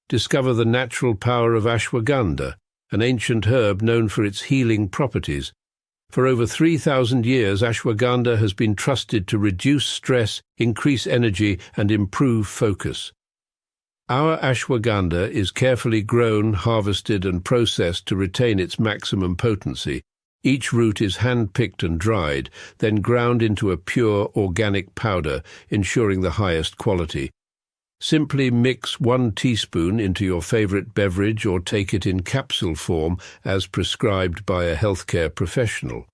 Discover the natural power of ashwagandha, an ancient herb known for its healing properties. For over 3,000 years, ashwagandha has been trusted to reduce stress, increase energy, and improve focus. Our ashwagandha is carefully grown, harvested, and processed to retain its maximum potency. Each root is hand-picked and dried, then ground into a pure organic powder, ensuring the highest quality. Simply mix 1 teaspoon into your favorite beverage or take it in capsule form as prescribed by a healthcare professional.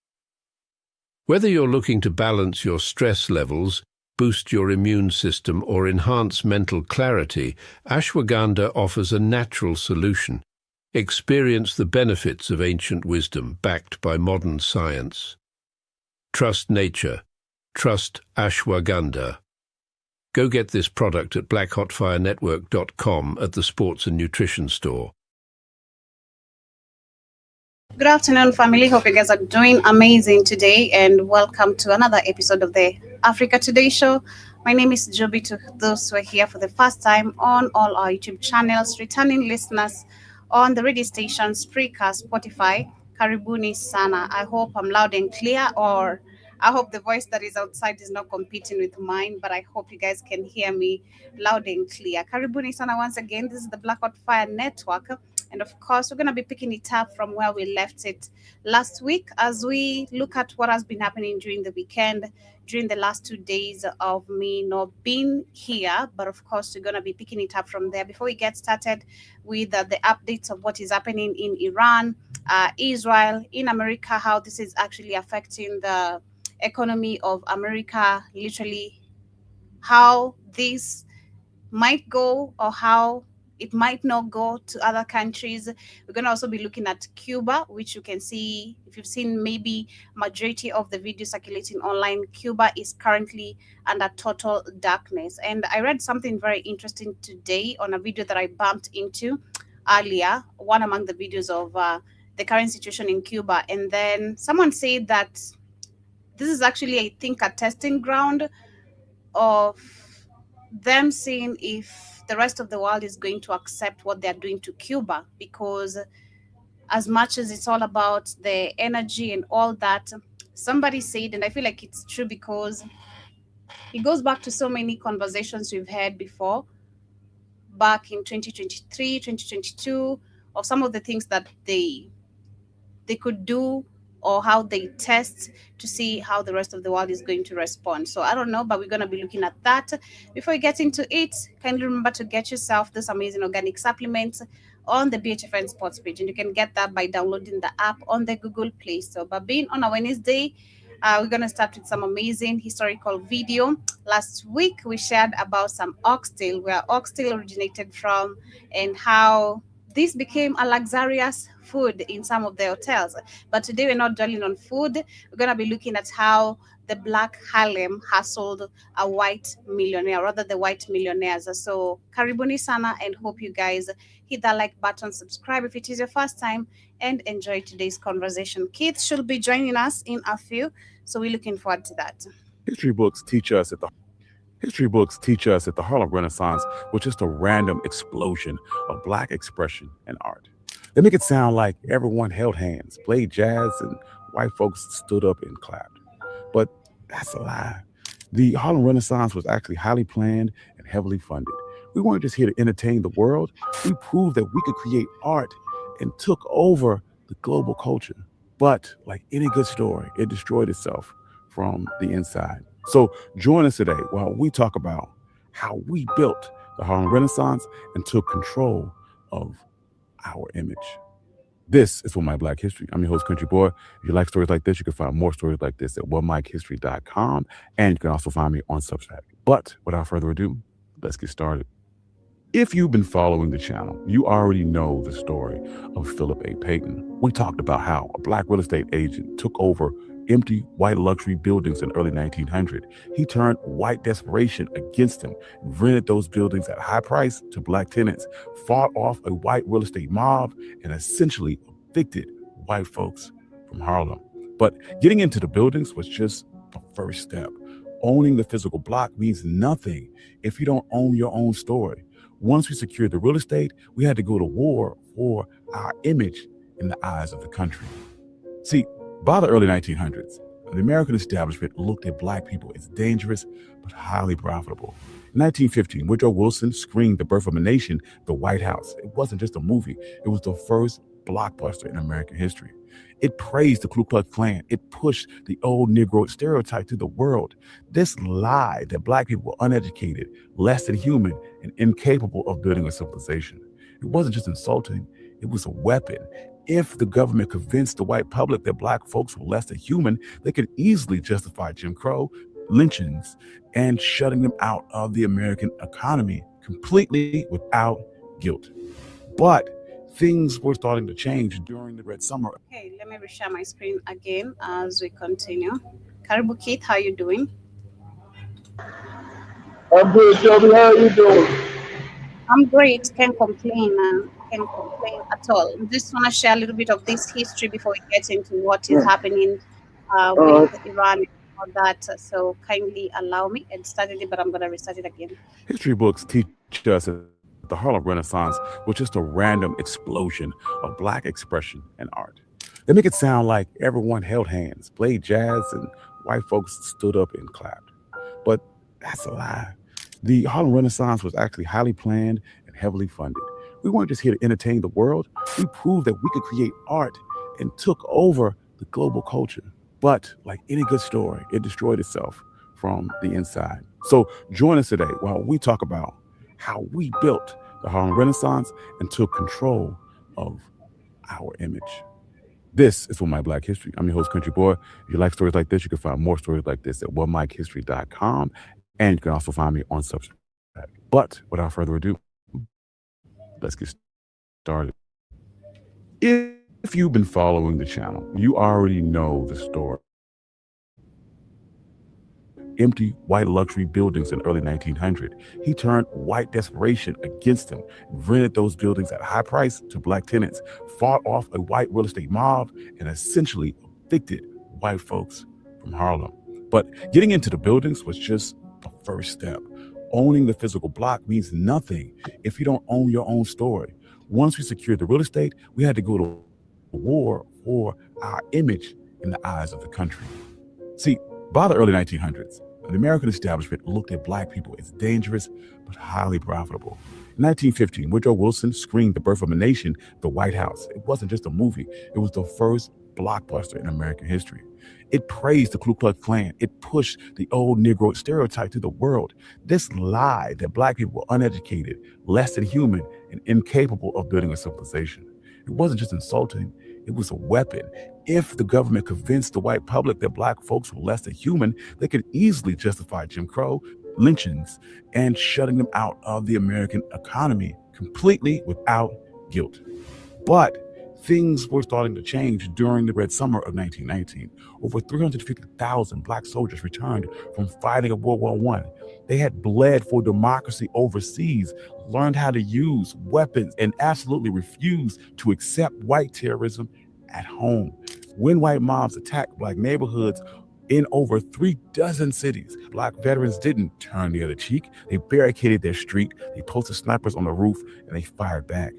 Whether you're looking to balance your stress levels, boost your immune system, or enhance mental clarity, ashwagandha offers a natural solution. Experience the benefits of ancient wisdom backed by modern science. Trust nature. Trust ashwagandha. Go get this product at blackhotfirenetwork.com at the Sports and Nutrition Store. Good afternoon, family. Hope you guys are doing amazing today, and welcome to another episode of the Africa Today Show. My name is Joby. To those who are here for the first time on all our YouTube channels, returning listeners on the radio stations, Spreaker, Spotify, Karibuni Sana. I hope I'm loud and clear, or I hope the voice that is outside is not competing with mine, but I hope you guys can hear me loud and clear. Karibuni Sana once again. This is the Black Hot Fire Network. And of course, we're going to be picking it up from where we left it last week as we look at what has been happening during the weekend, during the last 2 days of me not being here. But of course, we're going to be picking it up from there. Before we get started with the updates of what is happening in Iran, Israel, in America, how this is actually affecting the economy of America, literally how this might go or how it might not go to other countries. We're going to also be looking at Cuba, which you can see, if you've seen maybe majority of the video circulating online, Cuba is currently under total darkness. And I read something very interesting today on a video that I bumped into earlier, one among the videos of the current situation in Cuba. And then someone said that this is actually, I think, a testing ground of them seeing if the rest of the world is going to accept what they're doing to Cuba, because as much as it's all about the energy and all that, somebody said, and I feel like it's true because it goes back to so many conversations we've had before, back in 2023, 2022, of some of the things that they could do or how they test to see how the rest of the world is going to respond. So I don't know, but we're going to be looking at that. Before we get into it, kindly remember to get yourself this amazing organic supplements on the BHFN Sports page. And you can get that by downloading the app on the Google Play Store. But being on a Wednesday, we're going to start with some amazing historical video. Last week, we shared about some oxtail, where oxtail originated from and how this became a luxurious food in some of the hotels. But today we're not dwelling on food. We're going to be looking at how the Black Harlem hustled a white millionaire, rather the white millionaires. So karibuni sana, and hope you guys hit that like button, subscribe if it is your first time, and enjoy today's conversation. Keith should be joining us in a few, so we're looking forward to that. History books teach us that the Harlem Renaissance was just a random explosion of Black expression and art. They make it sound like everyone held hands, played jazz, and white folks stood up and clapped. But that's a lie. The Harlem Renaissance was actually highly planned and heavily funded. We weren't just here to entertain the world. We proved that we could create art and took over the global culture. But like any good story, it destroyed itself from the inside. So join us today while we talk about how we built the Harlem Renaissance and took control of our image. This is One Mic Black History. I'm your host, Country Boy. If you like stories like this, you can find more stories like this at OneMicHistory.com, and you can also find me on Substack. But without further ado, let's get started. If you've been following the channel, you already know the story of Philip A. Payton. We talked about how a black real estate agent took over empty white luxury buildings in early 1900. He turned white desperation against him, rented those buildings at a high price to black tenants, fought off a white real estate mob, and essentially evicted white folks from Harlem. But getting into the buildings was just the first step. Owning the physical block means nothing if you don't own your own story. Once we secured the real estate, we had to go to war for our image in the eyes of the country. See, by the early 1900s, the American establishment looked at black people as dangerous but highly profitable. In 1915, Woodrow Wilson screened The Birth of a Nation, The White House. It wasn't just a movie, it was the first blockbuster in American history. It praised the Ku Klux Klan. It pushed the old Negro stereotype to the world. This lie that black people were uneducated, less than human, and incapable of building a civilization. It wasn't just insulting, it was a weapon. If the government convinced the white public that black folks were less than human, they could easily justify Jim Crow, lynchings, and shutting them out of the American economy completely without guilt. But things were starting to change during the Red Summer. Okay, let me reshare my screen again as we continue. Karibu Keith, how are you doing? I'm good, Shelby. How are you doing? I'm great. Can't complain. Can't complain at all. I just want to share a little bit of this history before we get into what is happening with Iran and all that. So kindly allow me. It started it, but I'm going to restart it again. History books teach us that the Harlem Renaissance was just a random explosion of black expression and art. They make it sound like everyone held hands, played jazz, and white folks stood up and clapped. But that's a lie. The Harlem Renaissance was actually highly planned and heavily funded. We weren't just here to entertain the world. We proved that we could create art and took over the global culture. But like any good story, it destroyed itself from the inside. So join us today while we talk about how we built the Harlem Renaissance and took control of our image. This is For My Black History. I'm your host, Country Boy. If you like stories like this, you can find more stories like this at OneMikeHistory.com. And you can also find me on Substack. But without further ado, let's get started. If you've been following the channel, you already know the story. Empty white luxury buildings in early 1900. He turned white desperation against him, rented those buildings at a high price to black tenants, fought off a white real estate mob, and essentially evicted white folks from Harlem. But getting into the buildings was just the first step. Owning the physical block means nothing if you don't own your own story. Once we secured the real estate, we had to go to war for our image in the eyes of the country. See, by the early 1900s, the American establishment looked at black people as dangerous but highly profitable. In 1915, Woodrow Wilson screened The Birth of a Nation, The White House. It wasn't just a movie, it was the first blockbuster in American history. It praised the Ku Klux Klan. It pushed the old Negro stereotype to the world. This lie that black people were uneducated, less than human, and incapable of building a civilization. It wasn't just insulting, it was a weapon. If the government convinced the white public that black folks were less than human, they could easily justify Jim Crow, lynchings, and shutting them out of the American economy completely without guilt. But things were starting to change during the Red Summer of 1919. Over 350,000 black soldiers returned from fighting in World War I. They had bled for democracy overseas, learned how to use weapons, and absolutely refused to accept white terrorism at home. When white mobs attacked black neighborhoods in over 36 cities, black veterans didn't turn the other cheek. They barricaded their street, they posted snipers on the roof, and they fired back.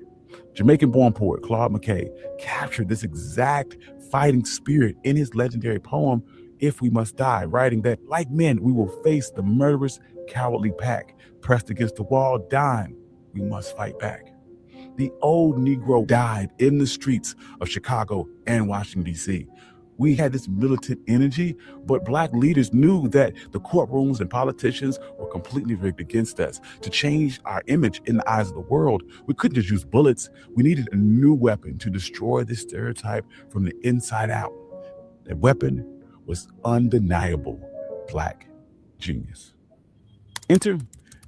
Jamaican-born poet Claude McKay captured this exact fighting spirit in his legendary poem, If We Must Die, writing that, like men, we will face the murderous, cowardly pack. Pressed against the wall, dying, we must fight back. The old Negro died in the streets of Chicago and Washington, D.C. We had this militant energy, but black leaders knew that the courtrooms and politicians were completely rigged against us. To change our image in the eyes of the world, we couldn't just use bullets. We needed a new weapon to destroy this stereotype from the inside out. That weapon was undeniable black genius. Enter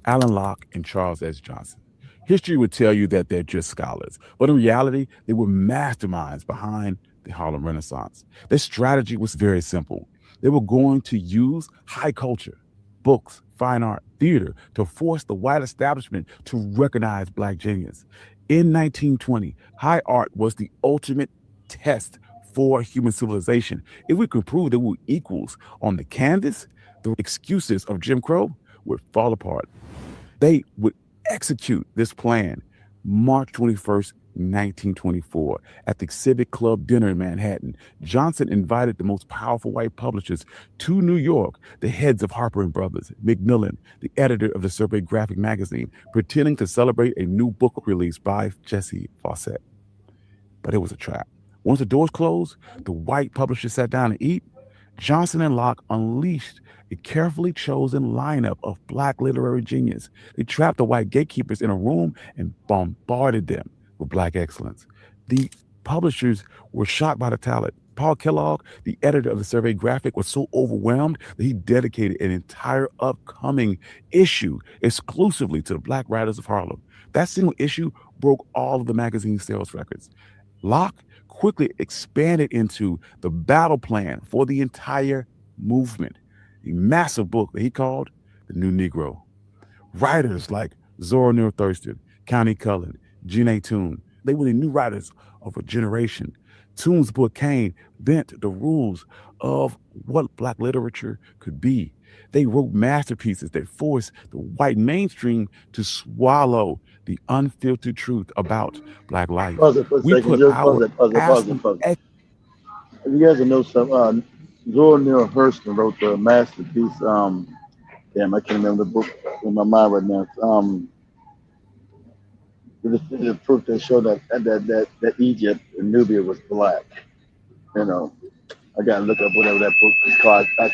Alan Locke and Charles S. Johnson. History would tell you that they're just scholars, but in reality, they were masterminds behind the Harlem Renaissance. Their strategy was very simple. They were going to use high culture, books, fine art, theater to force the white establishment to recognize black genius. In 1920, high art was the ultimate test for human civilization. If we could prove that we were equals on the canvas, the excuses of Jim Crow would fall apart. They would execute this plan March 21st, 1924, at the Civic Club dinner in Manhattan. Johnson invited the most powerful white publishers to New York, the heads of Harper and Brothers, Macmillan, the editor of the Survey Graphic magazine, pretending to celebrate a new book release by Jesse Fawcett. But it was a trap. Once the doors closed, the white publishers sat down to eat. Johnson and Locke unleashed a carefully chosen lineup of black literary genius. They trapped the white gatekeepers in a room and bombarded them with black excellence. The publishers were shocked by the talent. Paul Kellogg, the editor of the Survey Graphic, was so overwhelmed that he dedicated an entire upcoming issue exclusively to the black writers of Harlem. That single issue broke all of the magazine's sales records. Locke quickly expanded into the battle plan for the entire movement, a massive book that he called The New Negro. Writers like Zora Neale Thurston, Connie Cullen, Janae Toon, they were the new writers of a generation. Toon's book Kane bent the rules of what black literature could be. They wrote masterpieces that forced the white mainstream to swallow the unfiltered truth about black life. Pause it for a We second. put Just our pause it. If you guys know some, Zora Neale Hurston wrote the masterpiece. Damn, I can't remember the book in my mind right now. The proof that showed that Egypt and Nubia was black. You know, I gotta look up whatever that book is called. I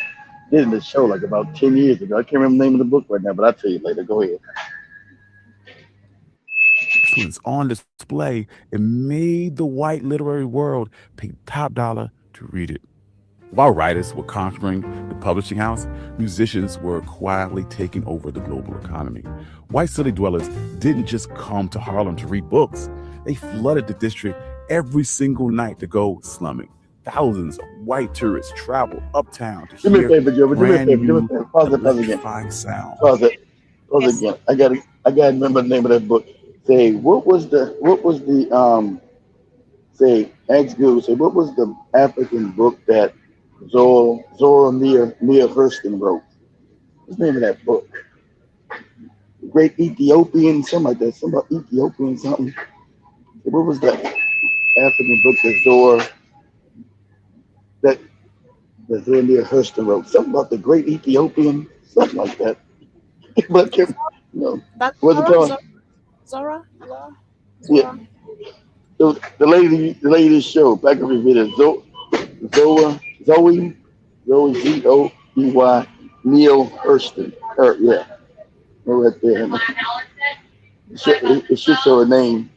did in the show like about 10 years ago. I can't remember the name of the book right now, but I'll tell you later. Go ahead. excellence on display and made the white literary world pay top dollar to read it. While writers were conquering the publishing house, musicians were quietly taking over the global economy. White city dwellers didn't just come to Harlem to read books, they flooded the district every single night to go slumming. Thousands of white tourists travel uptown to Do me a hear favor, Joe. Do me a brand favor. Do me a new favor. Pause it again. electrifying sound. Pause it. Pause Yes. again. I gotta remember the name of that book. Say what was the say ask Google, say what was the African book that Zora Neale Hurston wrote? What's the name of that book? Great Ethiopian, something like that. Something about Ethiopian something. What was that African book that that Zora Neale Hurston wrote? Something about the Great Ethiopian, something like that. But I can't, no, That's what's it Zora. called? Zora. Zora. Yeah, Zora. the lady of the show back up in video. Zoe Zoey Neale Hurston. Yeah, we're right there. It should show her name.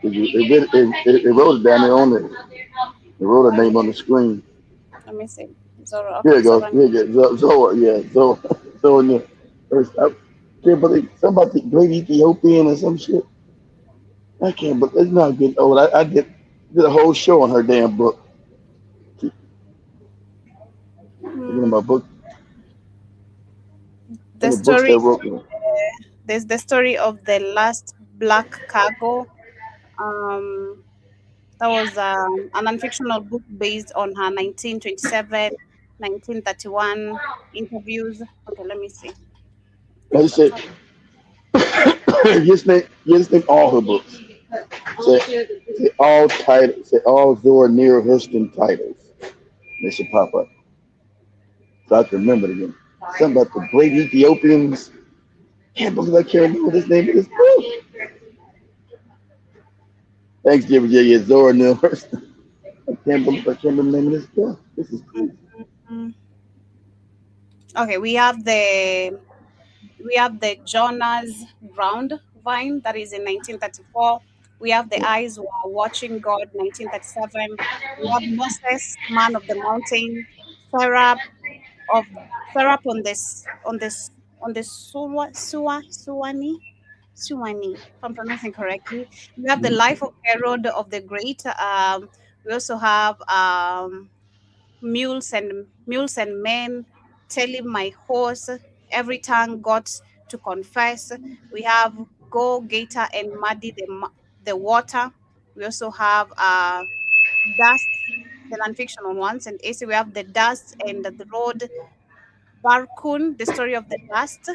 They wrote it down there on it. They wrote her name on the screen. Let me see. Zora. Here Okay, you go. Zora. Here you go. Zoa. Yeah, Zoa Neale Hurston. I can't believe something about the Great Ethiopian or some shit. I can't, but it's not good. Oh, I did a whole show on her damn book. Looking at my book, The the books that story. wrote. There's the story of the last black cargo. Um, that was a non-fictional book based on her 1927, 1931 interviews. Okay, let me see. I just said, just name all her books. Say all titles. Say all Zora Neale Hurston titles. They should pop up so I can remember it again. Something about the Great Ethiopians. Can't believe I can't remember this name of this book. Thanks, Jimmy J. Yeah, Zora Neale Hurston. I can't believe I can't remember the name of this book. This is crazy. Mm. Okay, we have the Jonas Round Vine that is in 1934. We have The Eyes Were Watching God 1937. We have Moses, Man of the Mountain, Sarah of syrup on Suwani, if I'm pronouncing correctly. We have the life of Herod of the Great. We also have mules and men, telling my horse, every tongue got to confess. We have Go Gator and Muddy the water. We also have Dust, the non-fictional ones, and AC we have the Dust and the Road, Barkun, the story of the dust,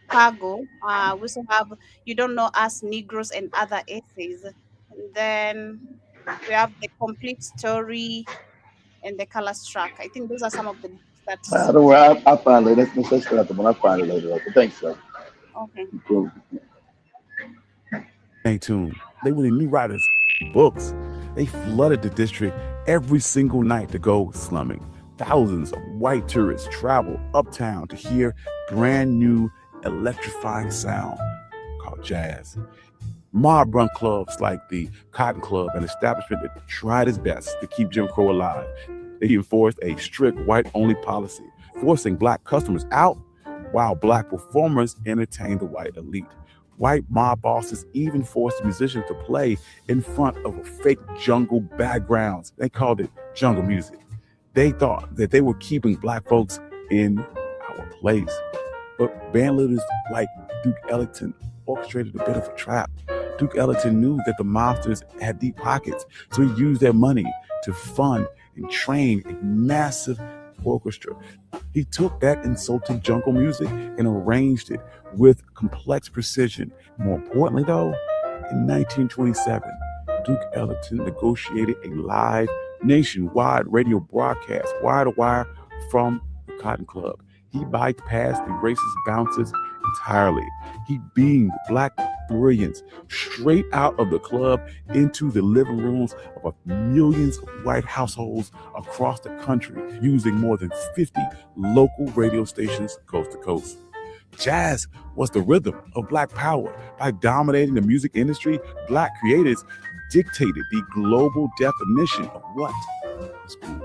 Cargo. We also have You Don't Know Us Negroes and other essays. And then we have the complete story and the color struck. I think those are some of the books that. Don't worry, I'll find it. Let's start the one. I'll find it later. Okay. Thanks, sir. Okay. Cool. Stay tuned. They were the new writers' books. They flooded the district every single night to go slumming. Thousands of white tourists travel uptown to hear brand new electrifying sound called jazz. Mob run clubs like the Cotton Club, an establishment that tried its best to keep Jim Crow alive. They enforced a strict white-only policy, forcing black customers out while black performers entertained the white elite. White mob bosses even forced musicians to play in front of a fake jungle backgrounds. They called it jungle music. They thought that they were keeping black folks in our place. But band leaders like Duke Ellington orchestrated a bit of a trap. Duke Ellington knew that the mobsters had deep pockets, so he used their money to fund and train a massive orchestra. He took that insulting jungle music and arranged it with complex precision. More importantly, though, in 1927, Duke Ellington negotiated a live nationwide radio broadcast, wire to wire, from the Cotton Club. He bypassed the racist bouncers entirely. He beamed black brilliance straight out of the club into the living rooms of millions of white households across the country, using more than 50 local radio stations coast to coast. Jazz was the rhythm of black power. By dominating the music industry, black creators dictated the global definition of what was cool.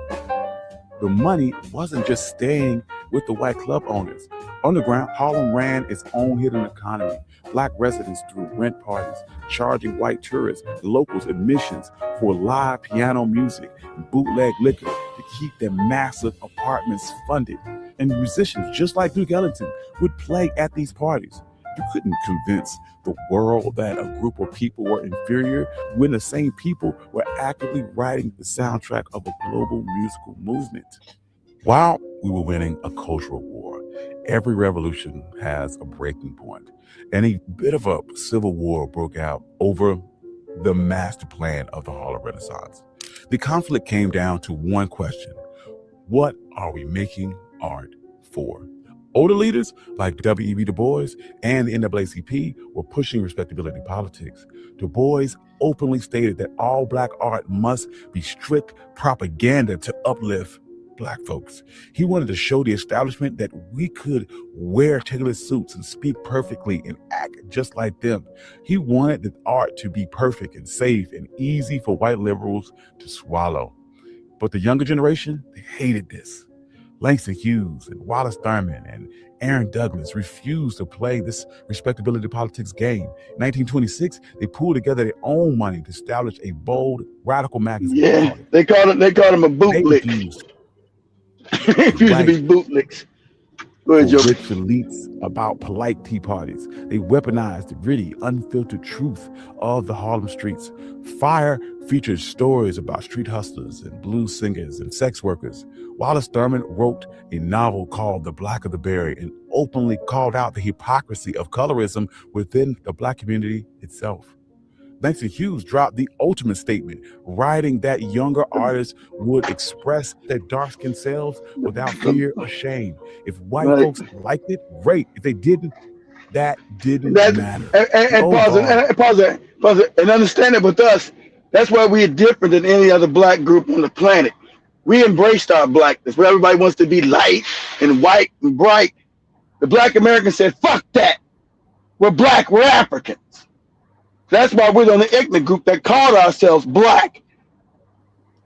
The money wasn't just staying with the white club owners. Underground, Harlem ran its own hidden economy. Black residents threw rent parties, charging white tourists, locals admissions for live piano music and bootleg liquor to keep their massive apartments funded. And musicians, just like Duke Ellington, would play at these parties. You couldn't convince the world that a group of people were inferior when the same people were actively writing the soundtrack of a global musical movement. While we were winning a cultural war, every revolution has a breaking point, and a bit of a civil war broke out over the master plan of the Harlem Renaissance. The conflict came down to one question: what are we making art for? Older leaders like W.E.B. Du Bois and the NAACP were pushing respectability politics. Du Bois openly stated that all black art must be strict propaganda to uplift black folks. He wanted to show the establishment that we could wear tailored suits and speak perfectly and act just like them. He wanted the art to be perfect and safe and easy for white liberals to swallow. But the younger generation, they hated this. Langston Hughes and Wallace Thurman and Aaron Douglas refused to play this respectability politics game. In 1926, they pulled together their own money to establish a bold, radical magazine. Yeah, they called him a bootlick. It used to be bootlicks. Go ahead, Joe. Rich elites about polite tea parties. They weaponized the gritty, unfiltered truth of the Harlem streets. Fire featured stories about street hustlers and blues singers and sex workers. Wallace Thurman wrote a novel called The Black of the Berry and openly called out the hypocrisy of colorism within the black community itself. Langston Hughes dropped the ultimate statement, writing that younger artists would express their dark-skinned selves without fear or shame. If white folks liked it, great. If they didn't, that didn't matter. Pause it. And understand it with us, that's why we're different than any other black group on the planet. We embraced our blackness, where everybody wants to be light and white and bright. The black Americans said, fuck that. We're black, we're Africans. That's why we're the only ethnic group that called ourselves black.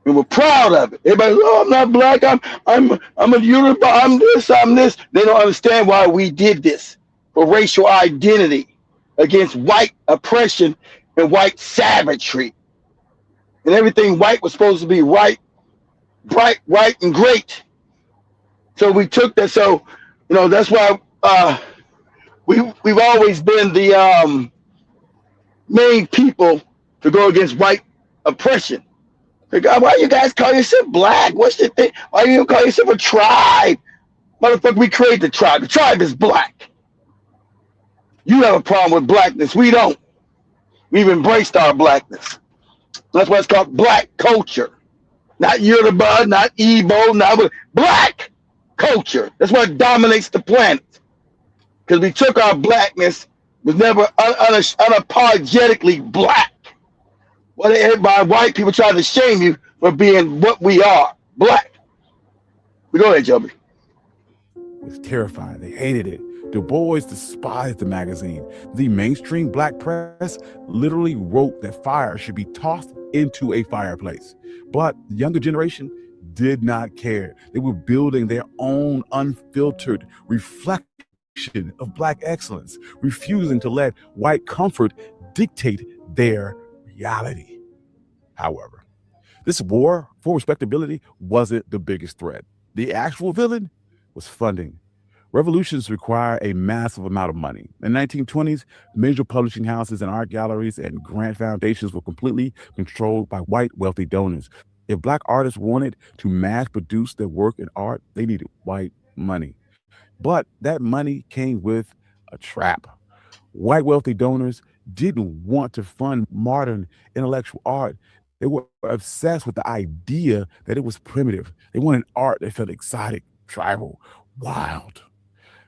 And we're proud of it. Everybody, oh, I'm not black. I'm a Yoruba. I'm this. I'm this. They don't understand why we did this for racial identity against white oppression and white savagery. And everything white was supposed to be right, bright, right, and great. So we took that. So, that's why we've always been the main people to go against white oppression. God, why you guys call yourself black? What's the thing? Why you call yourself a tribe? Motherfucker, we create the tribe. The tribe is black. You have a problem with blackness. We don't. We've embraced our blackness. That's why it's called black culture. Not Yoruba, not Igbo, not black culture. That's what dominates the planet. Because we took our blackness, was never unapologetically black. Well, everybody, white people try to shame you for being what we are, black. But go ahead, Joby. It's terrifying. They hated it. Du Bois despised the magazine. The mainstream black press literally wrote that fire should be tossed into a fireplace. But the younger generation did not care. They were building their own unfiltered reflection of black excellence, refusing to let white comfort dictate their reality. However, this war for respectability wasn't the biggest threat. The actual villain was funding. Revolutions require a massive amount of money. In the 1920s, major publishing houses and art galleries and grant foundations were completely controlled by white wealthy donors. If black artists wanted to mass produce their work in art, they needed white money. But that money came with a trap. White wealthy donors didn't want to fund modern intellectual art. They were obsessed with the idea that it was primitive. They wanted art that felt exotic, tribal, wild.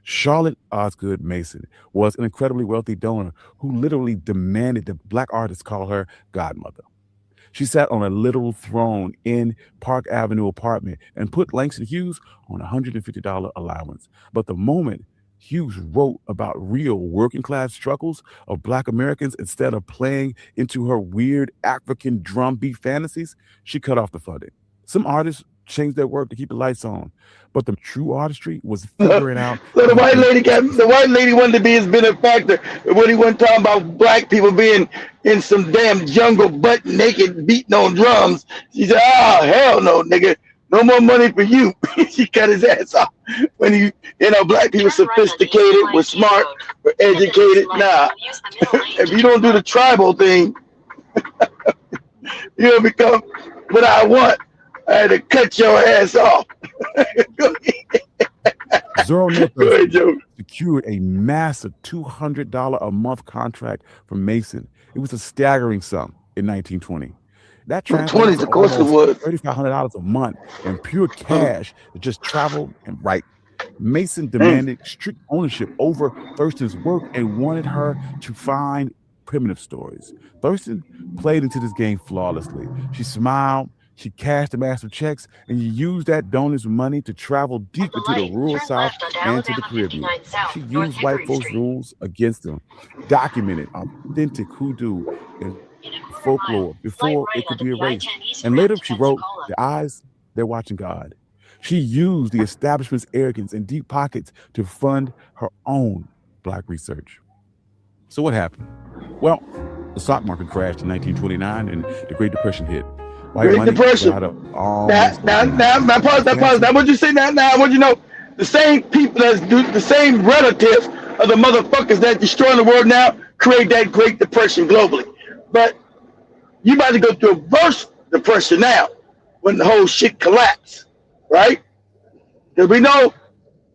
Charlotte Osgood Mason was an incredibly wealthy donor who literally demanded that black artists call her godmother. She sat on a literal throne in Park Avenue apartment and put Langston Hughes on a $150 allowance. But the moment Hughes wrote about real working class struggles of black Americans instead of playing into her weird African drumbeat fantasies, she cut off the funding. Some artists changed their work to keep the lights on, but the true artistry was figuring out. So the white lady wanted to be his benefactor when he wasn't talking about black people being in some damn jungle butt naked beating on drums. She said, "Oh hell no, nigga, no more money for you." She cut his ass off. When black people sophisticated, were smart, were educated. Nah, if you don't do the tribal thing, you'll become what I want. I had to cut your ass off. Zoro Nicholson secured a massive $200 a month contract from Mason. It was a staggering sum in 1920. That translates to $3,500 a month in pure cash to just travel and write. Mason demanded strict ownership over Thurston's work and wanted her to find primitive stories. Thurston played into this game flawlessly. She smiled. She cashed the massive checks, and you used that donor's money to travel deep into the rural South and to the Caribbean. She used white folks' rules against them, documented authentic hoodoo and folklore before it could be erased. And later she wrote, "The eyes, they're watching God." She used the establishment's arrogance and deep pockets to fund her own black research. So what happened? Well, the stock market crashed in 1929 and the Great Depression hit. Great Depression. Now, pause. Now, what you say now? What you know? The same people the same relatives of the motherfuckers that destroying the world now create that Great Depression globally. But you about to go through a worse depression now when the whole shit collapsed, right? Because we know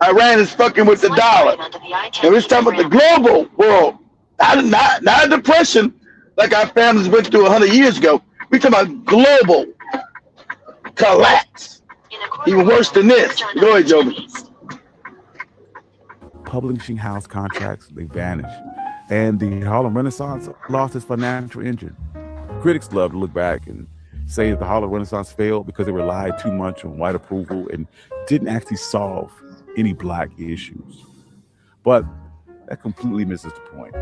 Iran is fucking with the dollar, and we're talking about the global world, not a depression like our families went through 100 years ago. We talking about global collapse, even worse than this. Go ahead, Joby. Publishing house contracts, they vanished, and the Harlem Renaissance lost its financial engine. Critics love to look back and say that the Harlem Renaissance failed because they relied too much on white approval and didn't actually solve any black issues. But that completely misses the point.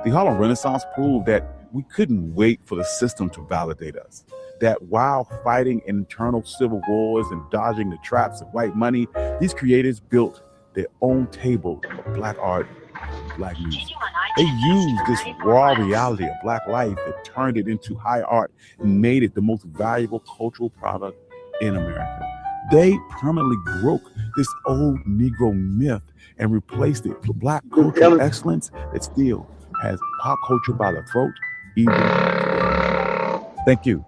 The Harlem Renaissance proved that we couldn't wait for the system to validate us, that while fighting internal civil wars and dodging the traps of white money, these creators built their own table of black art, black music. They used this raw reality of black life and turned it into high art and made it the most valuable cultural product in America. They permanently broke this old Negro myth and replaced it with black cultural excellence that still has pop culture by the throat, even today. Thank you.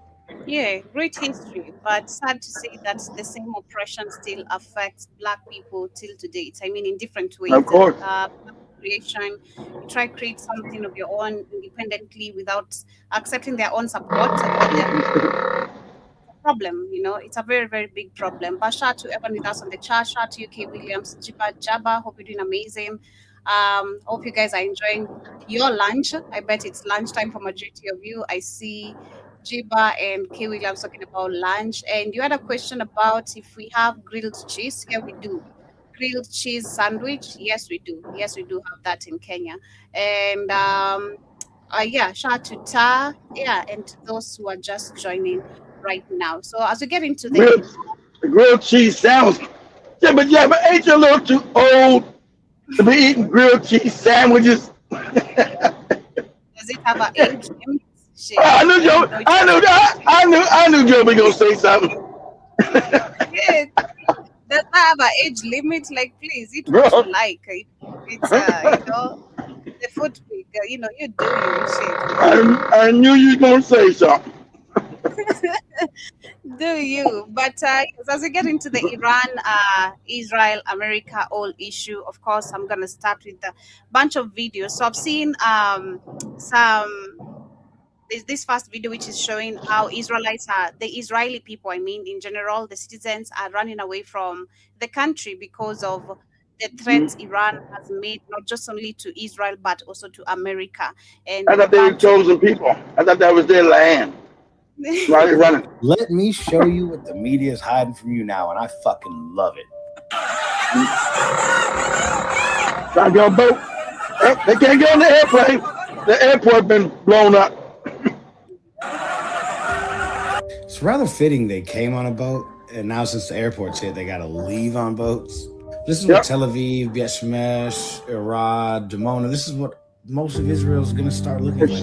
Yeah, great history, but sad to say that the same oppression still affects Black people till to date. I mean, in different ways. Of course. Creation, you try to create something of your own independently without accepting their own support. Problem, you know, it's a very, very big problem. But shout out to everyone with us on the chat. Shout out to UK Williams, Jabba. Hope you're doing amazing. Hope you guys are enjoying your lunch. I bet it's lunchtime for majority of you. I see Jiba and K Williams talking about lunch. And you had a question about if we have grilled cheese. Here we do. Grilled cheese sandwich. Yes, we do. Yes, we do have that in Kenya. And yeah, shout out to Ta. Yeah, and to those who are just joining right now. So as we get into the grilled cheese sounds, yeah, but ain't you a little too old to be eating grilled cheese sandwiches? Does it have an age limit? Shit. I knew Joe was gonna say something. Yeah. Does that have an age limit? Like, please, eat what you like. It's you know, the food pig, you know, you do your shit. I knew you were gonna say something. Do you? But as we get into the Iran, Israel, America whole issue, of course, I'm gonna start with a bunch of videos. So I've seen this first video which is showing how Israelites are, the Israeli people, I mean, in general, the citizens are running away from the country because of the threats Iran has made, not just only to Israel, but also to America. And I thought they were chosen people. I thought that was their land. Why are they running? Let me show you what the media is hiding from you now, and I fucking love it. Trying to get on a boat. They can't get on the airplane. The airport been blown up. It's rather fitting they came on a boat, and now since the airport's here, they got to leave on boats. This is what Tel Aviv, Bet Shemesh, Arad, Dimona, this is what most of Israel is going to start looking like.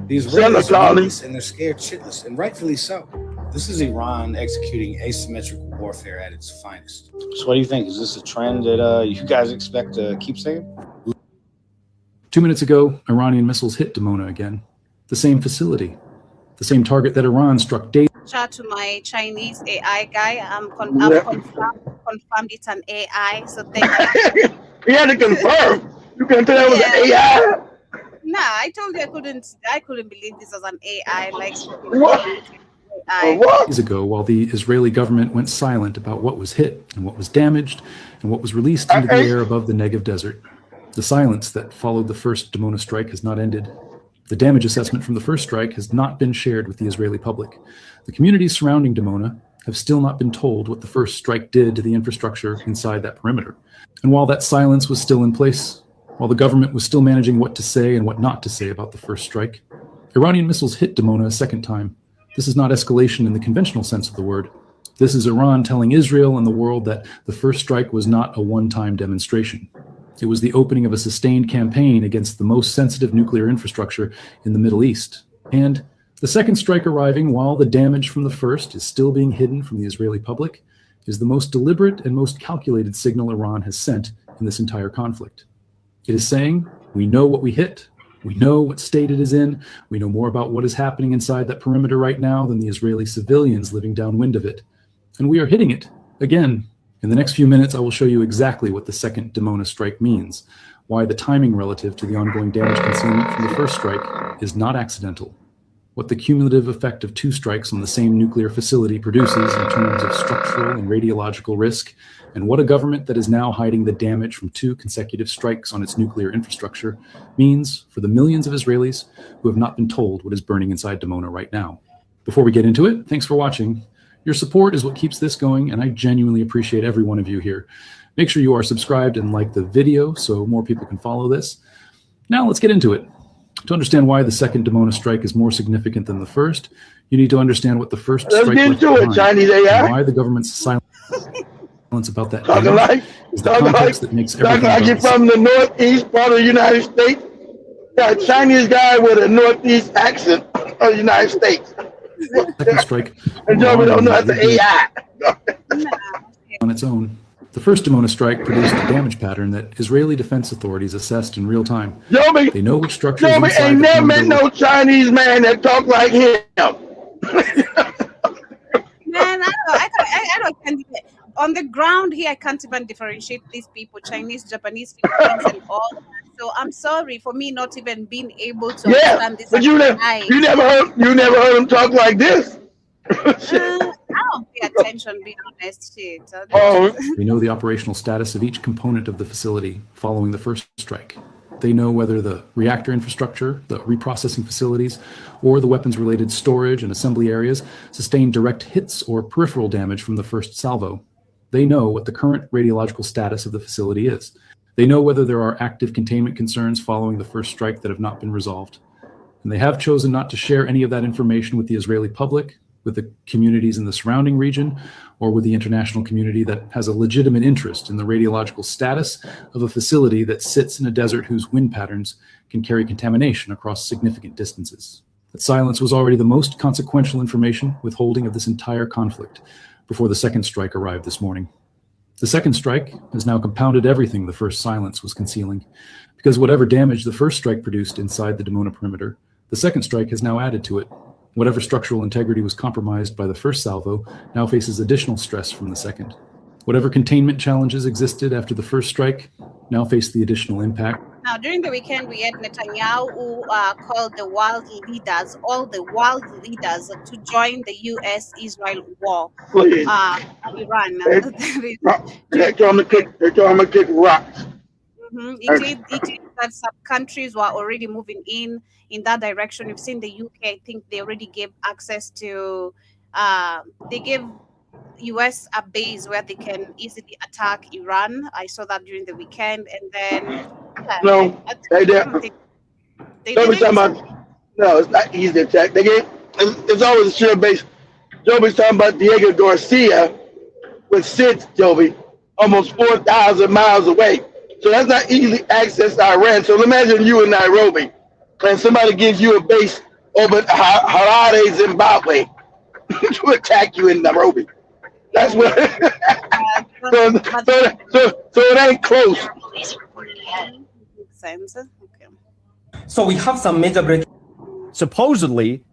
The Israelis are this, and they're scared shitless, and rightfully so. This is Iran executing asymmetrical warfare at its finest. So what do you think? Is this a trend that you guys expect to keep saying? 2 minutes ago, Iranian missiles hit Dimona again. The same facility. The same target that Iran struck days. Shout out to my Chinese AI guy. I've confirmed it's an AI. So thank you. You had to confirm. You couldn't tell that was an AI. Nah, I told you I couldn't believe this was an AI. Like what? Days ago, while the Israeli government went silent about what was hit and what was damaged and what was released into the air above the Negev desert. The silence that followed the first Dimona strike has not ended. The damage assessment from the first strike has not been shared with the Israeli public. The communities surrounding Dimona have still not been told what the first strike did to the infrastructure inside that perimeter. And while that silence was still in place, while the government was still managing what to say and what not to say about the first strike, Iranian missiles hit Dimona a second time. This is not escalation in the conventional sense of the word. This is Iran telling Israel and the world that the first strike was not a one-time demonstration. It was the opening of a sustained campaign against the most sensitive nuclear infrastructure in the Middle East. And the second strike arriving while the damage from the first is still being hidden from the Israeli public is the most deliberate and most calculated signal Iran has sent in this entire conflict. It is saying, we know what we hit, we know what state it is in, we know more about what is happening inside that perimeter right now than the Israeli civilians living downwind of it. And we are hitting it, again. In the next few minutes, I will show you exactly what the second Dimona strike means, why the timing relative to the ongoing damage concealment from the first strike is not accidental, what the cumulative effect of two strikes on the same nuclear facility produces in terms of structural and radiological risk, and what a government that is now hiding the damage from two consecutive strikes on its nuclear infrastructure means for the millions of Israelis who have not been told what is burning inside Dimona right now. Before we get into it, thanks for watching. Your support is what keeps this going, and I genuinely appreciate every one of you here. Make sure you are subscribed and like the video so more people can follow this. Now let's get into it. To understand why the second Dimona strike is more significant than the first, you need to understand what the first strike Let's get left into it, behind, Chinese and AI. why the government's silence about that Talking damage like, is the context that makes everything you're about from the northeast part of the United States. Got a Chinese guy with a northeast accent of the United States. the second strike And Joby don't know how to AI. on its own. The first Dimona strike produced a damage pattern that Israeli defense authorities assessed in real time. Joby, They know which structures Joby inside ain't the never perimeter met no Chinese man that talk like him. Man, I don't can't even, on the ground here. I can't even differentiate these people: Chinese, Japanese, Philippines, and all that. So I'm sorry for me not even being able to Yeah, understand this. but you never heard him talk like this. I don't pay attention, being honest. Shit. Oh, They know the operational status of each component of the facility following the first strike. They know whether the reactor infrastructure, the reprocessing facilities, or the weapons-related storage and assembly areas sustained direct hits or peripheral damage from the first salvo. They know what the current radiological status of the facility is. They know whether there are active containment concerns following the first strike that have not been resolved. And they have chosen not to share any of that information with the Israeli public, with the communities in the surrounding region, or with the international community that has a legitimate interest in the radiological status of a facility that sits in a desert whose wind patterns can carry contamination across significant distances. That silence was already the most consequential information withholding of this entire conflict before the second strike arrived this morning. The second strike has now compounded everything the first silence was concealing, because whatever damage the first strike produced inside the Dimona perimeter, the second strike has now added to it. Whatever structural integrity was compromised by the first salvo now faces additional stress from the second. Whatever containment challenges existed after the first strike now face the additional impact. Now, during the weekend, we had Netanyahu who called the world leaders, all the world leaders, to join the U.S.-Israel war. please. Iran. They told him to kick rocks. It is that some countries were already moving in that direction. We've seen the UK. I think they already gave access to. They gave US a base where they can easily attack Iran. I saw that during the weekend, and then No, they didn't. Joby's talking about, no, it's not easy to attack. It's always a sheer base. Joby's talking about Diego Garcia, which sits, Joby, almost 4,000 miles away. So that's not easily access Iran. So imagine you in Nairobi, and somebody gives you a base over Harare, Zimbabwe, to attack you in Nairobi. That's what. So it ain't close. Makes sense. Okay. So we have some major breaking. Supposedly,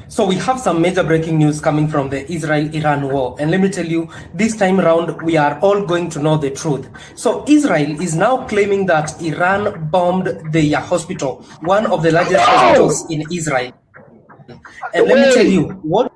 So we have some major breaking news coming from the Israel-Iran war. And let me tell you, this time around, we are all going to know the truth. So Israel is now claiming that Iran bombed their hospital, one of the largest hospitals in Israel. And let me tell you, what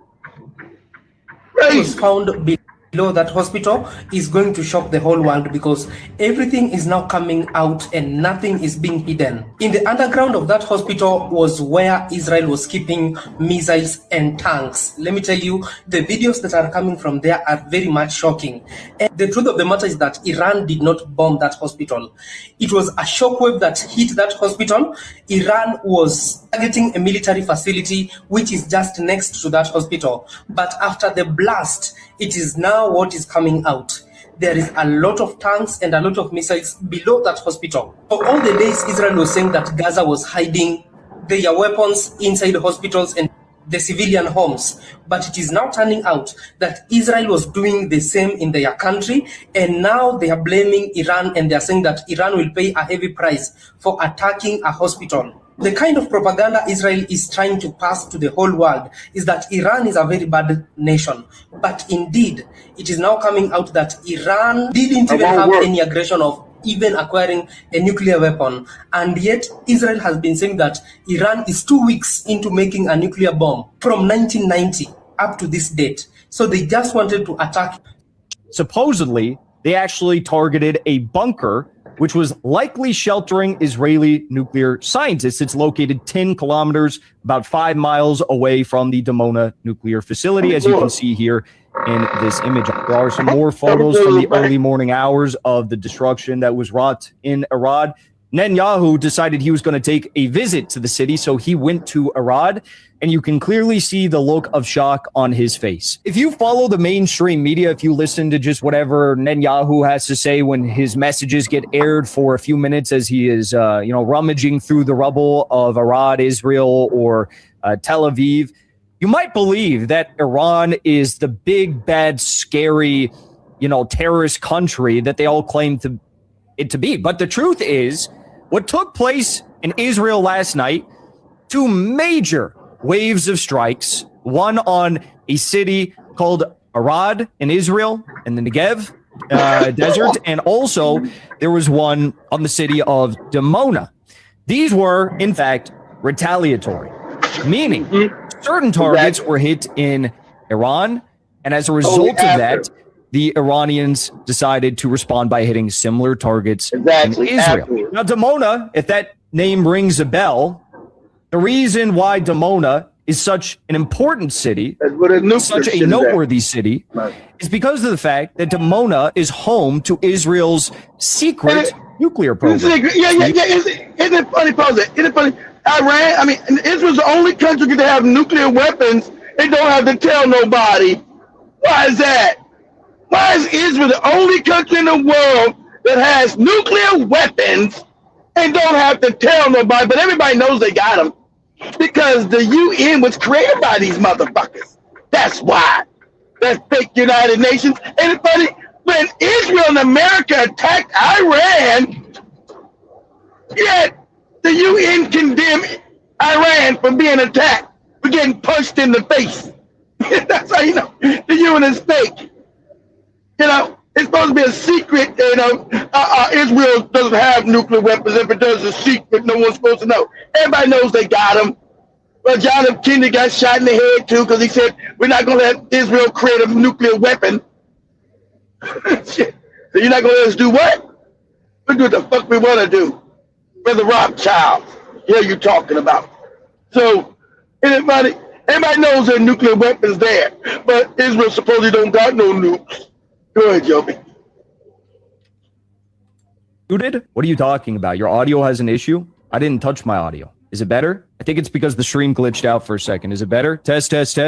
was found below that hospital is going to shock the whole world, because everything is now coming out and nothing is being hidden. In the underground of that hospital was where Israel was keeping missiles and tanks. Let me tell you, the videos that are coming from there are very much shocking. And the truth of the matter is that Iran did not bomb that hospital. It was a shockwave that hit that hospital. Iran was targeting a military facility which is just next to that hospital. But after the blast, it is now what is coming out. There is a lot of tanks and a lot of missiles below that hospital. For all the days, Israel was saying that Gaza was hiding their weapons inside the hospitals and the civilian homes. But it is now turning out that Israel was doing the same in their country, and now they are blaming Iran, and they are saying that Iran will pay a heavy price for attacking a hospital. The kind of propaganda Israel is trying to pass to the whole world is that Iran is a very bad nation. But indeed, it is now coming out that Iran didn't even have any aggression of even acquiring a nuclear weapon. And yet, Israel has been saying that Iran is 2 weeks into making a nuclear bomb from 1990 up to this date. So they just wanted to attack. supposedly, they actually targeted a bunker which was likely sheltering Israeli nuclear scientists. It's located 10 kilometers, about 5 miles away from the Dimona nuclear facility, as you can see here in this image. There are some more photos from the early morning hours of the destruction that was wrought in Arad. Netanyahu decided he was going to take a visit to the city, so he went to Arad, and you can clearly see the look of shock on his face. If you follow the mainstream media, if you listen to just whatever Netanyahu has to say when his messages get aired for a few minutes as he is, rummaging through the rubble of Arad, Israel, or Tel Aviv, you might believe that Iran is the big, bad, scary, terrorist country that they all claim it to be. But the truth is, what took place in Israel last night, 2 major waves of strikes, one on a city called Arad in Israel in the Negev desert, and also there was one on the city of Dimona. These were, in fact, retaliatory, meaning certain targets were hit in Iran, and as a result of that, the Iranians decided to respond by hitting similar targets in Israel. Now, Dimona, if that name rings a bell, the reason why Dimona is such an important city, such a noteworthy city, is because of the fact that Dimona is home to Israel's secret nuclear program. Isn't it funny, Isn't it funny? Israel's the only country that have nuclear weapons and don't have to tell nobody. Why is that? Why is Israel the only country in the world that has nuclear weapons and don't have to tell nobody, but everybody knows they got them? Because the UN was created by these motherfuckers. That's why. That's fake United Nations. And it's funny, when Israel and America attacked Iran, yet the UN condemned Iran for being attacked, for getting punched in the face. That's how you know the UN is fake. It's supposed to be a secret. Israel doesn't have nuclear weapons. If it does, it's a secret. No one's supposed to know. Everybody knows they got them. Well, John F. Kennedy got shot in the head, too, because he said, we're not going to let Israel create a nuclear weapon. Shit. So you're not going to let us do what? We do what the fuck we want to do. We're the Rothschilds. Yeah, you're talking about. So, everybody knows there are nuclear weapons there. But Israel supposedly don't got no nukes. Go ahead, Joby. Muted? What are you talking about? Your audio has an issue? I didn't touch my audio. Is it better? I think it's because the stream glitched out for a second. Is it better? Test. It's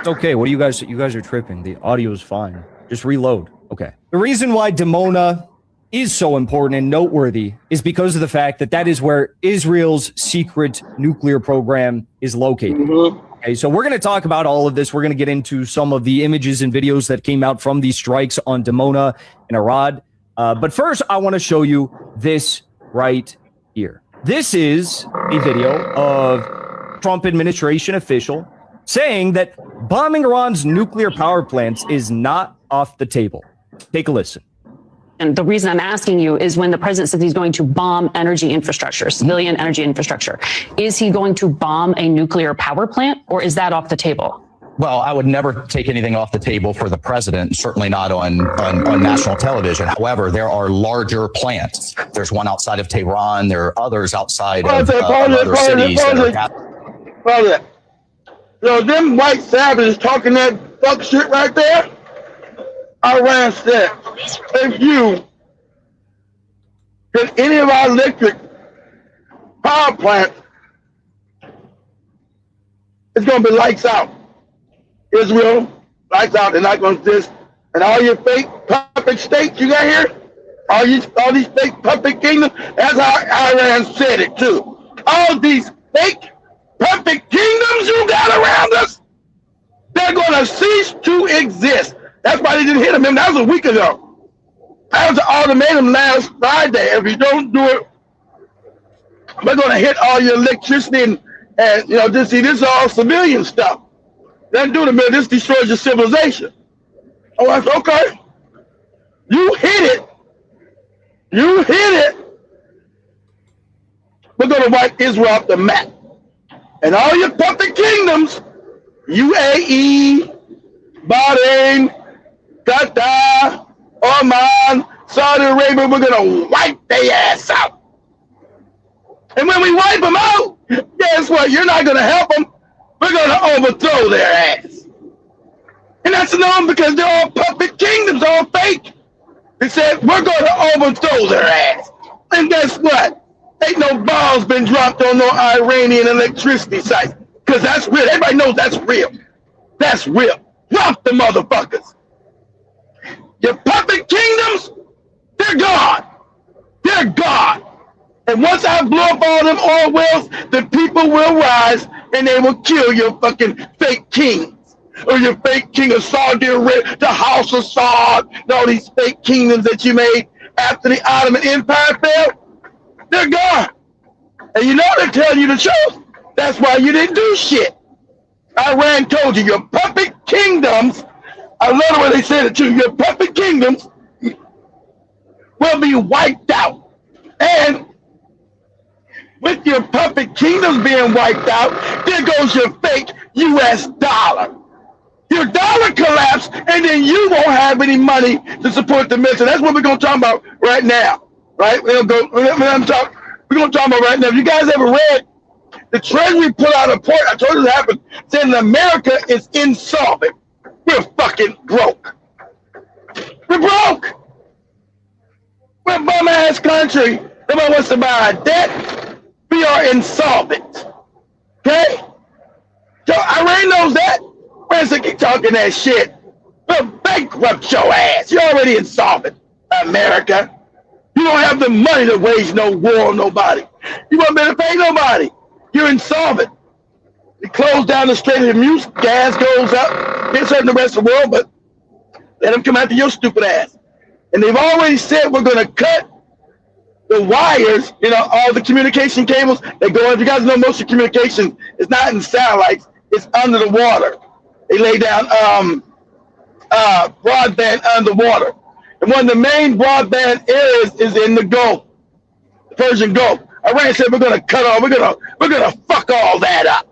okay. What do you guys are tripping. The audio is fine. Just reload. Okay. The reason why Dimona is so important and noteworthy is because of the fact that that is where Israel's secret nuclear program is located. Mm-hmm. Okay, so we're going to talk about all of this. We're going to get into some of the images and videos that came out from these strikes on Dimona and Arad. But first, I want to show you this right here. This is a video of Trump administration official saying that bombing Iran's nuclear power plants is not off the table. Take a listen. And the reason I'm asking you is when the president says he's going to bomb energy infrastructure, civilian energy infrastructure, is he going to bomb a nuclear power plant, or is that off the table? Well, I would never take anything off the table for the president, certainly not on national television. However, there are larger plants. There's one outside of Tehran. There are others outside of other cities. Them white savages talking that fuck shit right there. Iran said, if you hit any of our electric power plants, it's going to be lights out. Israel, lights out. They're not going to exist. And all your fake puppet states you got here, all these fake puppet kingdoms, that's how Iran said it too. All these fake puppet kingdoms you got around us, they're going to cease to exist. That's why they didn't hit him. That was a week ago. That was an ultimatum last Friday. If you don't do it, we're going to hit all your electricity and this is all civilian stuff. Then do it, man. This destroys your civilization. Oh, I said, okay. You hit it. We're going to wipe Israel off the map. And all your puppet kingdoms, UAE, Bahrain, Qatar, Oman, Saudi Arabia, we're going to wipe their ass out. And when we wipe them out, guess what? You're not going to help them. We're going to overthrow their ass. And that's known because they're all puppet kingdoms, all fake. They said, we're going to overthrow their ass. And guess what? Ain't no bombs been dropped on no Iranian electricity sites. Because that's real. Everybody knows that's real. That's real. Drop the motherfuckers. Your puppet kingdoms, they're gone. They're gone. And once I blow up all them oil wells, the people will rise and they will kill your fucking fake kings. Or your fake king of Saudi Arabia, the House of Saud, and all these fake kingdoms that you made after the Ottoman Empire fell. They're gone. And you know they're telling you the truth. That's why you didn't do shit. Iran told you your puppet kingdoms, I love the way they said it too, your puppet kingdoms will be wiped out. And with your puppet kingdoms being wiped out, there goes your fake US dollar. Your dollar collapsed, and then you won't have any money to support the mission. That's what we're going to talk about right now. Right? We're going to talk about right now. If you guys ever read, the Treasury put out a report, I told you this happened, saying America is insolvent. We're fucking broke. We're broke. We're a bum-ass country. Nobody wants to buy our debt. We are insolvent. Okay? So Iran knows that. President keep talking that shit. We'll bankrupt your ass. You're already insolvent, America. You don't have the money to wage no war on nobody. You won't be able to pay nobody. You're insolvent. They close down the Strait of Hormuz. Gas goes up. It's hurting the rest of the world, but let them come after your stupid ass. And they've already said we're going to cut the wires, all the communication cables that go in. If you guys know, most of communication is not in satellites. It's under the water. They lay down broadband underwater. And one of the main broadband areas is in the Gulf, the Persian Gulf. Iran said we're gonna cut off, we're gonna fuck all that up.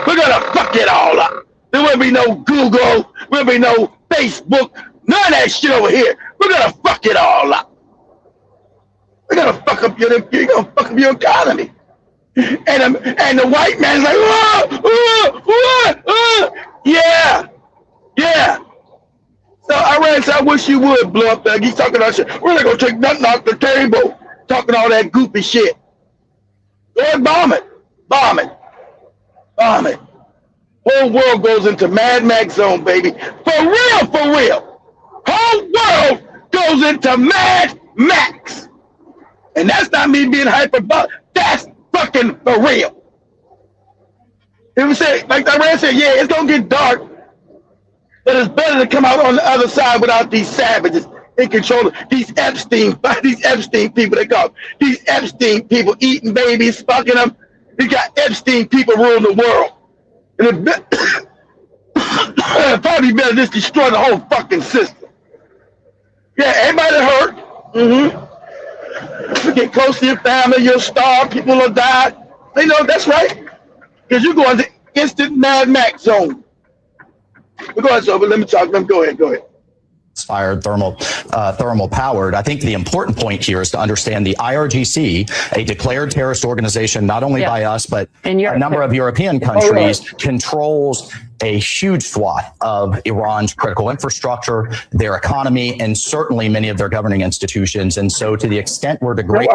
We're gonna fuck it all up. There won't be no Google, there won't be no Facebook, none of that shit over here. We're gonna fuck it all up. We're gonna fuck up your economy. And the white man's like, yeah. So Iran said, I wish you would blow up that. He's talking about shit. We're not gonna take nothing off the table, talking all that goofy shit. Go ahead, bomb it. Whole world goes into Mad Max zone, baby. For real. Whole world goes into Mad Max. And that's not me being hyperbolic. That's fucking for real. It was say, like Iran said, yeah, it's gonna get dark, but it's better to come out on the other side without these savages in control. These Epstein people, they call them. These Epstein people eating babies, fucking them. You got Epstein people ruling the world. And it'd probably better just destroy the whole fucking system. Yeah, everybody hurt. You get close to your family, you'll starve, people will die. They know that's right. Because you're going to instant Mad Max zone. Go ahead, so let me talk. Go ahead. Fired thermal powered. I think the important point here is to understand the IRGC, a declared terrorist organization, not only by us, but a number of European countries, controls a huge swath of Iran's critical infrastructure, their economy, and certainly many of their governing institutions. And so to the extent we're degrading.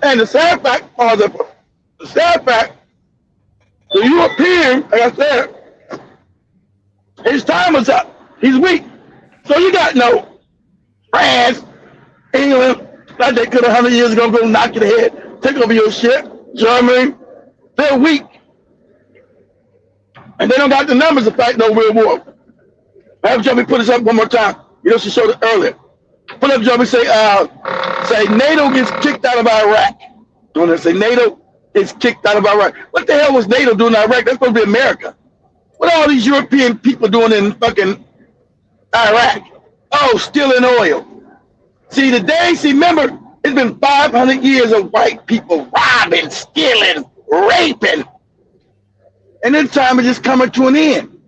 And the sad fact, the European, like I said, his time was up. He's weak. So you got no France, England, like they could 100 years ago go knock your head, take over your shit. Germany, they're weak. And they don't got the numbers to fight no real war. Have Joby put this up one more time. She showed it earlier. Put up Joby, say NATO gets kicked out of Iraq. You want to say NATO is kicked out of Iraq. What the hell was NATO doing in Iraq? That's supposed to be America. What are all these European people doing in fucking Iraq? Oh, stealing oil. Remember, it's been 500 years of white people robbing, stealing, raping. And this time it's just coming to an end.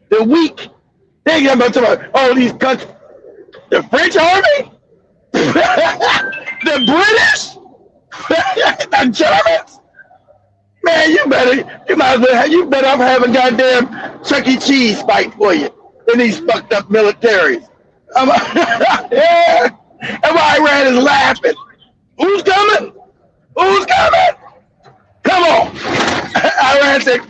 They're weak. They ain't got about all these countries. The French army? The British? The Germans? Man, you better off having goddamn Chuck E. Cheese fight for you than these fucked up militaries. Yeah. And why Iran is laughing. Who's coming? Who's coming? Come on. Iran said,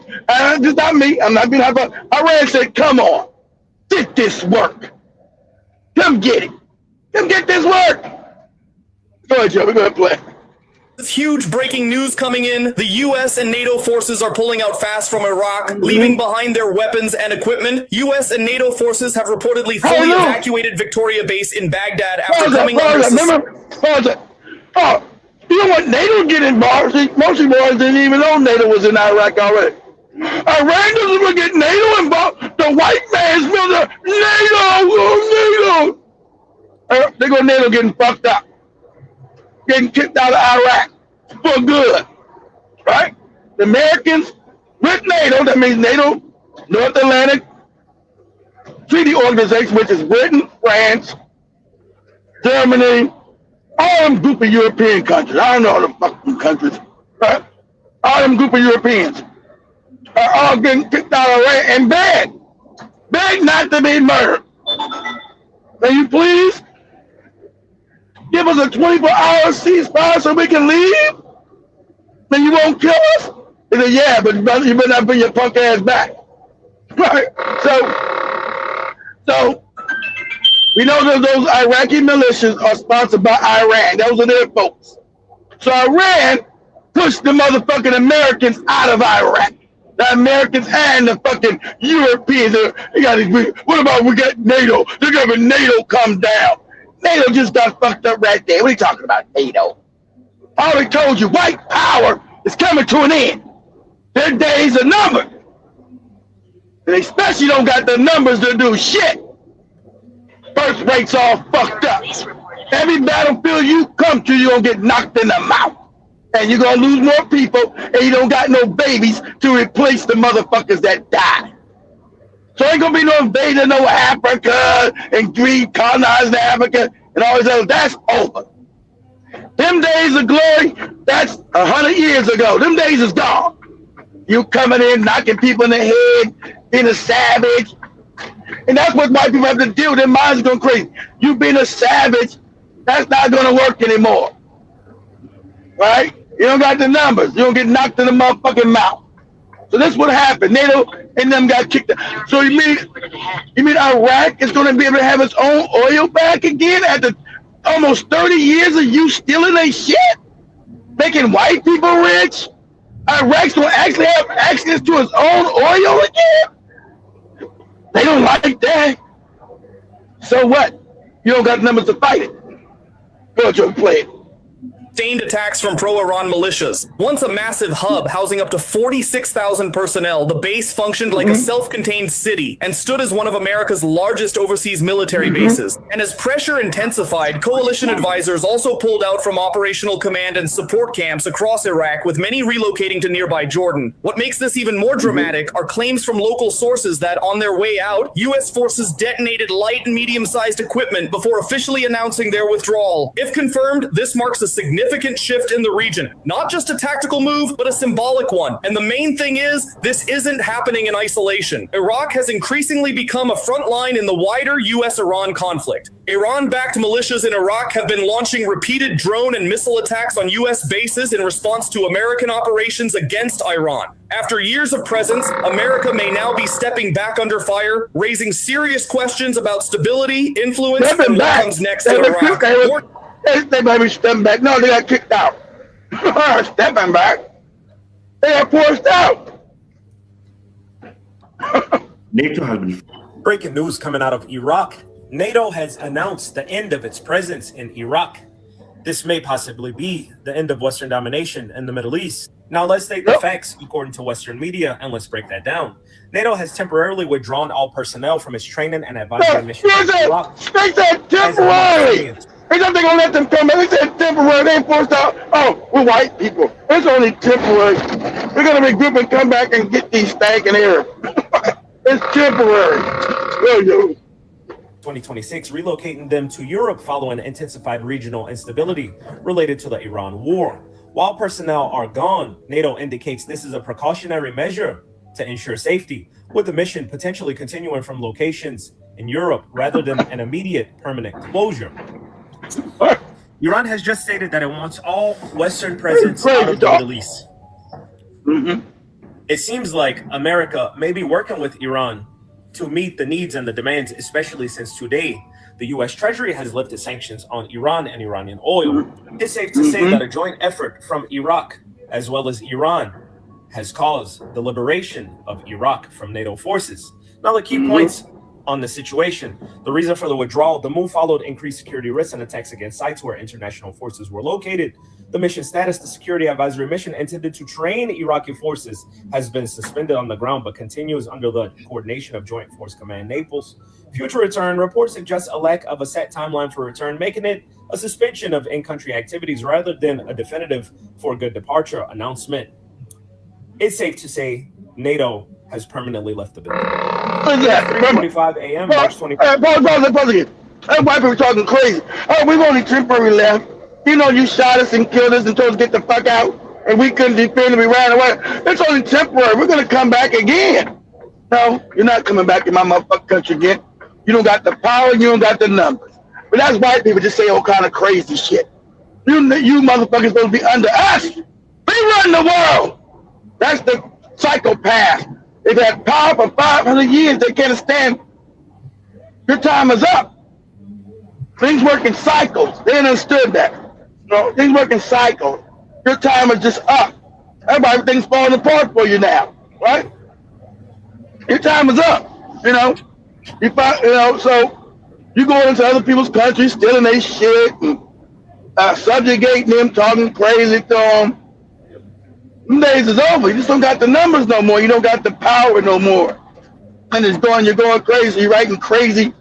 this is not me. I'm not being hyper. Iran said, come on. Get this work. Come get it. Come get this work. Go ahead, Joe. We're going to play. This huge breaking news coming in. The U.S. and NATO forces are pulling out fast from Iraq, leaving behind their weapons and equipment. U.S. and NATO forces have reportedly fully evacuated Victoria Base in Baghdad after coming under... You know what? NATO get involved. Most of boys didn't even know NATO was in Iraq already. Iran doesn't look at NATO involved. The white man's military. NATO! They go NATO getting fucked up. Getting kicked out of Iraq for good. Right? The Americans with NATO, that means NATO, North Atlantic Treaty Organization, which is Britain, France, Germany, all them group of European countries. I don't know all the fucking countries. Right? All them group of Europeans are all getting kicked out of Iraq and begged not to be murdered. Can you please give us a 24-hour ceasefire so we can leave? Then you won't kill us? He said, yeah, but you better not bring your punk ass back. Right? So we know that those Iraqi militias are sponsored by Iran. Those are their folks. So Iran pushed the motherfucking Americans out of Iraq. The Americans and the fucking Europeans. What about we got NATO? They're having NATO come down. NATO just got fucked up right there. What are you talking about, NATO? I already told you, white power is coming to an end. Their days are numbered. And they especially don't got the numbers to do shit. Birth rates all fucked up. Every battlefield you come to, you're going to get knocked in the mouth. And you're going to lose more people, and you don't got no babies to replace the motherfuckers that died. So ain't going to be no invasion, no Africa, and Greek colonized Africa, and all this other. That's over. Them days of glory, that's 100 years ago. Them days is gone. You coming in, knocking people in the head, being a savage. And that's what white people have to deal with. Their minds are going crazy. You being a savage, that's not going to work anymore. Right? You don't got the numbers. You don't get knocked in the motherfucking mouth. So this is what happened. NATO and them got kicked out. So you mean Iraq is going to be able to have its own oil back again after almost 30 years of you stealing their shit? Making white people rich? Iraq's going to actually have access to its own oil again? They don't like that. So what? You don't got the numbers to fight it. Go to play it. Sustained attacks from pro-Iran militias. Once a massive hub housing up to 46,000 personnel, the base functioned like a self-contained city and stood as one of America's largest overseas military bases. And as pressure intensified, coalition advisors also pulled out from operational command and support camps across Iraq, with many relocating to nearby Jordan. What makes this even more dramatic are claims from local sources that on their way out, U.S. forces detonated light and medium-sized equipment before officially announcing their withdrawal. If confirmed, this marks a significant shift in the region. Not just a tactical move, but a symbolic one. And the main thing is, this isn't happening in isolation. Iraq has increasingly become a front line in the wider US-Iran conflict. Iran-backed militias in Iraq have been launching repeated drone and missile attacks on US bases in response to American operations against Iran. After years of presence, America may now be stepping back under fire, raising serious questions about stability, influence, and what comes next in Iraq. They might be stepping back. No, they got kicked out. Stepping back. They got forced out. NATO has been... Breaking news coming out of Iraq. NATO has announced the end of its presence in Iraq. This may possibly be the end of Western domination in the Middle East. Now let's take the facts according to Western media, and let's break that down. NATO has temporarily withdrawn all personnel from its training and advisory mission in Iraq. They said temporarily. They don't think gonna let them come in. They said temporary. They ain't forced out. Oh, we're white people. It's only temporary. We're gonna regroup and come back and get these stinking Arabs. It's temporary. 2026, relocating them to Europe following intensified regional instability related to the Iran war. While personnel are gone, NATO indicates this is a precautionary measure to ensure safety, with the mission potentially continuing from locations in Europe rather than an immediate permanent closure. Iran has just stated that it wants all Western presence out of the Middle East. It seems like America may be working with Iran to meet the needs and the demands, especially since today the U.S. Treasury has lifted sanctions on Iran and Iranian oil. It's safe to say that a joint effort from Iraq as well as Iran has caused the liberation of Iraq from NATO forces. Now, the key points on the situation: the reason for the withdrawal, the move followed increased security risks and attacks against sites where international forces were located. The mission status: the security advisory mission intended to train Iraqi forces has been suspended on the ground but continues under the coordination of Joint Force Command Naples. Future return: reports suggest a lack of a set timeline for return, making it a suspension of in-country activities rather than a definitive for good departure announcement. It's safe to say NATO has permanently left the building. 3:45 a.m. March 25th. That white people talking crazy. Oh, we only temporarily left. You know, you shot us and killed us and told us to get the fuck out, and we couldn't defend and we ran away. It's only temporary. We're gonna come back again. No, you're not coming back in my motherfucking country again. You don't got the power, you don't got the numbers. But that's white people just say all kind of crazy shit. You motherfuckers supposed to be under us. We run the world. That's the psychopath. They've had power for 500 years. They can't stand. Your time is up. Things work in cycles. They understood that. You know, things work in cycles. Your time is just up. Everything's falling apart for you now, right? Your time is up. You know, so you going into other people's countries, stealing their shit, and subjugating them, talking crazy to them. Them days is over. You just don't got the numbers no more. You don't got the power no more. And you're going crazy. You're writing crazy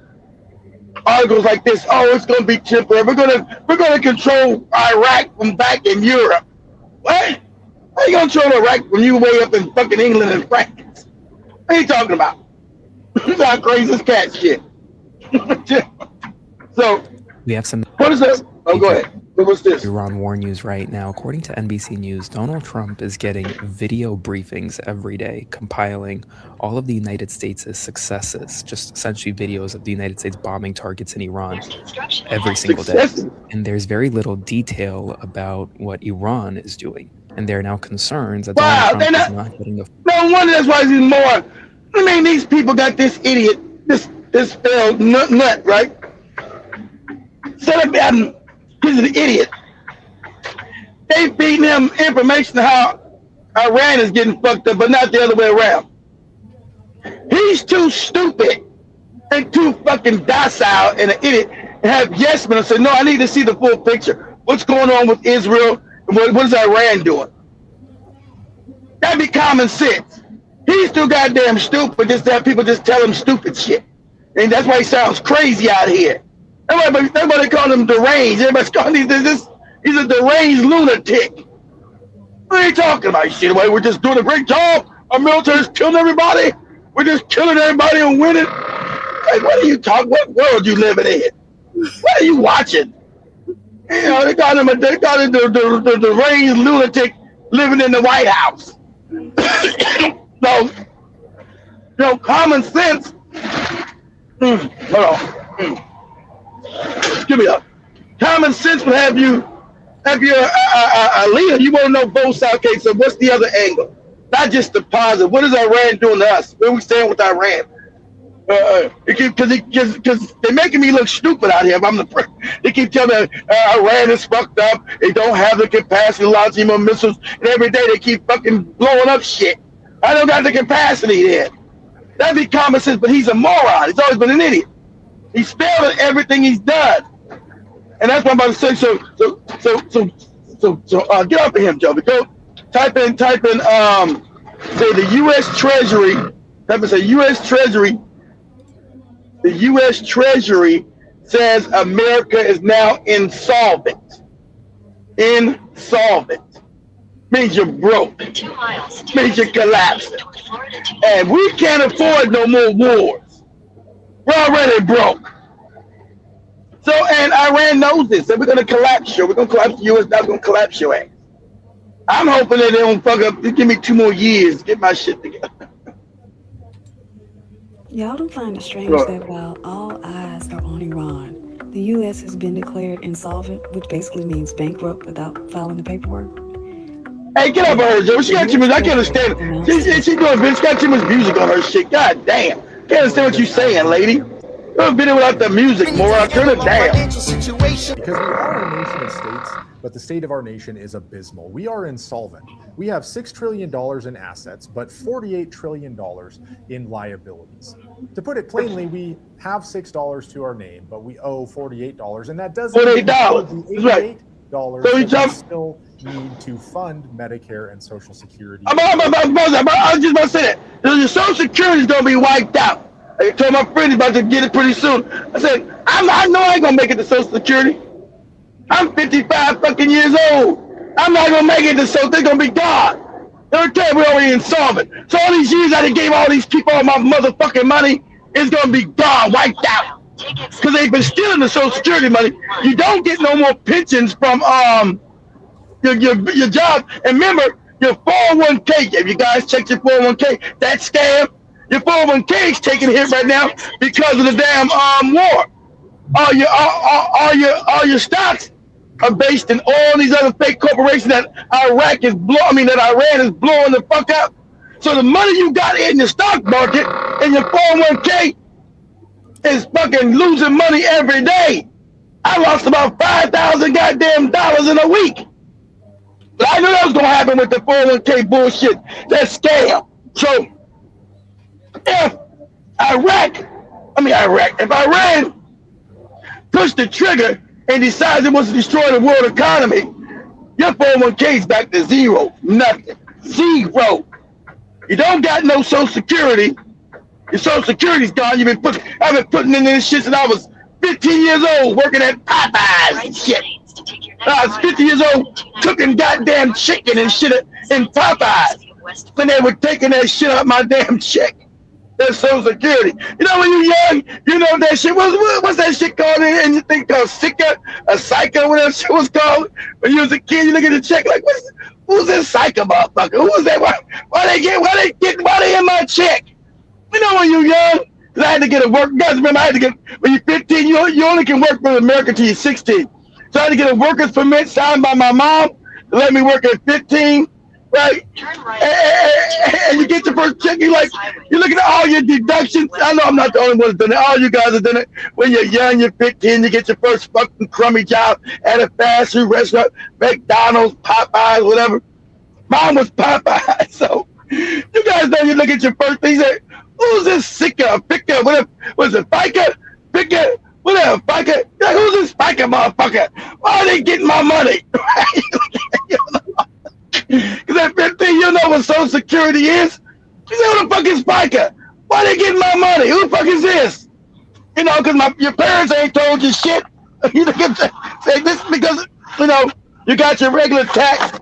articles like this. Oh, it's going to be temporary. We're going to control Iraq from back in Europe. What? How you going to control Iraq when you way up in fucking England and France? What are you talking about? It's not crazy as cat shit. So we have some. What is this? Oh, go ahead. What's this? Iran War News right now. According to NBC News, Donald Trump is getting video briefings every day, compiling all of the United States' successes, just essentially videos of the United States bombing targets in Iran every single day. And there's very little detail about what Iran is doing. And there are now concerns that Donald Trump is not getting a... No wonder that's why he's more. I mean, these people got this idiot, this failed nut, right? Instead of having... He's an idiot. They feeding him information how Iran is getting fucked up, but not the other way around. He's too stupid and too fucking docile and an idiot and have yes men and say, no, I need to see the full picture. What's going on with Israel and what is Iran doing? That'd be common sense. He's too goddamn stupid just to have people just tell him stupid shit. And that's why he sounds crazy out here. Everybody call him deranged. Everybody's calling him he's a deranged lunatic. What are you talking about? Shit, we're just doing a great job. Our military's killing everybody. We're just killing everybody and winning. Like, what are you talking? What world you living in? What are you watching? You know, they got him the deranged lunatic living in the White House. So, you know, common sense. Hold on. Give me up. Common sense would have you a leader. You want to know both sides. Okay, so what's the other angle? Not just the positive. What is Iran doing to us? Where we stand with Iran? Because they're making me look stupid out here. They keep telling me Iran is fucked up. They don't have the capacity to launch even missiles. And every day they keep fucking blowing up shit. I don't got the capacity there. That'd be common sense, but he's a moron. He's always been an idiot. He's failed at everything he's done. And that's what I'm about to say. So get off of him, Joe. Go type in, say the U.S. Treasury. Type in, say U.S. Treasury. The U.S. Treasury says America is now insolvent. Insolvent. Means you're broke. Means you're collapsed. And we can't afford no more wars. We're already broke. So, and Iran knows this. So we're going to collapse you. We're going to collapse the U.S. Now we're going to collapse your ass. I'm hoping that they don't fuck up. Give me 2 more years to get my shit together. Y'all don't find it strange that while all eyes are on Iran, The U.S. has been declared insolvent, which basically means bankrupt without filing the paperwork. Hey, get up on her, Joe. She got too much. I can't understand. She doing bitch. Got too much music on her shit. God damn. Can't understand what you saying, lady. You ever been without the music more? I turn it down. Because we are a nation of states, but the state of our nation is abysmal. We are insolvent. We have $6 trillion in assets, but $48 trillion in liabilities. To put it plainly, we have $6 to our name, but we owe $48, and that doesn't $48. include the Right. $88 So you that we still need to fund Medicare and Social Security. I was just about to say that. The Social Security is going to be wiped out. I told my friend he's about to get it pretty soon. I said, I know I ain't going to make it to Social Security. I'm 55 fucking years old. I'm not going to make it to Social. They're going to be gone. Okay, we're already insolvent. So all these years I done gave all these people all my motherfucking money, it's going to be gone, wiped out. Because they've been stealing the Social Security money. You don't get no more pensions from your job. And remember, your 401k, if you guys check your 401k, that scam, your 401k is taking a hit right now because of the damn war. All your stocks are based in all these other fake corporations that Iran is blowing the fuck up. So the money you got in the stock market and your 401k is fucking losing money every day. I lost about $5,000 goddamn dollars in a week. But I knew that was gonna happen with the 401k bullshit. That scam. So if Iran pushed the trigger and decides it wants to destroy the world economy, your 401k is back to zero. Nothing. Zero. You don't got no Social Security. Your Social Security's gone. I've been putting in this shit since I was 15 years old, working at Popeyes and shit. I was 50 years old, cooking goddamn chicken and shit in Popeyes. When they were taking that shit out my damn check. That's Social Security. You know, when you're young, you know that shit. What's that shit called? And you think called Sika, a psycho, whatever shit was called. When you was a kid, you look at the check like, who's this psycho motherfucker? Who is that? Why they in my check? You know, when you're young, because I had to get a work. You guys remember, when you're 15, you only can work for America till you're 16. So I had to get a worker's permit signed by my mom to let me work at 15. Right? And you get your first check, you're looking at all your deductions. I know I'm not the only one who's done it. All you guys have done it. When you're young, you're 15, you get your first fucking crummy job at a fast food restaurant, McDonald's, Popeyes, whatever. Mine was Popeyes. So you guys know, you look at your first thing, you say, who's this Sika, Pika, whatever, was it Fika, Pika, whatever, Fika? You're like, who's this Fika motherfucker? Why are they getting my money? Because at 15, you know what Social Security is. You say, who the fuck is FICA? Why they getting my money? Who the fuck is this? You know, because your parents ain't told you shit. You say this because, you know, you got your regular tax.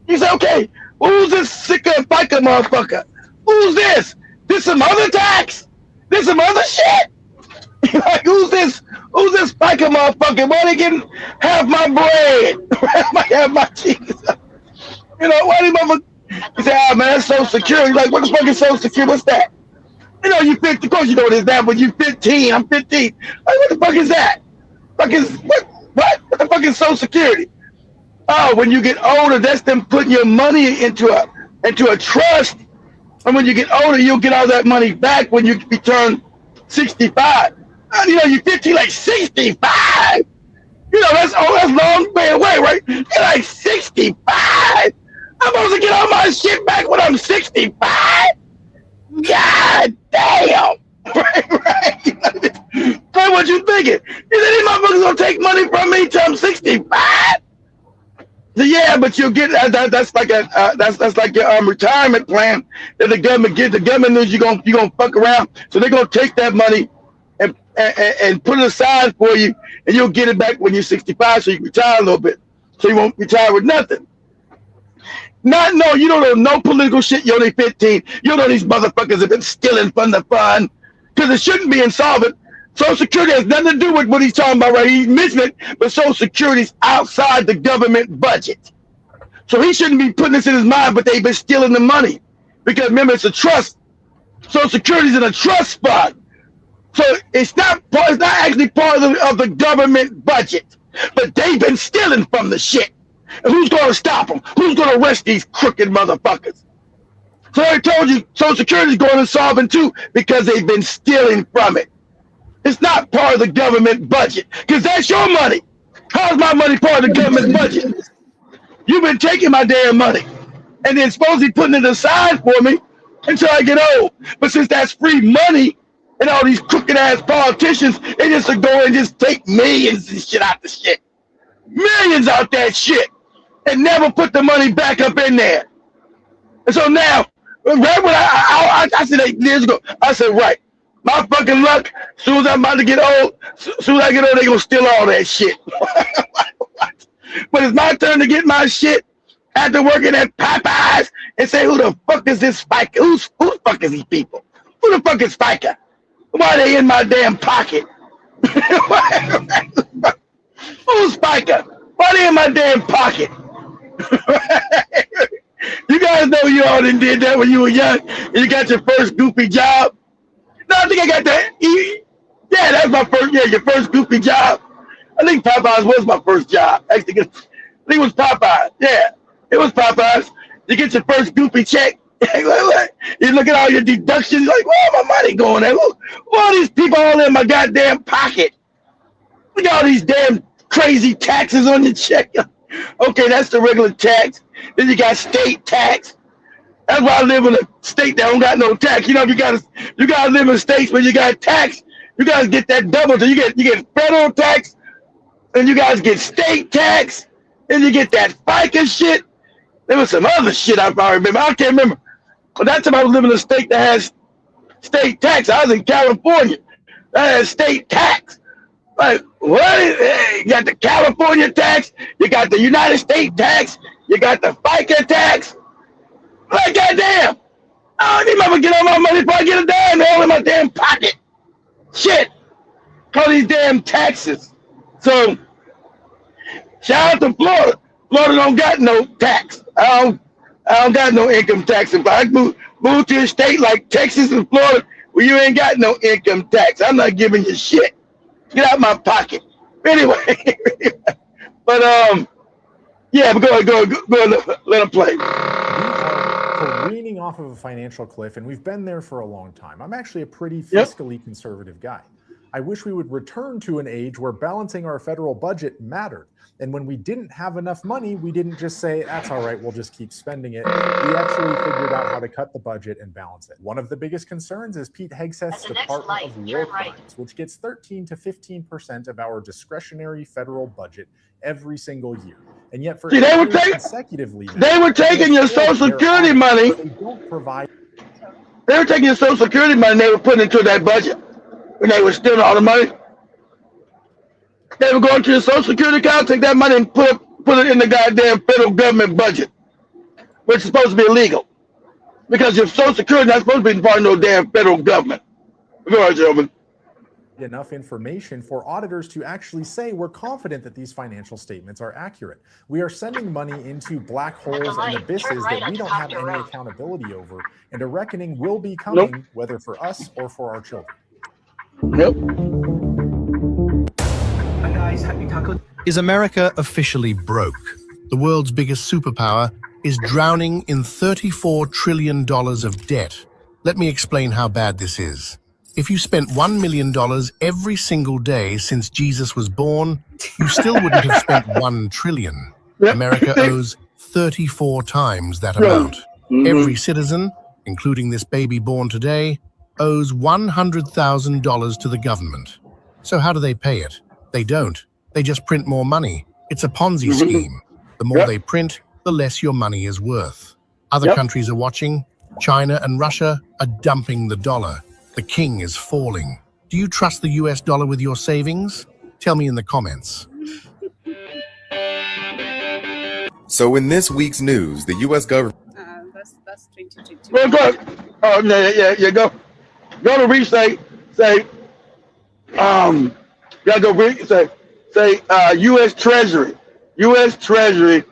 You say, okay, who's this sicker FICA motherfucker? Who's this? This some other tax? This some other shit? Like, who's this FICA motherfucker? Why they getting half my bread? half my cheese? You know, why do motherfuckers? You say, oh man, that's Social Security. Like, what the fuck is Social Security? What's that? You know, you 50, of course you know what it is that, but you 15, I'm 15. Like, what the fuck is that? What the fuck is Social Security? Oh, when you get older, that's them putting your money into a trust. And when you get older, you'll get all that money back when you turn 65. You know, you're 15, like 65. You know, that's long way away, right? You're like 65. I'm supposed to get all my shit back when I'm 65? God damn! Right? So what you thinking? You think these motherfuckers gonna take money from me till I'm 65? So yeah, but you'll get that's like your retirement plan that the government gives. The government knows you're gonna fuck around, so they're gonna take that money and put it aside for you, and you'll get it back when you're 65, so you can retire a little bit, so you won't retire with nothing. You don't know no political shit. You're only 15. You know these motherfuckers have been stealing from the fund because it shouldn't be insolvent. Social Security has nothing to do with what he's talking about, right? He mentioned it, but Social Security's outside the government budget. So he shouldn't be putting this in his mind, but they've been stealing the money. Because remember, it's a trust. Social Security's in a trust fund. So it's not actually part of the government budget, but they've been stealing from the shit. And who's going to stop them? Who's going to arrest these crooked motherfuckers? So I told you, Social Security is going insolvent too because they've been stealing from it. It's not part of the government budget because that's your money. How's my money part of the government budget? You've been taking my damn money and then supposedly putting it aside for me until I get old. But since that's free money and all these crooked ass politicians, they just go and just take millions and shit out the shit. Millions out that shit and never put the money back up in there. And so now, right when I said 8 years ago, I said, right, my fucking luck, as soon as I'm about to get old, as soon as I get old, they gonna steal all that shit. But it's my turn to get my shit after working at Popeyes and say, who the fuck is this Spiker? Who the fuck is these people? Who the fuck is Spiker? Why are they in my damn pocket? Who's Spiker? Why are they in my damn pocket? You guys know you all done did that when you were young and you got your first goofy job. No, I think I got that. Yeah, that's my first, your first goofy job. I think Popeyes was my first job. Actually, I think it was Popeyes. Yeah, it was Popeyes. You get your first goofy check. You look at all your deductions, like, where my money going at? Look, all these people all in my goddamn pocket. Look at all these damn crazy taxes on your check. Okay, that's the regular tax. Then you got state tax. That's why I live in a state that don't got no tax. You know, you gotta live in states where you got tax. You guys get that double. So you get federal tax, and you guys get state tax, and you get that FICA shit. There was some other shit I probably remember. I can't remember. But that time I was living in a state that has state tax. I was in California. That has state tax. Like, what? You got the California tax, you got the United States tax, you got the FICA tax. Like, goddamn, I don't even ever get all my money before I get a dime. They're all in my damn pocket. Shit. Call these damn taxes. So, shout out to Florida. Florida don't got no tax. I don't got no income tax. If I move to a state like Texas and Florida, where you ain't got no income tax, I'm not giving you shit. Get out my pocket. Anyway, but yeah, but go let them play. Careening off of a financial cliff, and we've been there for a long time. I'm actually a pretty fiscally conservative guy. I wish we would return to an age where balancing our federal budget mattered. And when we didn't have enough money, we didn't just say, that's all right, we'll just keep spending it. We actually figured out how to cut the budget and balance it. One of the biggest concerns is Pete Hegseth's Department of War Crimes, which gets 13 to 15% of our discretionary federal budget every single year. And yet for consecutively, they were taking your Social Security money. They don't provide. They were taking your Social Security money and they were putting it into that budget. And they were stealing all the money. They were going to your Social Security account, take that money and put it in the goddamn federal government budget, which is supposed to be illegal. Because your Social Security is not supposed to be part of no damn federal government. Go ahead, gentlemen. Enough information for auditors to actually say we're confident that these financial statements are accurate. We are sending money into black holes and abysses that we don't have any accountability over, and a reckoning will be coming, whether for us or for our children. Yep. Is America officially broke? The world's biggest superpower is drowning in $34 trillion of debt. Let me explain how bad this is. If you spent $1 million every single day since Jesus was born, you still wouldn't have spent $1 trillion. America owes 34 times that amount. Every citizen, including this baby born today, owes $100,000 to the government. So how do they pay it? They don't. They just print more money. It's a Ponzi scheme. The more they print, the less your money is worth. Other countries are watching. China and Russia are dumping the dollar. The king is falling. Do you trust the US dollar with your savings? Tell me in the comments. So in this week's news, the US government... That's 2022. Well, go. Oh, yeah, go. Go to read, say, gotta go read, say, U.S. Treasury. U.S. Treasury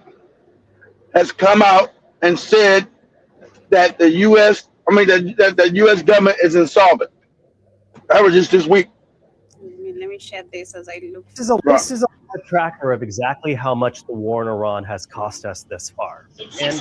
has come out and said that the U.S. government is insolvent. That was just this week. Let me share this as I look. This is a tracker of exactly how much the war in Iran has cost us this far. And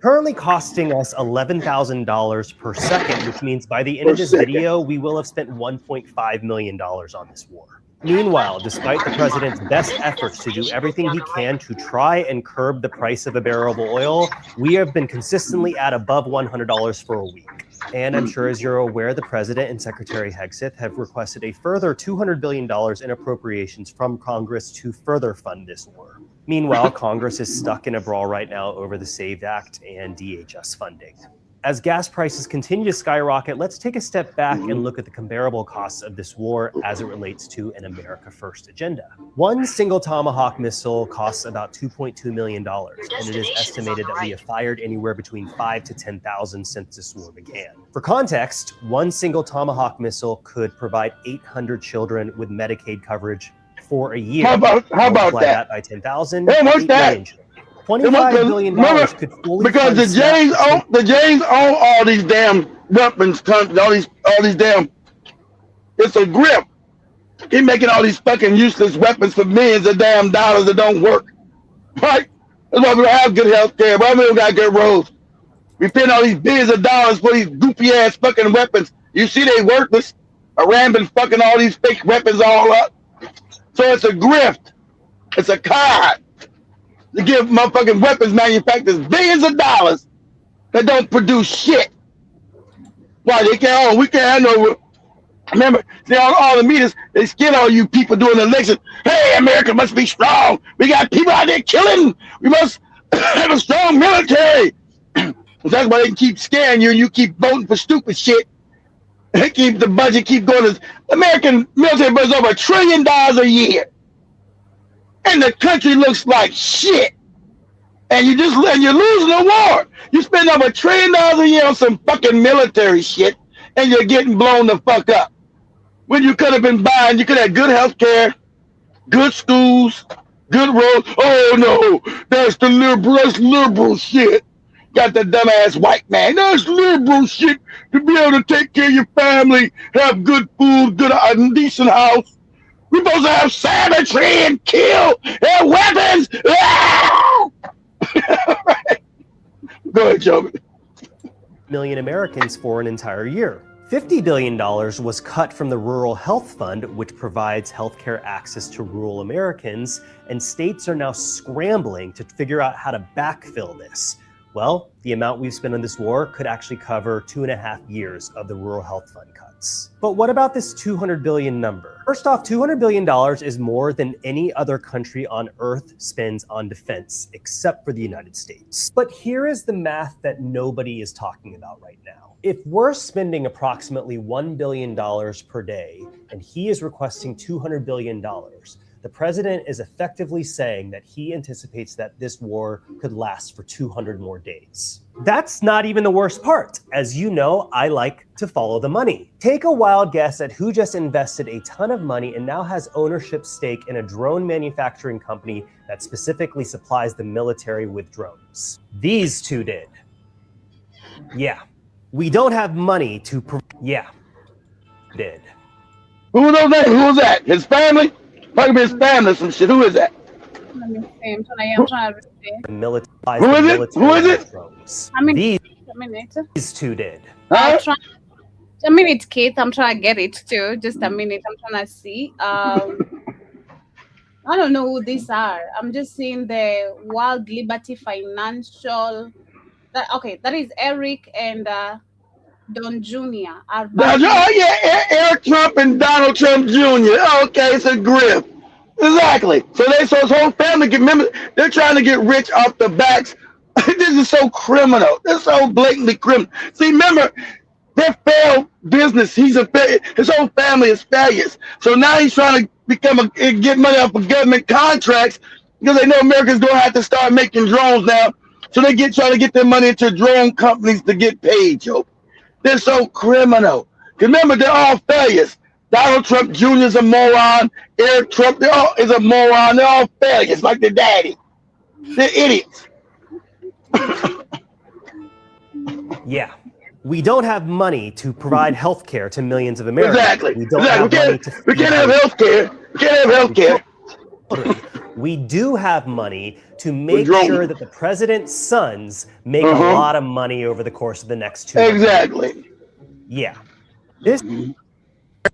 currently costing us $11,000 per second, which means by the end of this video, we will have spent $1.5 million on this war. Meanwhile, despite the president's best efforts to do everything he can to try and curb the price of a barrel of oil, we have been consistently at above $100 for a week. And I'm sure, as you're aware, the president and Secretary Hegseth have requested a further $200 billion in appropriations from Congress to further fund this war. Meanwhile, Congress is stuck in a brawl right now over the SAVE Act and DHS funding. As gas prices continue to skyrocket, let's take a step back and look at the comparable costs of this war as it relates to an America First agenda. One single Tomahawk missile costs about $2.2 million, and it is estimated that we have fired anywhere between 5,000 to 10,000 since this war began. For context, one single Tomahawk missile could provide 800 children with Medicaid coverage for a year. How about that? By 10,000. Hey, what's that? $25 billion could fully because the James own all these damn weapons, all these damn. It's a grip. He's making all these fucking useless weapons for millions of damn dollars that don't work. Right? That's why we don't have good health care. Why we don't got good roads? We spend all these billions of dollars for these goofy ass fucking weapons. You see they worthless. Iran been fucking all these fake weapons all up. So it's a grift. It's a card to give motherfucking weapons manufacturers billions of dollars that don't produce shit. Why they can't? We can't have no. Remember, see all the meters. They scared all you people doing the election. Hey, America must be strong. We got people out there killing. We must have a strong military. That's why they can keep scaring you, and you keep voting for stupid shit. They keep the budget keep going. The American military budget is over $1 trillion a year. And the country looks like shit. And you're losing the war. You spend over $1 trillion a year on some fucking military shit, and you're getting blown the fuck up. When you could have been buying, you could have good health care, good schools, good roads. Oh no, that's liberal shit. Got the dumbass white man. That's liberal shit to be able to take care of your family, have good food, a decent house. We're supposed to have savagery and kill and weapons. Right. Go ahead, Joe. Million Americans for an entire year. $50 billion was cut from the Rural Health Fund, which provides healthcare access to rural Americans, and states are now scrambling to figure out how to backfill this. Well, the amount we've spent on this war could actually cover 2.5 years of the Rural Health Fund cuts. But what about this $200 billion number? First off, $200 billion is more than any other country on Earth spends on defense, except for the United States. But here is the math that nobody is talking about right now. If we're spending approximately $1 billion per day, and he is requesting $200 billion, the president is effectively saying that he anticipates that this war could last for 200 more days. That's not even the worst part. As you know, I like to follow the money. Take a wild guess at who just invested a ton of money and now has ownership stake in a drone manufacturing company that specifically supplies the military with drones. These two did. Yeah. We don't have money to did. Who was that? His family? Probably his family, some shit. Who is that? Let me see. I'm trying to see. Who is it? I mean, a minute. These two did. A minute, Kate. I'm trying to get it too. Just a minute. I'm trying to see. I don't know who these are. I'm just seeing the World Liberty Financial. That is Eric and Don Jr. Eric Trump and Donald Trump Jr. Okay, it's a grip. Exactly. So his whole family they're trying to get rich off the backs. This is so criminal. This is so blatantly criminal. See, remember, they're failed business. His whole family is failures. So now he's trying to get money off of government contracts because they know America's going to have to start making drones now. So they trying to get their money into drone companies to get paid, Joe. They're so criminal. Remember, they're all failures. Donald Trump Jr. is a moron. Eric Trump is a moron. They're all failures, like their daddy. They're idiots. Yeah. We don't have money to provide health care to millions of Americans. Exactly. We don't have money to We can't have health care. We can't have health care. We do have money to make sure that the president's sons make a lot of money over the course of the next 2 years. Exactly. Yeah. This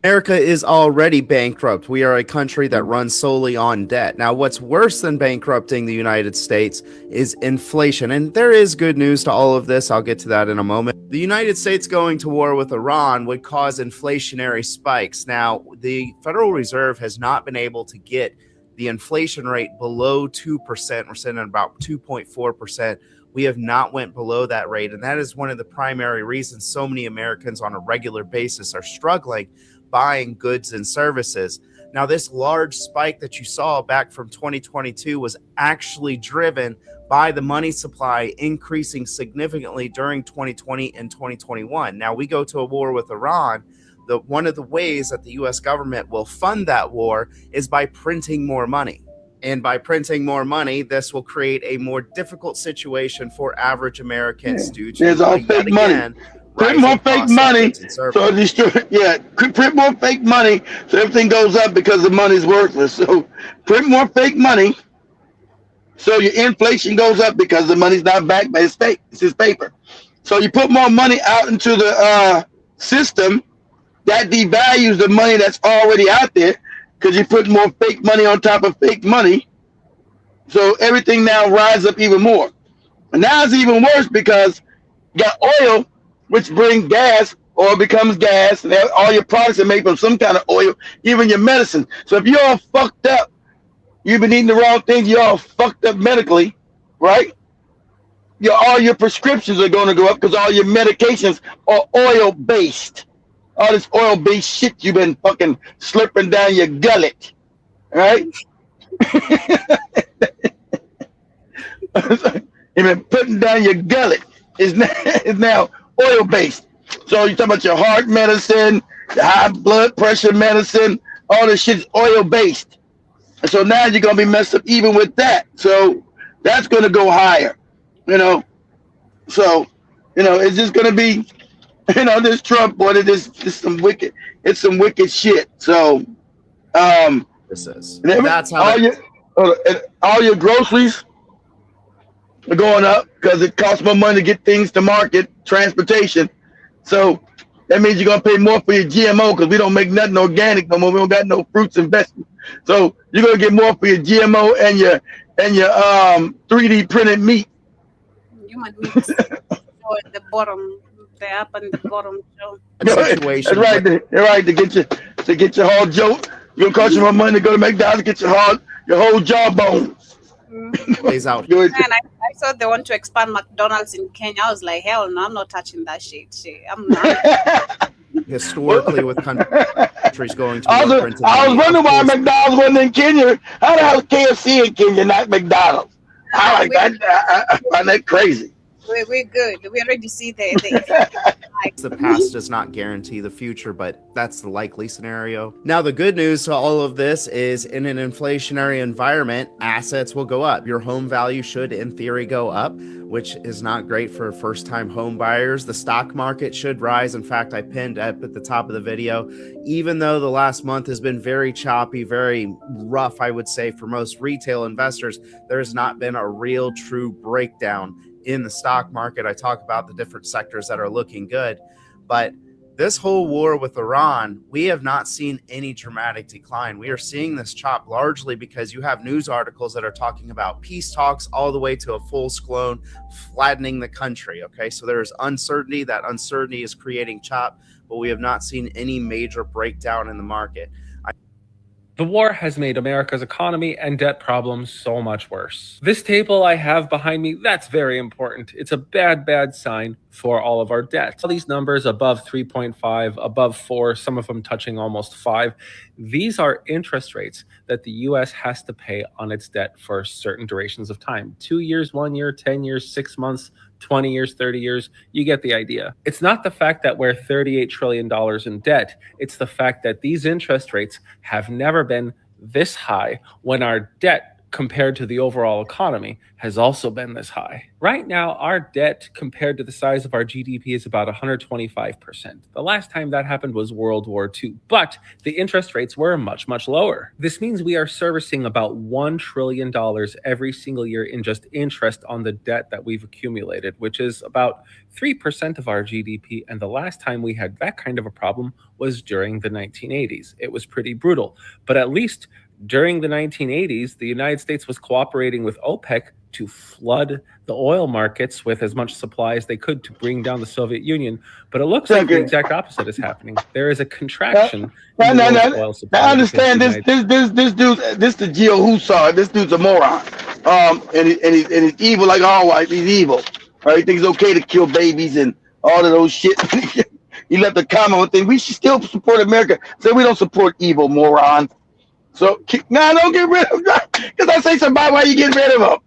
America is already bankrupt. We are a country that runs solely on debt. Now, what's worse than bankrupting the United States is inflation. And there is good news to all of this. I'll get to that in a moment. The United States going to war with Iran would cause inflationary spikes. Now, the Federal Reserve has not been able to get the inflation rate below 2%. We're sitting at about 2.4%. We have not went below that rate. And that is one of the primary reasons so many Americans on a regular basis are struggling buying goods and services. Now, this large spike that you saw back from 2022 was actually driven by the money supply increasing significantly during 2020 and 2021. Now, we go to a war with Iran. One of the ways that the U.S. government will fund that war is by printing more money. And by printing more money, this will create a more difficult situation for average Americans due to there's all fake money. Print more fake money, so print more fake money, so everything goes up because the money's worthless. So print more fake money, so your inflation goes up because the money's not backed by it's fake. It's just paper. So you put more money out into the system, that devalues the money that's already out there because you put more fake money on top of fake money. So everything now rises up even more. And now it's even worse because you got oil, which brings gas, oil becomes gas, and all your products are made from some kind of oil, even your medicine. So if you're all fucked up, you've been eating the wrong things, you're all fucked up medically, right? All your prescriptions are going to go up because all your medications are oil-based. All this oil-based shit you've been fucking slurping down your gullet, right? You've been putting down your gullet. Is now oil-based. So you talk about your heart medicine, the high blood pressure medicine, all this shit's oil-based. And so now you're gonna be messed up even with that. So that's gonna go higher, So, it's just gonna be, this Trump boy, it's some wicked shit. So this is that's how all your groceries are going up because it costs more money to get things to market, transportation. So that means you're going to pay more for your GMO because we don't make nothing organic no more. We don't got no fruits and vegetables. So you're going to get more for your GMO and your 3D printed meat. Human meat. Or the bottom, the up and the bottom. So. Situation. That's right. To get your whole joke, you're going to cost you more money to go to McDonald's, get your whole jawbone. Plays out. Man, I saw they want to expand McDonald's in Kenya. I was like, hell no, I'm not touching that shit. I'm not. Historically, with countries going to I was wondering why McDonald's wasn't in Kenya. How the hell is KFC in Kenya, not McDonald's? I find that crazy. We're good. We already see the past does not guarantee the future, but that's the likely scenario. Now, the good news to all of this is in an inflationary environment, assets will go up. Your home value should, in theory, go up, which is not great for first-time home buyers. The stock market should rise. In fact, I pinned up at the top of the video, even though the last month has been very choppy, very rough, I would say, for most retail investors, there has not been a real true breakdown in the stock market. I talk about the different sectors that are looking good, but this whole war with Iran, we have not seen any dramatic decline. We are seeing this chop largely because you have news articles that are talking about peace talks all the way to a full-blown flattening the country. Okay, so there is uncertainty. That uncertainty is creating chop, but we have not seen any major breakdown in the market. The war has made America's economy and debt problems so much worse. This table I have behind me, that's very important. It's a bad sign for all of our debts. All these numbers above 3.5, above 4, some of them touching almost 5. These are interest rates that the U.S. has to pay on its debt for certain durations of time. 2 years, 1 year, 10 years, 6 months, 20 years, 30 years, you get the idea. It's not the fact that we're $38 trillion in debt. It's the fact that these interest rates have never been this high when our debt compared to the overall economy has also been this high. Right now, our debt compared to the size of our GDP is about 125%. The last time that happened was World War II, but the interest rates were much, much lower. This means we are servicing about $1 trillion every single year in just interest on the debt that we've accumulated, which is about 3% of our GDP. And the last time we had that kind of a problem was during the 1980s. It was pretty brutal, but at least during the 1980s, the United States was cooperating with OPEC to flood the oil markets with as much supply as they could to bring down the Soviet Union. But it looks like the exact opposite is happening. There is a contraction in the oil supply. I understand this dude, this the Geo Hussar. This dude's a moron. And he's evil like all whites. He's evil. Right? He thinks it's okay to kill babies and all of those shit. He left a comment with thing. We should still support America. So we don't support evil, moron. So don't get rid of him. Because I say something about why you get rid of him.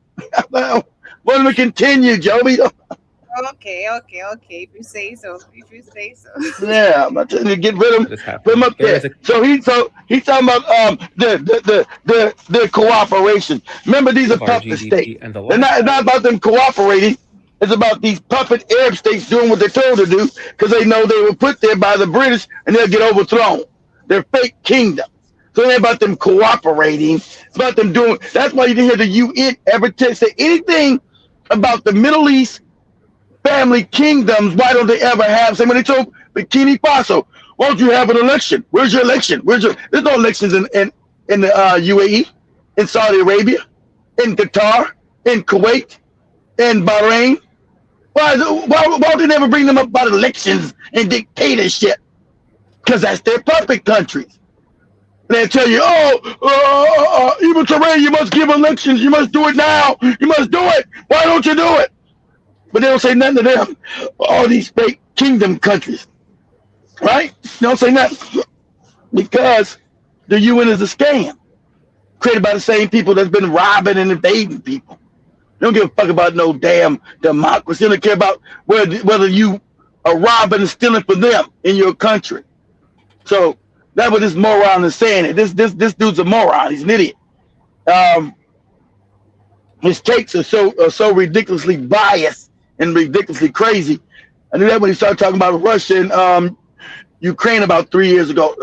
When we continue, Joby. Okay. If you say so. Yeah, I'm about to get rid of him. Put him up there. So he's talking about the cooperation. Remember, these are puppet states. They're not about them cooperating. It's about these puppet Arab states doing what they're told to do because they know they were put there by the British and they'll get overthrown. They're fake kingdoms. So it ain't about them cooperating. It's about them doing. That's why you didn't hear the UN ever say anything about the Middle East family kingdoms. Why don't they ever have? Say when they told Burkina Faso, why don't you have an election? Where's your election? There's no elections in the UAE, in Saudi Arabia, in Qatar, in Kuwait, in Bahrain. Why don't they never bring them up about elections and dictatorship? Because that's their puppet countries. They tell you, Evil Terrain, you must give elections. You must do it now. You must do it. Why don't you do it? But they don't say nothing to them. All these fake kingdom countries, right? They don't say nothing because the UN is a scam created by the same people that's been robbing and invading people. They don't give a fuck about no damn democracy. They don't care about whether you are robbing and stealing for them in your country. So that's what this moron is saying. This dude's a moron. He's an idiot. His takes are so ridiculously biased and ridiculously crazy. I knew that when he started talking about Russia and Ukraine about 3 years ago.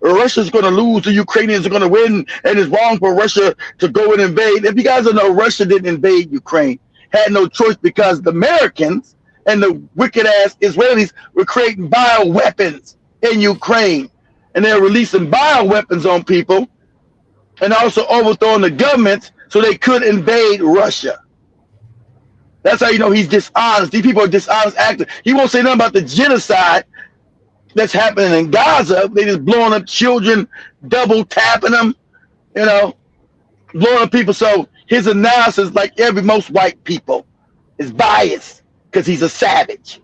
Russia's going to lose, the Ukrainians are going to win, and it's wrong for Russia to go and invade. If you guys don't know, Russia didn't invade Ukraine. Had no choice because the Americans and the wicked-ass Israelis were creating bioweapons in Ukraine. And they're releasing bioweapons on people and also overthrowing the governments so they could invade Russia. That's how you know he's dishonest. These people are dishonest actors. He won't say nothing about the genocide that's happening in Gaza. They just blowing up children, double tapping them, blowing up people. So his analysis, like most white people, is biased because he's a savage.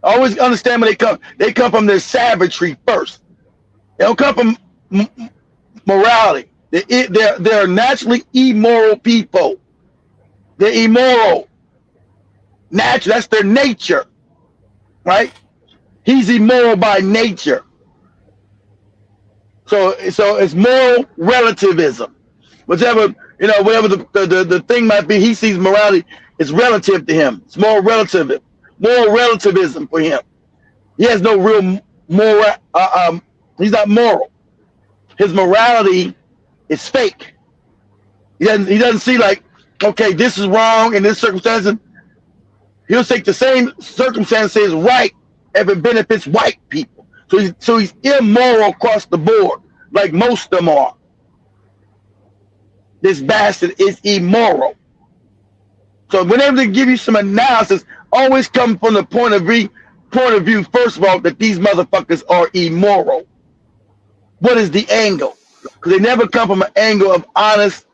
Always understand where they come. They come from their savagery first. They don't come from morality. They're naturally immoral people. They're immoral. Natural. That's their nature, right? He's immoral by nature. So it's moral relativism. Whatever the thing might be, he sees morality is relative to him. It's moral relativism for him. He has no real moral. He's not moral. His morality is fake. He doesn't see like, okay, this is wrong in this circumstance. He'll take the same circumstances right if it benefits white people. So he's immoral across the board, like most of them are. This bastard is immoral. So whenever they give you some analysis, always come from the point of view, first of all, that these motherfuckers are immoral. What is the angle? Because they never come from an angle of honest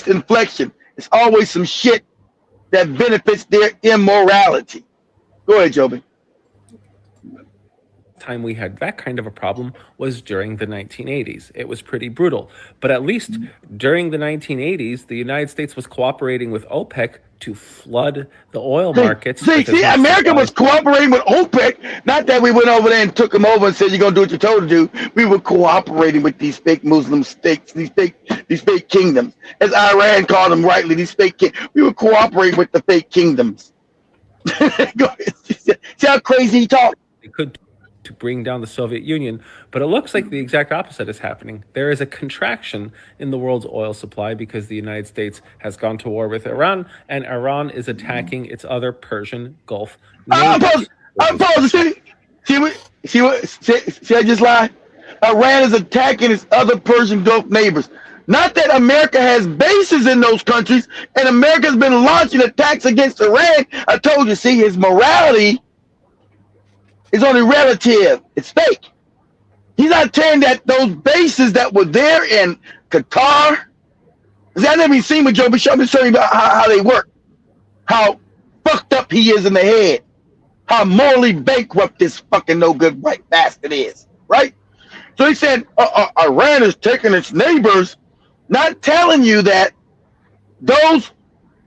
inflection. It's always some shit that benefits their immorality. Go ahead, Joby. time we had that kind of a problem was during the 1980s. It was pretty brutal. But at least during the 1980s, the United States was cooperating with OPEC to flood the oil markets. See, America was cooperating with OPEC. Not that we went over there and took them over and said, you're going to do what you're told to do. We were cooperating with these fake Muslim states, these fake kingdoms. As Iran called them rightly, these fake we were cooperating with the fake kingdoms. See how crazy he talked? They could to bring down the Soviet Union, but it looks like the exact opposite is happening. There is a contraction in the world's oil supply because the United States has gone to war with Iran, and Iran is attacking its other Persian Gulf neighbors. I'm paused. See, I just lied? Iran is attacking its other Persian Gulf neighbors. Not that America has bases in those countries, and America's been launching attacks against Iran. I told you, see, his morality is only relative. It's fake. He's not saying that those bases that were there in Qatar, see, I never even seen with Joe, but I'm just showing you about how they work, how fucked up he is in the head, how morally bankrupt this fucking no good white bastard is, right? So he said Iran is taking its neighbors, not telling you that those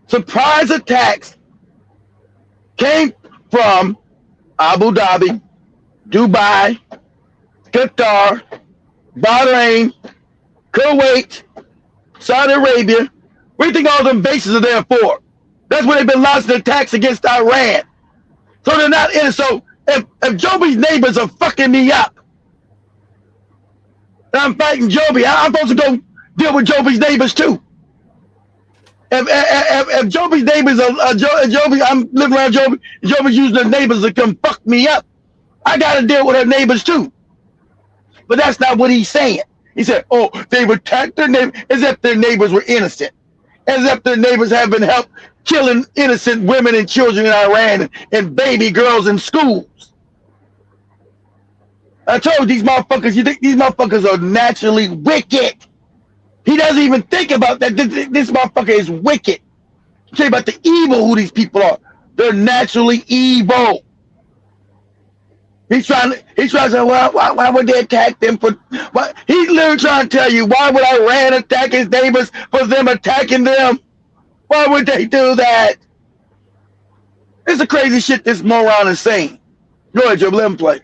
surprise attacks came from Abu Dhabi, Dubai, Qatar, Bahrain, Kuwait, Saudi Arabia. What do you think all them bases are there for? That's where they've been launching attacks against Iran. So they're not in it. So if Joby's neighbors are fucking me up, and I'm fighting Joby, I'm supposed to go deal with Joby's neighbors too. If Joby's neighbors are Joby, I'm living around Joby, Joby's using their neighbors to come fuck me up, I got to deal with her neighbors too. But that's not what he's saying. He said, oh, they've attacked their neighbors as if their neighbors were innocent. As if their neighbors have been helped killing innocent women and children in Iran and baby girls in schools. I told you, these motherfuckers, you think these motherfuckers are naturally wicked. He doesn't even think about that. This motherfucker is wicked. Say about the evil who these people are. They're naturally evil. He's trying to say, well, why would they attack them for what? He's literally trying to tell you, why would Iran attack his neighbors for them attacking them? Why would they do that? It's the crazy shit this moron is saying. Go ahead, Joe, let him play.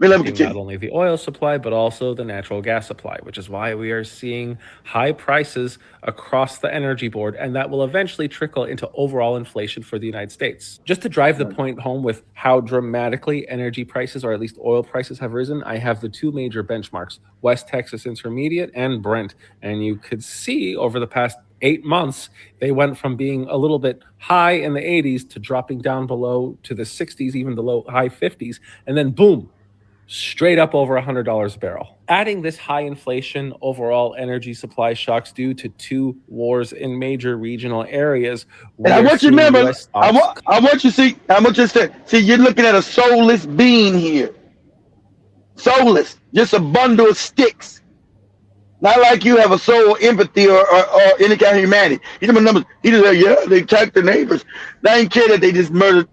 Not only the oil supply, but also the natural gas supply, which is why we are seeing high prices across the energy board, and that will eventually trickle into overall inflation for the United States. Just to drive the point home with how dramatically energy prices, or at least oil prices, have risen, I have the two major benchmarks, West Texas Intermediate and Brent, and you could see over the past 8 months, they went from being a little bit high in the 80s to dropping down below to the 60s, even the low high 50s, and then boom, straight up over $100 a barrel. Adding this high inflation, overall energy supply shocks due to two wars in major regional areas. And I want you to remember, I want you to see, you're looking at a soulless being here. Soulless, just a bundle of sticks. Not like you have a soul, empathy, or any kind of humanity. He just numbers. He just said, yeah, they attacked the neighbors. They ain't care that they just murdered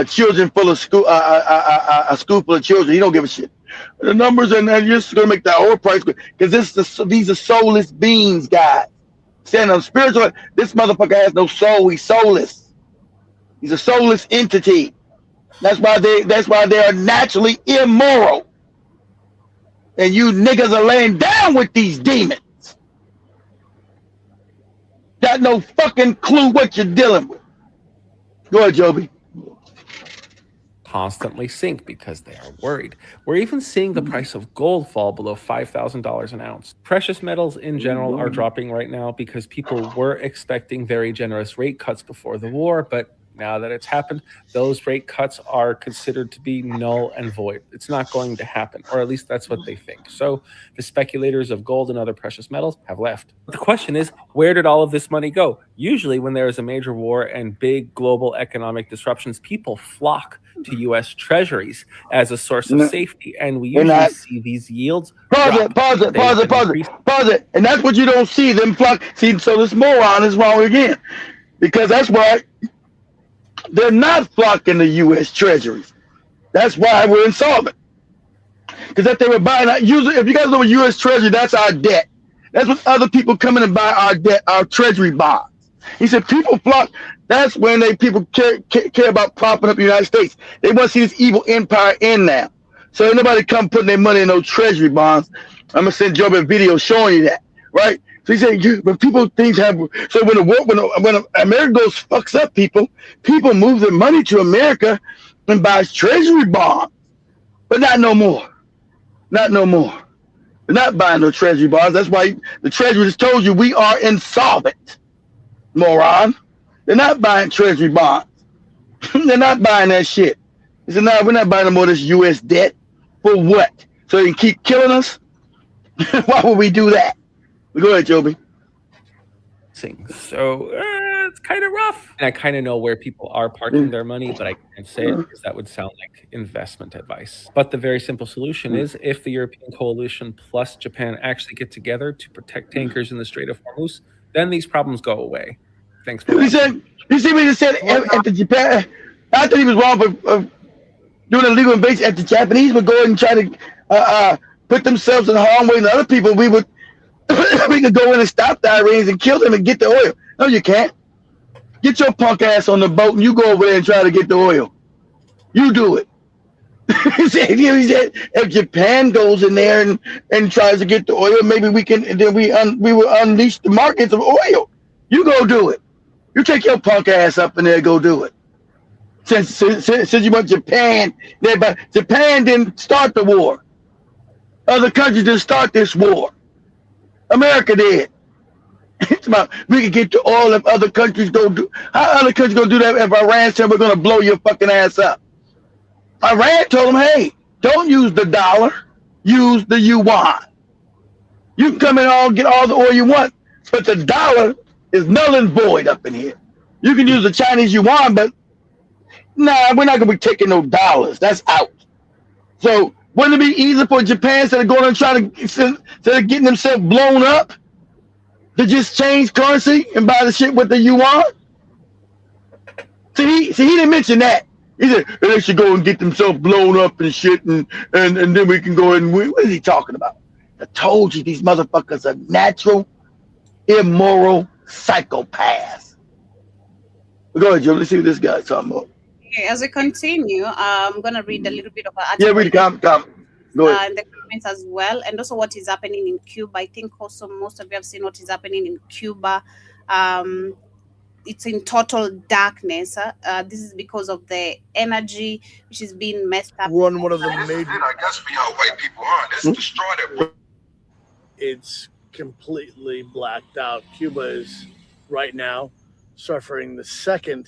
children full of school, a school full of children. He don't give a shit. The numbers, and you're just gonna make that oil price because these are soulless beings, guys. Standing on spiritual. This motherfucker has no soul. He's soulless. He's a soulless entity. That's why they are naturally immoral. And you niggas are laying down with these demons. Got no fucking clue what you're dealing with. Go ahead, Joby. Constantly sink because they are worried. We're even seeing the price of gold fall below $5,000 an ounce. Precious metals in general are dropping right now because people were expecting very generous rate cuts before the war, but now that it's happened, those rate cuts are considered to be null and void. It's not going to happen, or at least that's what they think. So the speculators of gold and other precious metals have left. The question is, where did all of this money go? Usually when there is a major war and big global economic disruptions, people flock to U.S. treasuries as a source of safety, and we usually see these yields Pause it. And that's what you don't see, them flock. See, so this moron is wrong again, because that's why they're not flocking to U.S. treasuries. That's why we're insolvent. Because if they were buying, usually, if you guys know what U.S. Treasury, that's our debt. That's when other people come in and buy our debt, our Treasury bonds. He said people flock. That's when people care about propping up the United States. They want to see this evil empire end now. So ain't nobody come putting their money in those Treasury bonds. I'm gonna send Job a video showing you that, right? So he said, when people things have, so when America goes fucks up, people move their money to America and buys Treasury bonds, but not no more. Not no more. They're not buying no Treasury bonds. That's why the Treasury just told you we are insolvent, moron. They're not buying Treasury bonds. They're not buying that shit. They said, no, we're not buying no more of this U.S. debt. For what? So they can keep killing us? Why would we do that? Go ahead, Joby. So it's kind of rough. And I kind of know where people are parking their money, but I can't say it because that would sound like investment advice. But the very simple solution is if the European coalition plus Japan actually get together to protect tankers in the Strait of Hormuz, then these problems go away. Thanks for watching. You see what he said at the Japan? I thought he was wrong for doing a legal invasion. If the Japanese would go and try to put themselves in harm's way to other people, we could go in and stop the Iranians and kill them and get the oil. No, you can't. Get your punk ass on the boat and you go over there and try to get the oil. You do it. He said, if Japan goes in there and tries to get the oil, maybe we can. Then we will unleash the markets of oil. You go do it. You take your punk ass up in there, go do it. Since you want Japan, but Japan didn't start the war. Other countries didn't start this war. America did. It's about we can get the oil if other countries don't do. How other countries gonna do that if Iran said we're gonna blow your fucking ass up? Iran told them, hey, don't use the dollar, use the yuan. You can come in and get all the oil you want, but the dollar is null and void up in here. You can use the Chinese yuan, but nah, we're not gonna be taking no dollars. That's out. So wouldn't it be easier for Japan instead of going and trying to instead of getting themselves blown up to just change currency and buy the shit with the yuan? See, he didn't mention that. He said they should go and get themselves blown up and shit, and then we can go and what is he talking about? I told you these motherfuckers are natural, immoral psychopaths. Go ahead, Joe. Let's see what this guy's talking about. Okay, as we continue, I'm going to read a little bit of an article. Yeah, read it. Come. Go ahead. In the comments as well, and also what is happening in Cuba. I think also most of you have seen what is happening in Cuba. It's in total darkness. This is because of the energy which is being messed up. One of the major. I guess we how white people are. Let's destroy that. It's completely blacked out. Cuba is right now suffering the second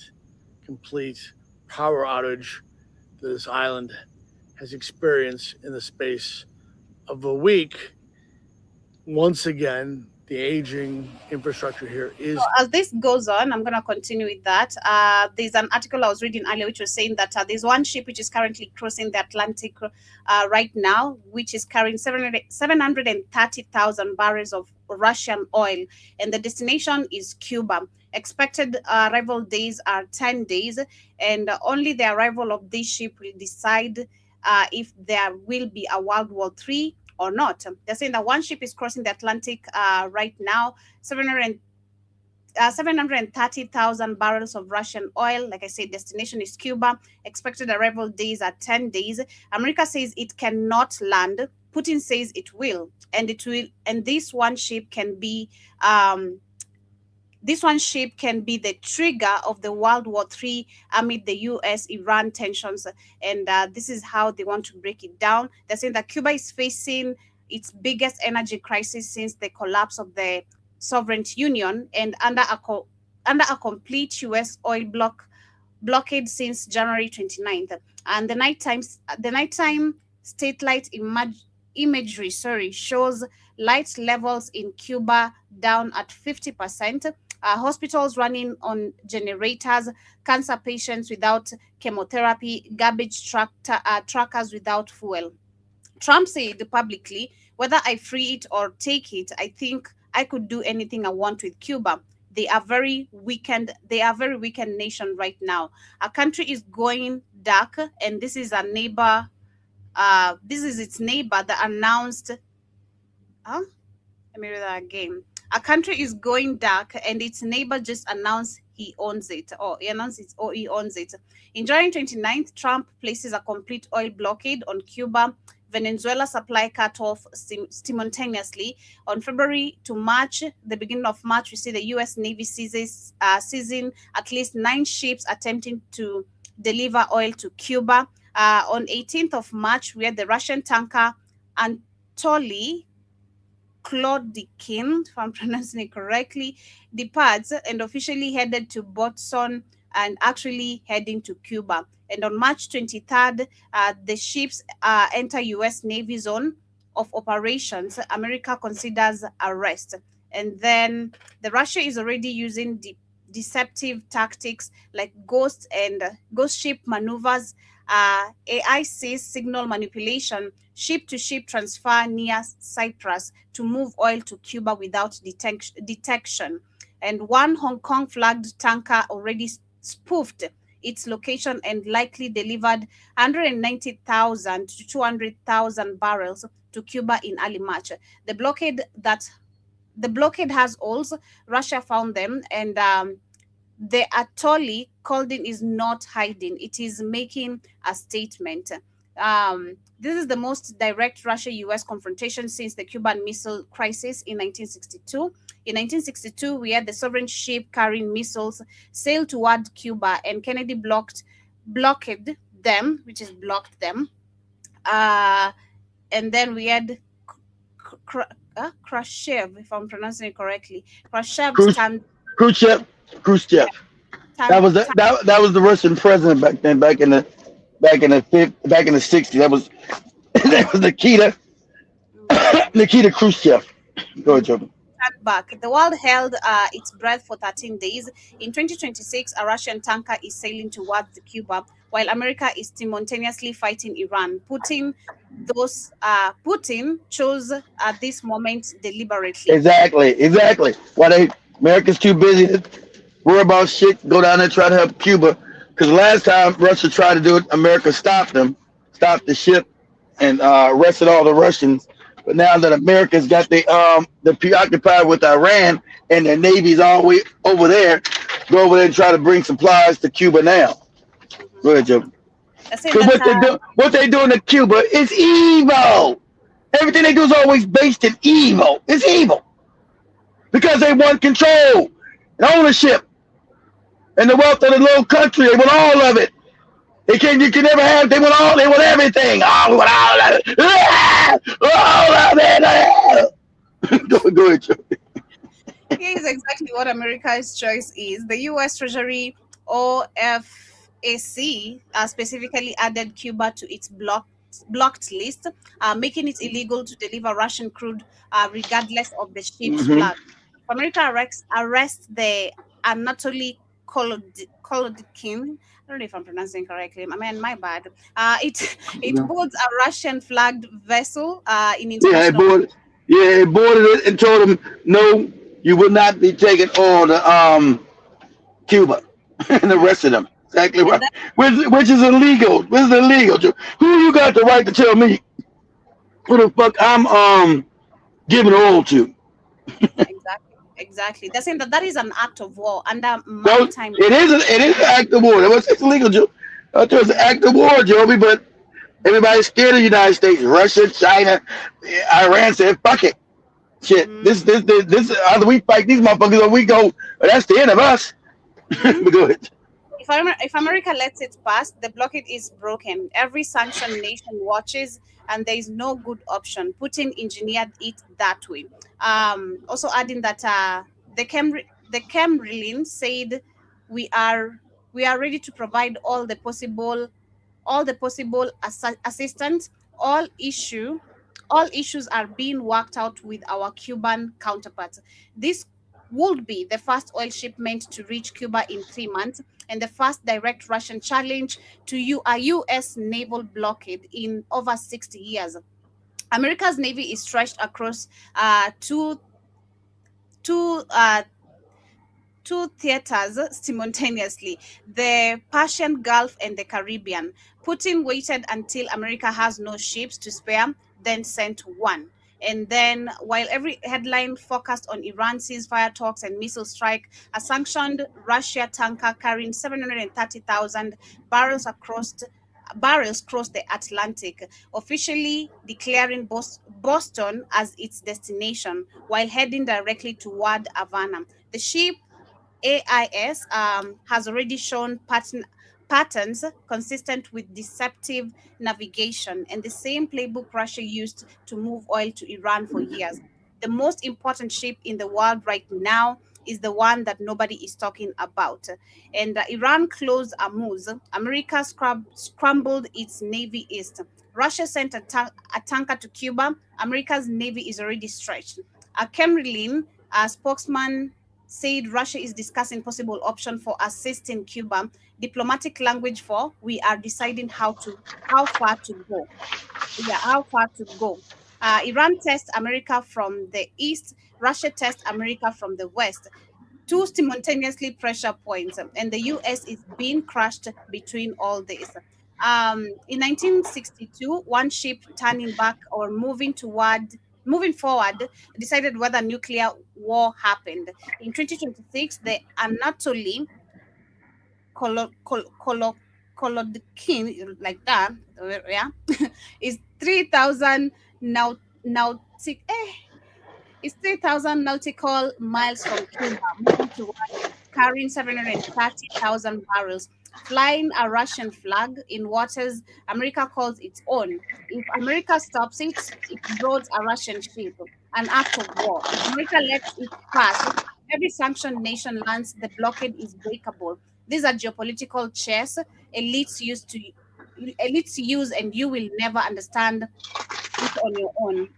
complete power outage that this island has experienced in the space of a week. Once again, the aging infrastructure here is. So as this goes on, I'm going to continue with that. There's an article I was reading earlier which was saying that there's one ship which is currently crossing the Atlantic right now, which is carrying 730,000 barrels of Russian oil, and the destination is Cuba. Expected arrival days are 10 days, and only the arrival of this ship will decide if there will be a World War III or not. They're saying that one ship is crossing the Atlantic right now, 730,000 barrels of Russian oil. Like I said, destination is Cuba. Expected arrival days are 10 days. America says it cannot land. Putin says it will, and it will. And this one ship can be the trigger of the World War III amid the U.S.-Iran tensions. And this is how they want to break it down. They're saying that Cuba is facing its biggest energy crisis since the collapse of the Soviet Union, and under a complete U.S. oil blockade since January 29th. And the nighttime satellite imagery shows light levels in Cuba down at 50%. Hospitals running on generators, cancer patients without chemotherapy, garbage truckers without fuel. Trump said publicly, whether I free it or take it, I think I could do anything I want with Cuba. They are very weakened. They are a very weakened nation right now. Our country is going dark, and this is a neighbor. This is its neighbor that announced. Let me read that again. A country is going dark, and its neighbor just announced he owns it, or he announced it, or he owns it. In January 29th, Trump places a complete oil blockade on Cuba. Venezuela supply cut off simultaneously. On February to March, the beginning of March, we see the U.S. Navy seizing at least 9 ships attempting to deliver oil to Cuba. On 18th of March, we had the Russian tanker Anatoly Klodikin, if I'm pronouncing it correctly, departs and officially headed to Boston and actually heading to Cuba. And on March 23rd, the ships enter U.S. Navy zone of operations. America considers arrest. And then the Russia is already using deceptive tactics like ghost ship maneuvers, AIC signal manipulation, ship-to-ship transfer near Cyprus to move oil to Cuba without detection. And one Hong Kong flagged tanker already spoofed its location and likely delivered 190,000 to 200,000 barrels to Cuba in early March. The blockade has holes. Russia found them, and the Anatoly Klodikin is not hiding. It is making a statement. This is the most direct Russia-U.S. confrontation since the Cuban Missile Crisis in 1962. In 1962, we had the sovereign ship carrying missiles sail toward Cuba, and Kennedy blocked them. And then we had Khrushchev, if I'm pronouncing it correctly. Khrushchev. That was the Russian president back then, back in the 60s. That was Nikita Khrushchev. Go ahead, Joe. Back. The world held its breath for 13 days. In 2026, a Russian tanker is sailing towards Cuba, while America is simultaneously fighting Iran. Putin chose this moment deliberately. Exactly. Why America's too busy to worry about shit, go down there and try to help Cuba. Because last time Russia tried to do it, America stopped the ship, and arrested all the Russians. But now that America's got they're preoccupied with Iran and their navy's all the way over there, go over there and try to bring supplies to Cuba now. Go ahead, Joe. What they doing to Cuba is evil. Everything they do is always based in evil. It's evil. Because they want control and ownership and the wealth of the little country. They want all of it. You can never have. They want everything. Oh, we want all of it. All of it. Go ahead, Joe. Here's exactly what America's choice is. The U.S. Treasury OFAC specifically added Cuba to its blocked list, making it illegal to deliver Russian crude regardless of the ship's flag. America arrests the Anatoly Klodikin. I don't know if I'm pronouncing correctly. My bad. It boards a Russian flagged vessel in international. It boarded it and told them, no, you will not be taking oil to Cuba and the rest of them. Exactly right. Which is illegal. This is illegal. Who you got the right to tell me who the fuck I'm giving oil to? Exactly. They're saying that is an act of war under maritime. It is an act of war. It's illegal, Joe. It's an act of war, Joby, but everybody's scared of the United States. Russia, China, Iran said, fuck it. Shit. This either we fight these motherfuckers or we go, that's the end of us. Go ahead. If America lets it pass, the blockade is broken. Every sanctioned nation watches, and there is no good option. Putin engineered it that way. Also adding that the Kremlin said we are ready to provide all the possible assistance. All issues are being worked out with our Cuban counterparts. This would be the first oil shipment to reach Cuba in 3 months, and the first direct Russian challenge to a U.S. naval blockade in over 60 years. America's navy is stretched across 2 two theaters simultaneously, the Persian Gulf and the Caribbean. Putin waited until America has no ships to spare, then sent one. And then, while every headline focused on Iran's ceasefire talks and missile strike, a sanctioned Russia tanker carrying 730,000 barrels crossed the Atlantic, officially declaring Boston as its destination while heading directly toward Havana. The ship AIS has already shown patterns consistent with deceptive navigation and the same playbook Russia used to move oil to Iran for years. The most important ship in the world right now is the one that nobody is talking about. And Iran closed Hormuz. America scrambled its navy east. Russia sent a tanker to Cuba. America's navy is already stretched. A Kremlin spokesman said Russia is discussing possible option for assisting Cuba. Diplomatic language for we are deciding how far to go. Yeah, how far to go. Iran tests America from the east. Russia tests America from the west. Two simultaneously pressure points, and the U.S. is being crushed between all this. In 1962, one ship turning back or moving forward decided whether nuclear war happened. In 2026, the Anatoly Kolodykin, like that, yeah, is 3,000 It's 3,000 nautical miles from Cuba, moving toward carrying 730,000 barrels, flying a Russian flag in waters America calls its own. If America stops it, it draws a Russian ship, an act of war. If America lets it pass, every sanctioned nation learns the blockade is breakable. These are geopolitical chess elites use, and you will never understand it on your own.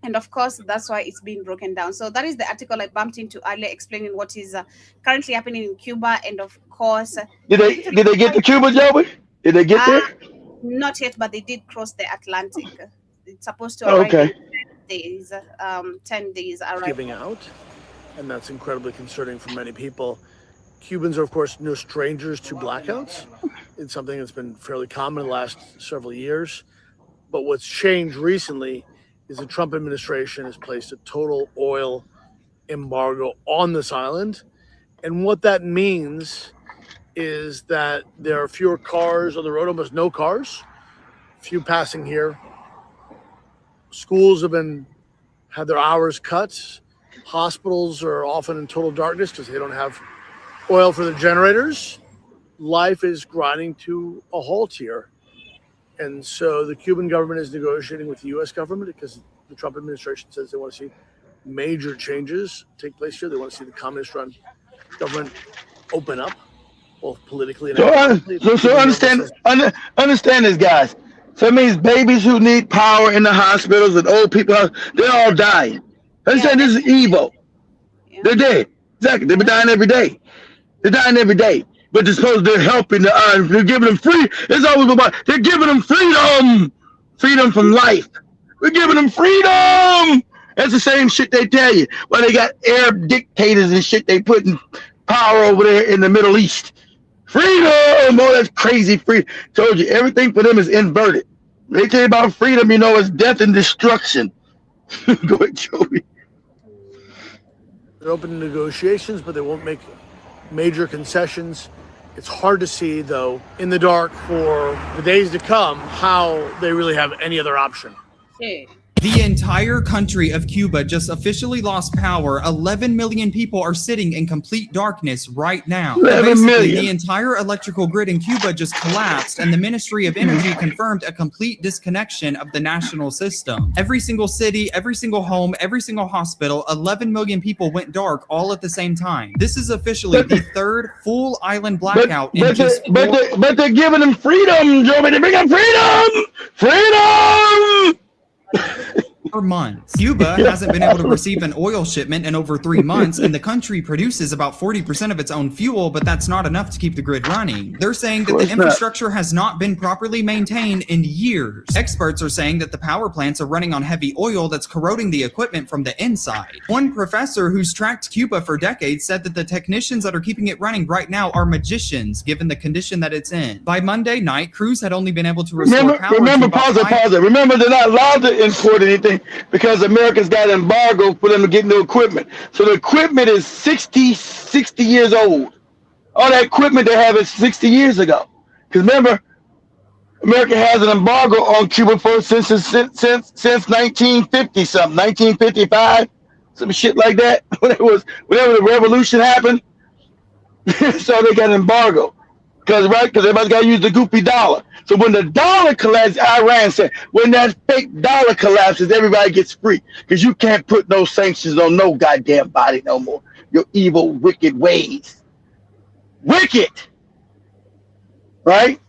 And of course, that's why it's being broken down. So that is the article I bumped into earlier, explaining what is currently happening in Cuba. And of course, did they get to Cuba, Joey? Did they get there? Not yet, but they did cross the Atlantic. It's supposed to arrive in 10 days. Giving out, and that's incredibly concerning for many people. Cubans are, of course, no strangers to blackouts. It's something that's been fairly common in the last several years. But what's changed recently is the Trump administration has placed a total oil embargo on this island. And what that means is that there are fewer cars on the road, almost no cars, few passing here. Schools have had their hours cut. Hospitals are often in total darkness because they don't have oil for the generators. Life is grinding to a halt here. And so the Cuban government is negotiating with the U.S. government because the Trump administration says they want to see major changes take place here. They want to see the communist-run government open up, both politically and economically. So understand this, guys. So it means babies who need power in the hospitals and old people, they're all dying. Understand, this is evil. They're dead. Exactly. They've been dying every day. They're dying every day. But they're helping the island. They're giving them free. It's always about they're giving them freedom. Freedom from life. We're giving them freedom. That's the same shit they tell you. Well, they got Arab dictators and shit they put in power over there in the Middle East. Freedom. Oh, that's crazy free. Told you, everything for them is inverted. They tell you about freedom, you know, it's death and destruction. Go ahead, Joey. They're open to negotiations, but they won't make major concessions. It's hard to see, though, in the dark for the days to come, how they really have any other option. The entire country of Cuba just officially lost power. 11 million people are sitting in complete darkness right now. 11 million. The entire electrical grid in Cuba just collapsed, and the Ministry of Energy confirmed a complete disconnection of the national system. Every single city, every single home, every single hospital, 11 million people went dark all at the same time. This is officially the third full island blackout But they're giving them freedom, Joe. They bring them freedom! Freedom! For months. Cuba hasn't been able to receive an oil shipment in over 3 months, and the country produces about 40% of its own fuel, but that's not enough to keep the grid running. They're saying that the infrastructure has not been properly maintained in years. Experts are saying that the power plants are running on heavy oil that's corroding the equipment from the inside. One professor who's tracked Cuba for decades said that the technicians that are keeping it running right now are magicians, given the condition that it's in. By Monday night, crews had only been able to restore power. Pause it. Remember, they're not allowed to import anything because America's got an embargo for them to get new equipment. So the equipment is 60 years old. All that equipment they have is 60 years ago. Because remember, America has an embargo on Cuba since 1950 something, 1955, some shit like that. Whenever the revolution happened, so they got an embargo. Because everybody's got to use the goopy dollar. So when the dollar collapses, Iran said, when that fake dollar collapses, everybody gets free. Because you can't put no sanctions on no goddamn body no more. Your evil, wicked ways. Wicked! Right?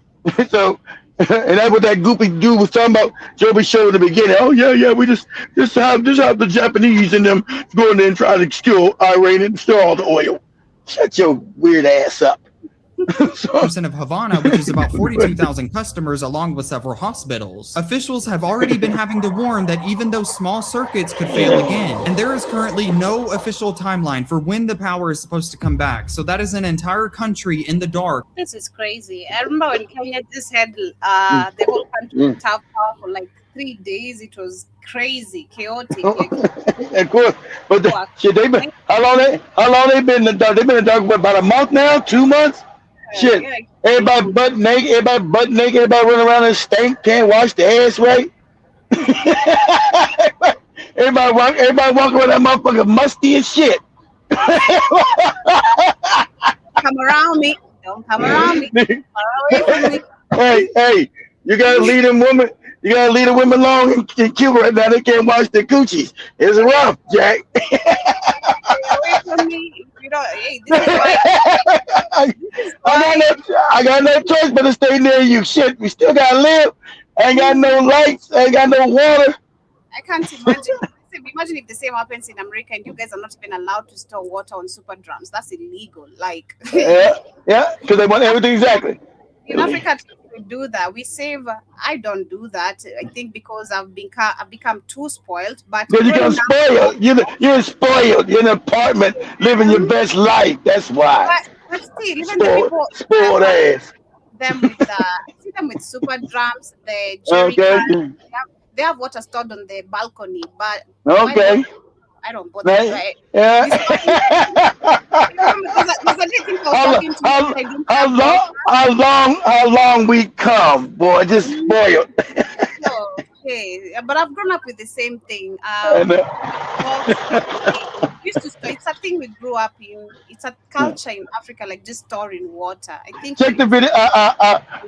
So, and that's what that goopy dude was talking about. Joby showed in the beginning. Oh, yeah, we just have the Japanese and them go in there and try to steal Iran and steal all the oil. Shut your weird ass up. Percent of Havana, which is about 42,000 customers, along with several hospitals. Officials have already been having to warn that even those small circuits could fail again, and there is currently no official timeline for when the power is supposed to come back. So that is an entire country in the dark. This is crazy. I remember when Kenya just had the whole country without power for like 3 days. It was crazy, chaotic. Of course, but they've been how long they been in the dark? They've been in the dark for about a month now, 2 months. Shit, everybody butt naked, everybody running around and stink, can't wash their ass right. everybody walking around that motherfucker musty as shit. Come around me. Don't come around me. Far away from me. Hey, you gotta lead them women. You gotta lead the women along in Cuba right now. They can't wash their coochies. It's rough, Jack. Stay away from me. You know, hey, this is why. I got no choice but to stay near you. Shit, we still gotta live. I ain't got no lights. I ain't got no water. I can't imagine. Imagine if the same happens in America and you guys are not even allowed to store water on super drums. That's illegal. Like yeah, because they want everything exactly. In Africa, we do that. We save. I don't do that. I think because I've become too spoiled. But you become spoiled. You're spoiled. You're in an apartment, living your best life. That's why. But still, even the people spoiled ass. Them with super drums, the jerry can, they have water stored on the balcony. But I don't bother. Right? Yeah. How long we come, boy? Just spoiled. Okay, but I've grown up with the same thing. It's a thing we grew up in. It's a culture in Africa, like just storing water. I think. Check the video.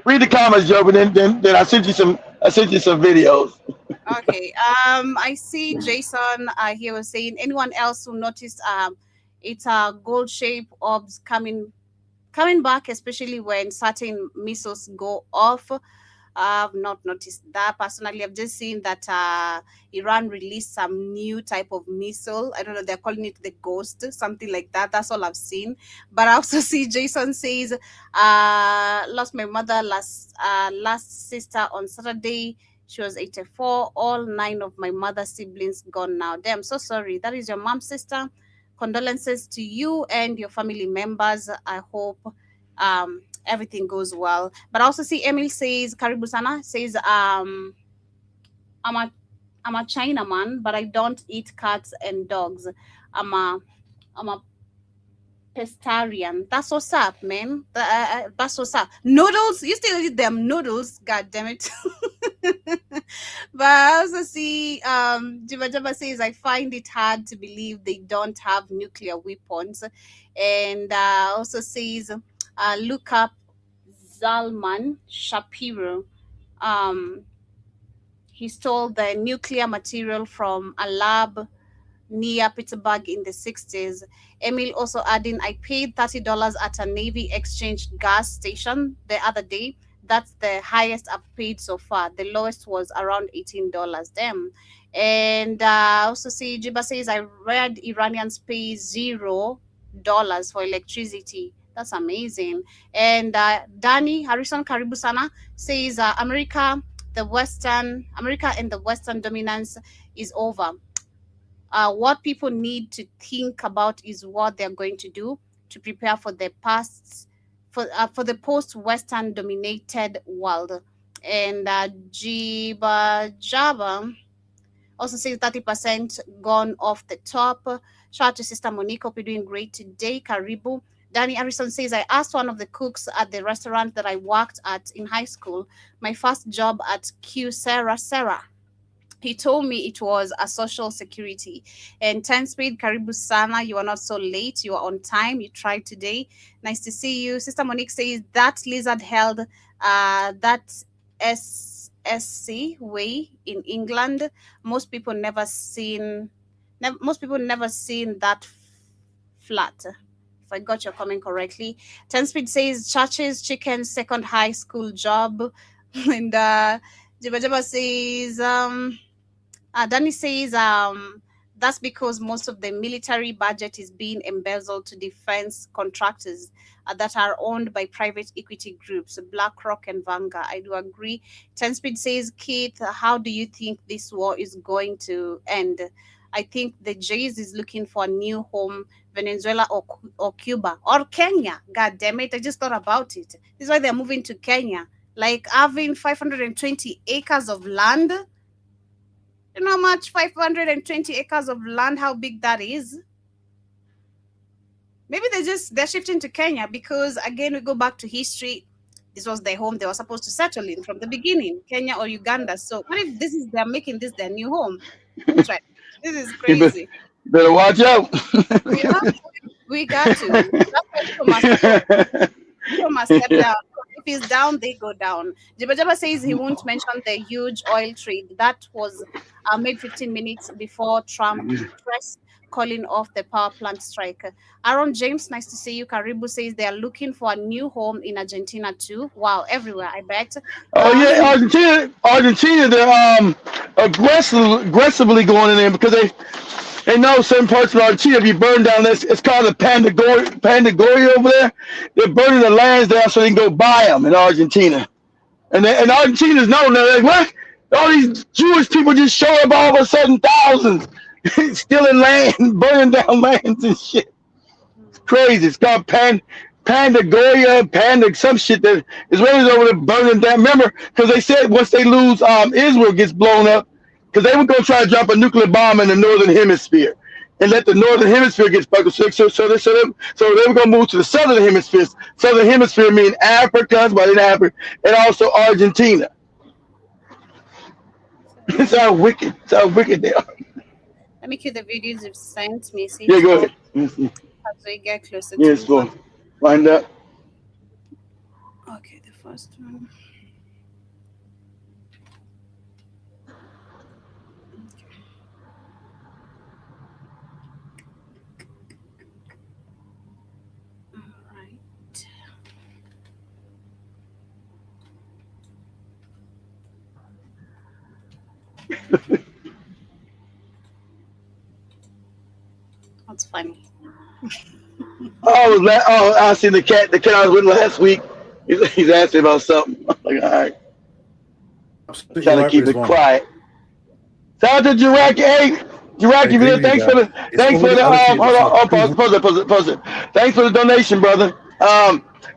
Read the comments, Joe, and then I sent you some videos. Okay. I see Jason here was saying, anyone else who noticed it's a gold-shaped orbs coming back, especially when certain missiles go off. I've not noticed that personally. I've just seen that Iran released some new type of missile. I don't know, they're calling it the Ghost, something like that. That's all I've seen. But I also see Jason says, lost my mother last sister on Saturday. She was 84. All 9 of my mother's siblings gone now. Damn, so sorry. That is your mom's sister. Condolences to you and your family members. I hope everything goes well. But I also see Emil says, Karibu Sana says, I'm a Chinaman, but I don't eat cats and dogs. I'm a pescatarian. That's what's up, man. That's what's up. Noodles, you still eat them noodles, god damn it. But I also see Jibba says, I find it hard to believe they don't have nuclear weapons. And also says, look up Zalman Shapiro. He stole the nuclear material from a lab near Pittsburgh in the 60s. Emil also adding, I paid $30 at a Navy exchange gas station the other day. That's the highest I've paid so far. The lowest was around $18. Damn. And also see, Jiba says, I read Iranians pay $0 for electricity. That's amazing. And Danny Harrison Karibusana says, America and the Western dominance is over. What people need to think about is what they're going to do to prepare for the for the post-Western dominated world. And Jiba Java also says 30% gone off the top. Shout out to Sister Monique. Hope you're doing great today. Karibu. Danny Harrison says, I asked one of the cooks at the restaurant that I worked at in high school, my first job at Q Sarah. He told me it was a social security. And 10 Speed, Karibu Sana, you are not so late. You are on time. You tried today. Nice to see you. Sister Monique says that lizard held that SSC way in England. Most people never seen that flat. If I got your comment correctly. 10 Speed says churches, chicken, second high school job. And Jaba says Danny says that's because most of the military budget is being embezzled to defense contractors that are owned by private equity groups, BlackRock and Vanguard. I do agree. 10 Speed says, Keith, how do you think this war is going to end? I think the Jays is looking for a new home, Venezuela or Cuba or Kenya. God damn it, I just thought about it. This is why they're moving to Kenya. Like having 520 acres of land. You know how much 520 acres of land, how big that is? Maybe they're shifting to Kenya because, again, we go back to history. This was their home they were supposed to settle in from the beginning, Kenya or Uganda. So what if they're making this their new home? That's right. This is crazy. Better watch out. We got to. That's why people must step down. If he's down, they go down. Jaba says he won't mention the huge oil trade that was made 15 minutes before Trump press calling off the power plant strike. Aaron James, nice to see you. Karibu says they are looking for a new home in Argentina too. Wow, everywhere, I bet. Oh yeah, Argentina, they're aggressively going in there because they know certain parts of Argentina, if you burn down this, it's called the Pandagoria over there. They're burning the lands down so they can go buy them in Argentina. And Argentina's known, they're like, what? All these Jewish people just show up all of a sudden, thousands, stealing land, burning down lands and shit. It's crazy. It's called Pandagoria, some shit that Israelis over there burning down. Remember, because they said once they lose, Israel gets blown up, because they were going to try to drop a nuclear bomb in the northern hemisphere and let the northern hemisphere get fucked. So they were going to move to the southern hemisphere. Southern hemisphere mean Africa, but in Africa, and also Argentina. It's how wicked they are. Let me cue the videos you've sent me. See, yeah, go ahead. As we get closer to go. Find out. Okay, the first one. That's funny. I seen the cat I was with last week. He's asking about something. I'm like, all right. I'm trying to keep it quiet. Shout out to Jiraki. Hey, Jiraki, thanks for the pause it. Thanks for the donation, brother.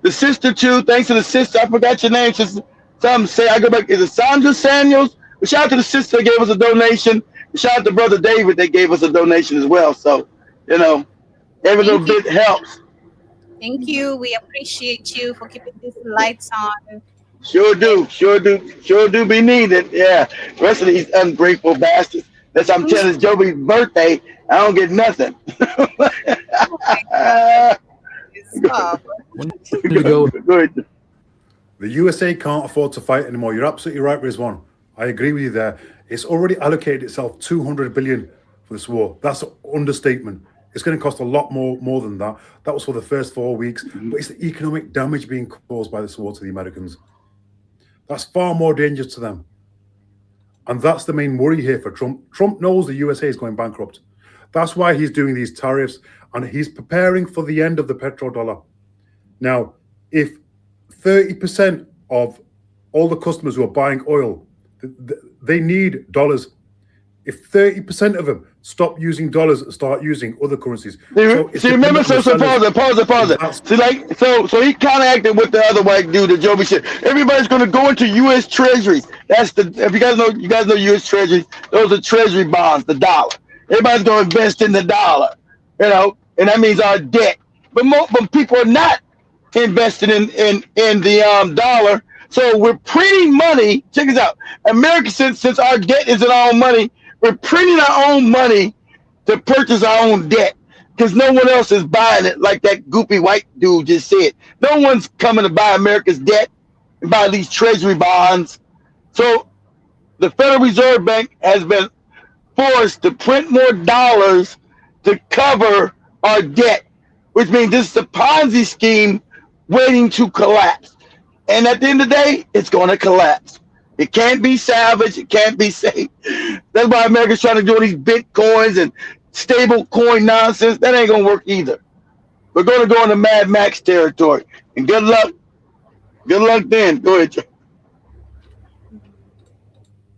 The sister too. Thanks to the sister. I forgot your name. Sister. Something say I go back. Is it Sandra Samuels? But shout out to the sister that gave us a donation. Shout out to Brother David that gave us a donation as well. So, every little bit helps. Thank you. We appreciate you for keeping these lights on. Sure do be needed. Yeah. The rest of these ungrateful bastards. That's I'm telling Joey's birthday. I don't get nothing. Go ahead. The USA can't afford to fight anymore. You're absolutely right, Rizwan. I agree with you there. It's already allocated itself $200 billion for this war. That's an understatement. It's going to cost a lot more than that. That was for the first 4 weeks. But it's the economic damage being caused by this war to the Americans. That's far more dangerous to them. And that's the main worry here for Trump. Trump knows the USA is going bankrupt. That's why he's doing these tariffs, and he's preparing for the end of the petrodollar. Now, if 30% of all the customers who are buying oil, they need dollars. If 30% of them stop using dollars and start using other currencies. Remember, pause it. See, so he kind of acted with the other white dude that Joby said. Everybody's going to go into U.S. Treasuries. If you guys know U.S. Treasuries. Those are Treasury bonds, the dollar. Everybody's going to invest in the dollar, and that means our debt. But people are not invested in the dollar. So we're printing money. Check this out. America, since our debt is in our own money, we're printing our own money to purchase our own debt because no one else is buying it, like that goopy white dude just said. No one's coming to buy America's debt and buy these treasury bonds. So the Federal Reserve Bank has been forced to print more dollars to cover our debt, which means this is a Ponzi scheme waiting to collapse. And at the end of the day, it's going to collapse. It can't be salvaged. It can't be saved. That's why America's trying to do all these Bitcoins and stable coin nonsense. That ain't going to work either. We're going to go into Mad Max territory. And good luck. Good luck then. Go ahead, Joe.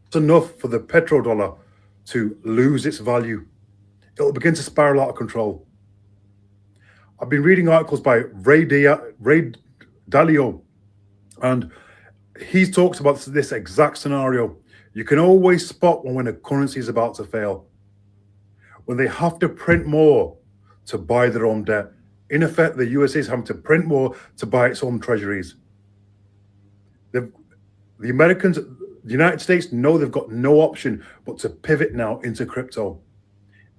It's enough for the petrodollar to lose its value. It'll begin to spiral out of control. I've been reading articles by Ray Dalio, and he talks about this exact scenario. You can always spot when a currency is about to fail. When they have to print more to buy their own debt. In effect, the USA is having to print more to buy its own treasuries. The Americans, the United States know they've got no option but to pivot now into crypto,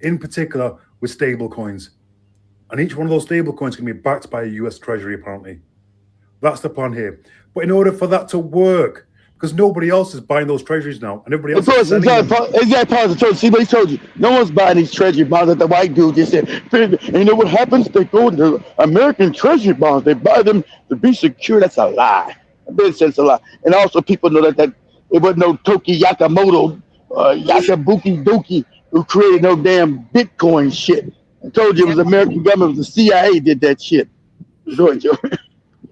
in particular with stable coins. And each one of those stable coins can be backed by a US Treasury, apparently. That's the plan here. But in order for that to work, because nobody else is buying those treasuries now, and everybody else is selling them. See what he told you. No one's buying these treasury bonds that the white dude just said. And you know what happens? They go into American treasury bonds. They buy them to be secure. That's a lie. I've been saying it's a lie. And also people know that it wasn't no Toki Yakamoto, Yakabuki Doki who created no damn Bitcoin shit. I told you it was the American government, it was the CIA did that shit. Go ahead, Joe.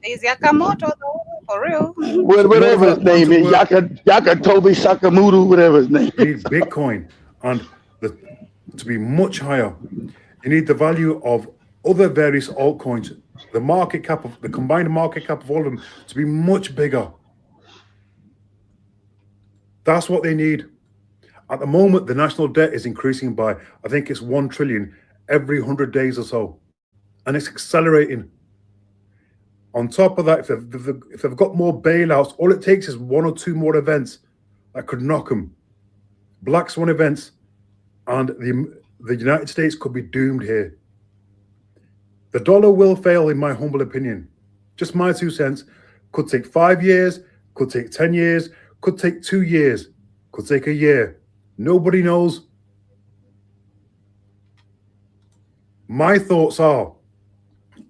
There's Yakamoto, though, for real. Whatever his name is, Yakatobi Sakamoto, whatever his name You need Bitcoin, and to be much higher, you need the value of other various altcoins, the combined market cap of all of them to be much bigger. That's what they need. At the moment, the national debt is increasing by, I think it's 1 trillion every 100 days or so, and it's accelerating. On top of that, if they've got more bailouts, all it takes is 1 or 2 more events that could knock them. Black swan events, and the United States could be doomed here. The dollar will fail, in my humble opinion. Just my 2 cents. Could take 5 years, could take 10 years, could take 2 years, could take a year. Nobody knows. My thoughts are,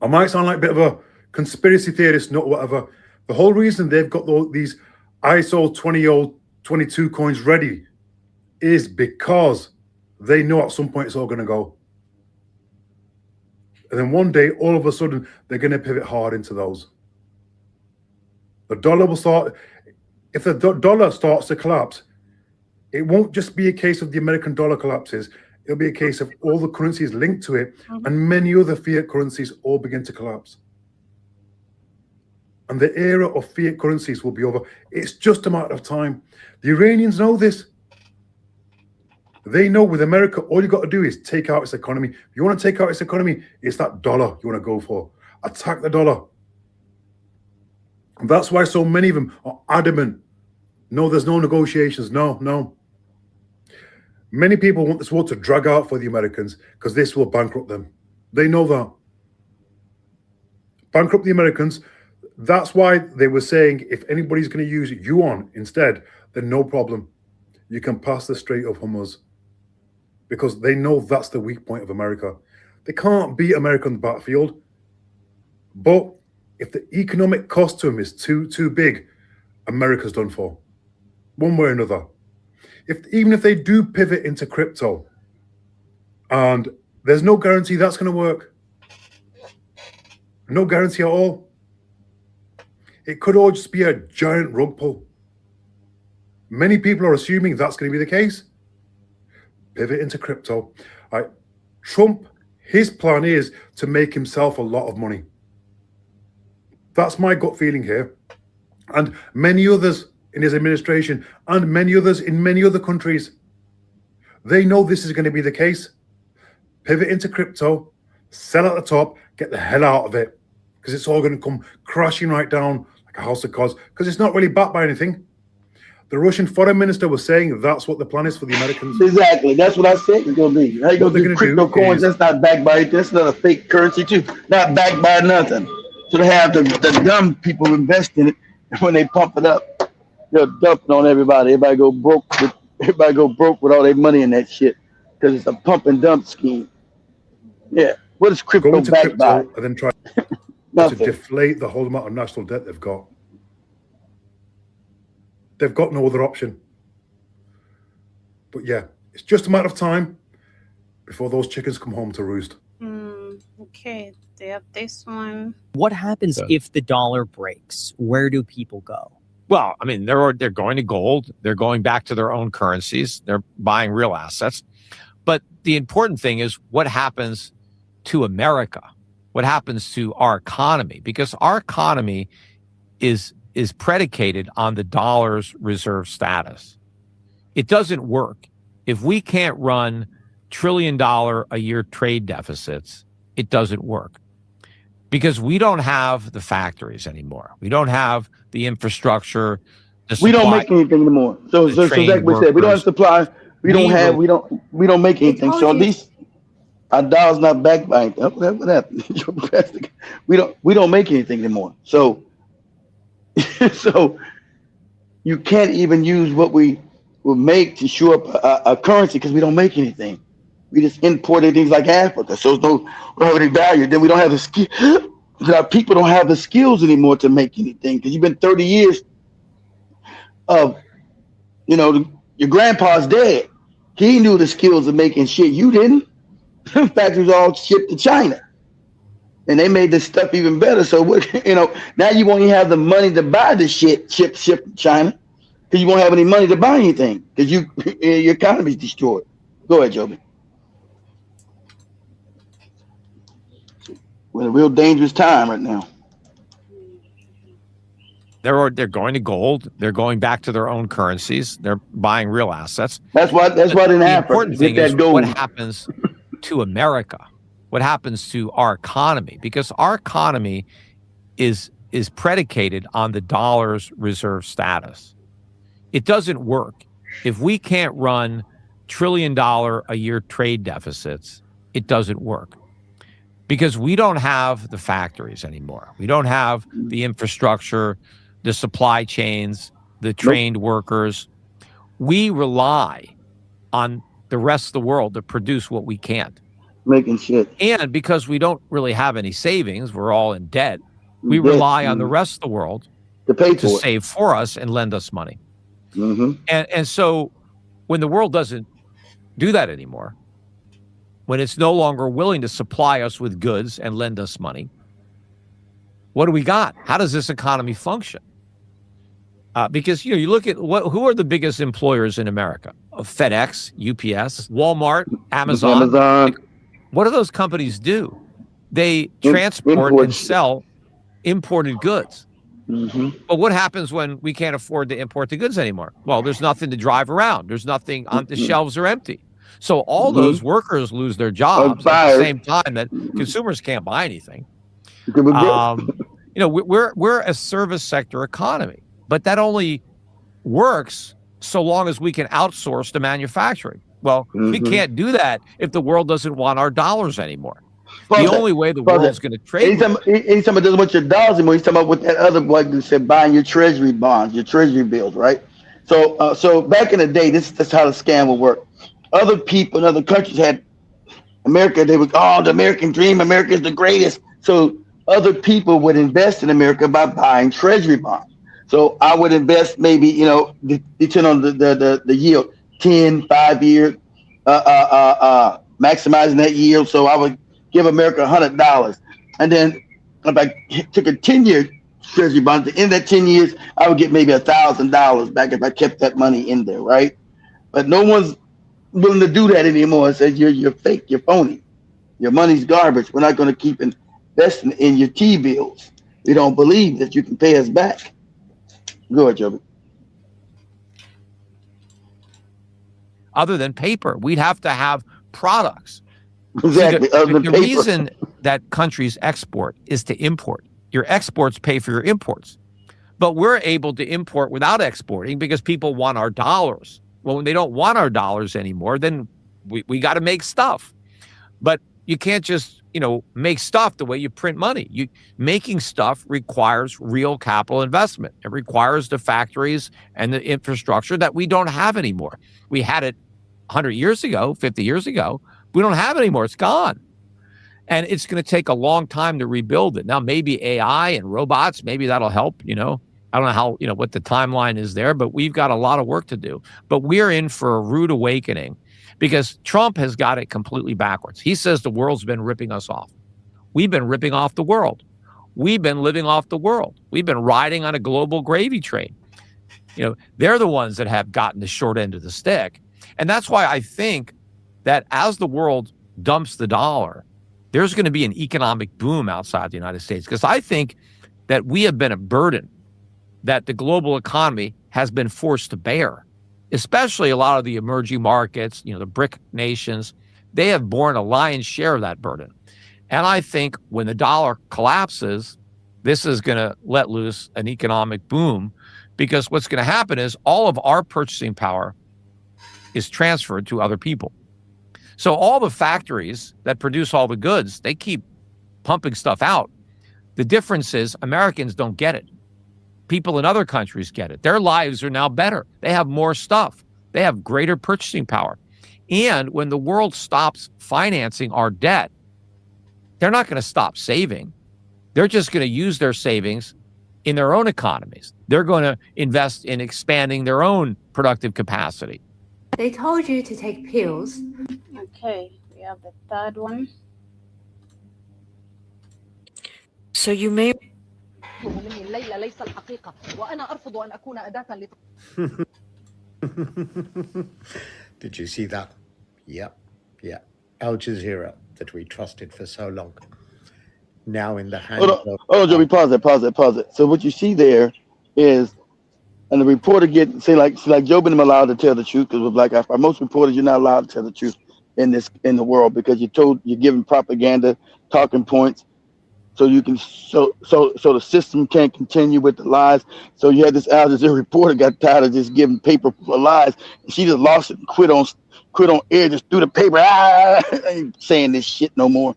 I might sound like a bit of a conspiracy theorist, not whatever. The whole reason they've got these ISO 2022 coins ready is because they know at some point it's all going to go. And then one day, all of a sudden, they're going to pivot hard into those. The dollar will start, if the dollar starts to collapse, it won't just be a case of the American dollar collapses. It'll be a case of all the currencies linked to it, and many other fiat currencies all begin to collapse. And the era of fiat currencies will be over. It's just a matter of time. The Iranians know this. They know with America, all you got to do is take out its economy. If you want to take out its economy, it's that dollar you want to go for. Attack the dollar. And that's why so many of them are adamant. No, there's no negotiations. No. Many people want this war to drag out for the Americans because this will bankrupt them. They know that. Bankrupt the Americans. That's why they were saying if anybody's going to use yuan instead, then no problem. You can pass the Strait of Hormuz, because they know that's the weak point of America. They can't beat America on the battlefield. But if the economic cost to them is too big, America's done for, one way or another. Even if they do pivot into crypto, and there's no guarantee that's going to work. No guarantee at all. It could all just be a giant rug pull. Many people are assuming that's going to be the case. Pivot into crypto. Trump, his plan is to make himself a lot of money. That's my gut feeling here. And many others in his administration and many others in many other countries, they know this is going to be the case. Pivot into crypto, sell at the top, get the hell out of it, because it's all going to come crashing right down like a house of cards, because it's not really backed by anything. The Russian foreign minister was saying that's what the plan is for the Americans. Exactly. That's what I said it's going to be. How you going to do crypto coins? That's not backed by it. That's not a fake currency too. Not backed by nothing. So they have the dumb people invest in it, and when they pump it up, they're dumping on everybody. Everybody go broke with all their money in that shit because it's a pump and dump scheme. Yeah. What is crypto backed by? And then try to deflate the whole amount of national debt they've got. They've got no other option. But yeah, it's just a matter of time before those chickens come home to roost. Okay, they have this one. What happens if the dollar breaks? Where do people go? Well, I mean, they're going to gold. They're going back to their own currencies. They're buying real assets. But the important thing is what happens to America, what happens to our economy, because our economy is predicated on the dollar's reserve status. It doesn't work. If we can't run $1 trillion a year trade deficits, it doesn't work, because we don't have the factories anymore. We don't have the infrastructure. We don't make anything anymore. So like we said, we don't have supply. We don't make anything. So at least our dollar's not backed by anything. What happened? we don't make anything anymore. So so you can't even use what we will make to show up a currency because we don't make anything. We just imported things like Africa, so we don't have any value. Then we don't have the skill. Our people don't have the skills anymore to make anything because you've been 30 years of, your grandpa's dead. He knew the skills of making shit. You didn't. Factories all shipped to China, and they made this stuff even better. So what? Now you won't even have the money to buy the shit shipped to China because you won't have any money to buy anything because your economy's destroyed. Go ahead, Joby. We're in a real dangerous time right now. They're going to gold. They're going back to their own currencies. They're buying real assets. That's why in Africa. The important thing is what happens to America, what happens to our economy, because our economy is predicated on the dollar's reserve status. It doesn't work. If we can't run $1 trillion a year trade deficits, it doesn't work. Because we don't have the factories anymore. We don't have the infrastructure, the supply chains, the trained workers. We rely on the rest of the world to produce what we can't. Making shit. And because we don't really have any savings, we're all in debt. We rely on the rest of the world to pay for save for us and lend us money. Mm-hmm. And so when the world doesn't do that anymore, when it's no longer willing to supply us with goods and lend us money, what do we got? How does this economy function? Because you look at who are the biggest employers in America? FedEx, UPS, Walmart, Amazon. Like, what do those companies do? They transport and sell imported goods. Mm-hmm. But what happens when we can't afford to import the goods anymore? Well, there's nothing to drive around. There's nothing on the shelves are empty. So all those workers lose their jobs at the same time that consumers can't buy anything. We're a service sector economy, but that only works so long as we can outsource to manufacturing. Well, we can't do that if the world doesn't want our dollars anymore. The only way the world's going to trade. He's talking about doesn't want your dollars anymore. He's talking about what that other boy said, buying your treasury bonds, your treasury bills, right? So back in the day, that's how the scam would work. Other people in other countries had America. They would, the American dream. America is the greatest. So other people would invest in America by buying treasury bonds. So I would invest maybe, depending on the yield, 10, 5 years, maximizing that yield. So I would give America $100. And then if I took a 10-year treasury bond, at the end of that 10 years, I would get maybe $1,000 back if I kept that money in there, right? But no one's willing to do that anymore. It says you're fake, you're phony. Your money's garbage. We're not going to keep investing in your T-bills. We don't believe that you can pay us back. Go ahead, Joby. Other than paper, we'd have to have products. Exactly. The reason that countries export is to import. Your exports pay for your imports. But we're able to import without exporting because people want our dollars. Well, when they don't want our dollars anymore, then we got to make stuff. But you can't just, make stuff the way you print money. Making stuff requires real capital investment. It requires the factories and the infrastructure that we don't have anymore. We had it 100 years ago, 50 years ago. We don't have it anymore. It's gone. And it's going to take a long time to rebuild it. Now, maybe AI and robots, maybe that'll help, I don't know how, what the timeline is there, but we've got a lot of work to do. But we're in for a rude awakening because Trump has got it completely backwards. He says the world's been ripping us off. We've been ripping off the world. We've been living off the world. We've been riding on a global gravy train. They're the ones that have gotten the short end of the stick. And that's why I think that as the world dumps the dollar, there's going to be an economic boom outside the United States, because I think that we have been a burden that the global economy has been forced to bear, especially a lot of the emerging markets, the BRIC nations. They have borne a lion's share of that burden. And I think when the dollar collapses, this is going to let loose an economic boom, because what's going to happen is all of our purchasing power is transferred to other people. So all the factories that produce all the goods, they keep pumping stuff out. The difference is Americans don't get it. People in other countries get it. Their lives are now better. They have more stuff. They have greater purchasing power. And when the world stops financing our debt, they're not going to stop saving. They're just going to use their savings in their own economies. They're going to invest in expanding their own productive capacity. They told you to take pills. Okay, we have the third one. So you may. Did you see that? Yep. Yeah. Al Jazeera that we trusted for so long. Now in the hands of... Hold on, Joey, pause it. So what you see there is, and the reporter like Joe been allowed to tell the truth, because with Black Africa, most reporters, you're not allowed to tell the truth in the world, because you're giving propaganda, talking points, so you can so the system can't continue with the lies. So you had this Al Jazeera reporter got tired of just giving paper full of lies, and she just lost it and quit on air, just threw the paper. I ain't saying this shit no more.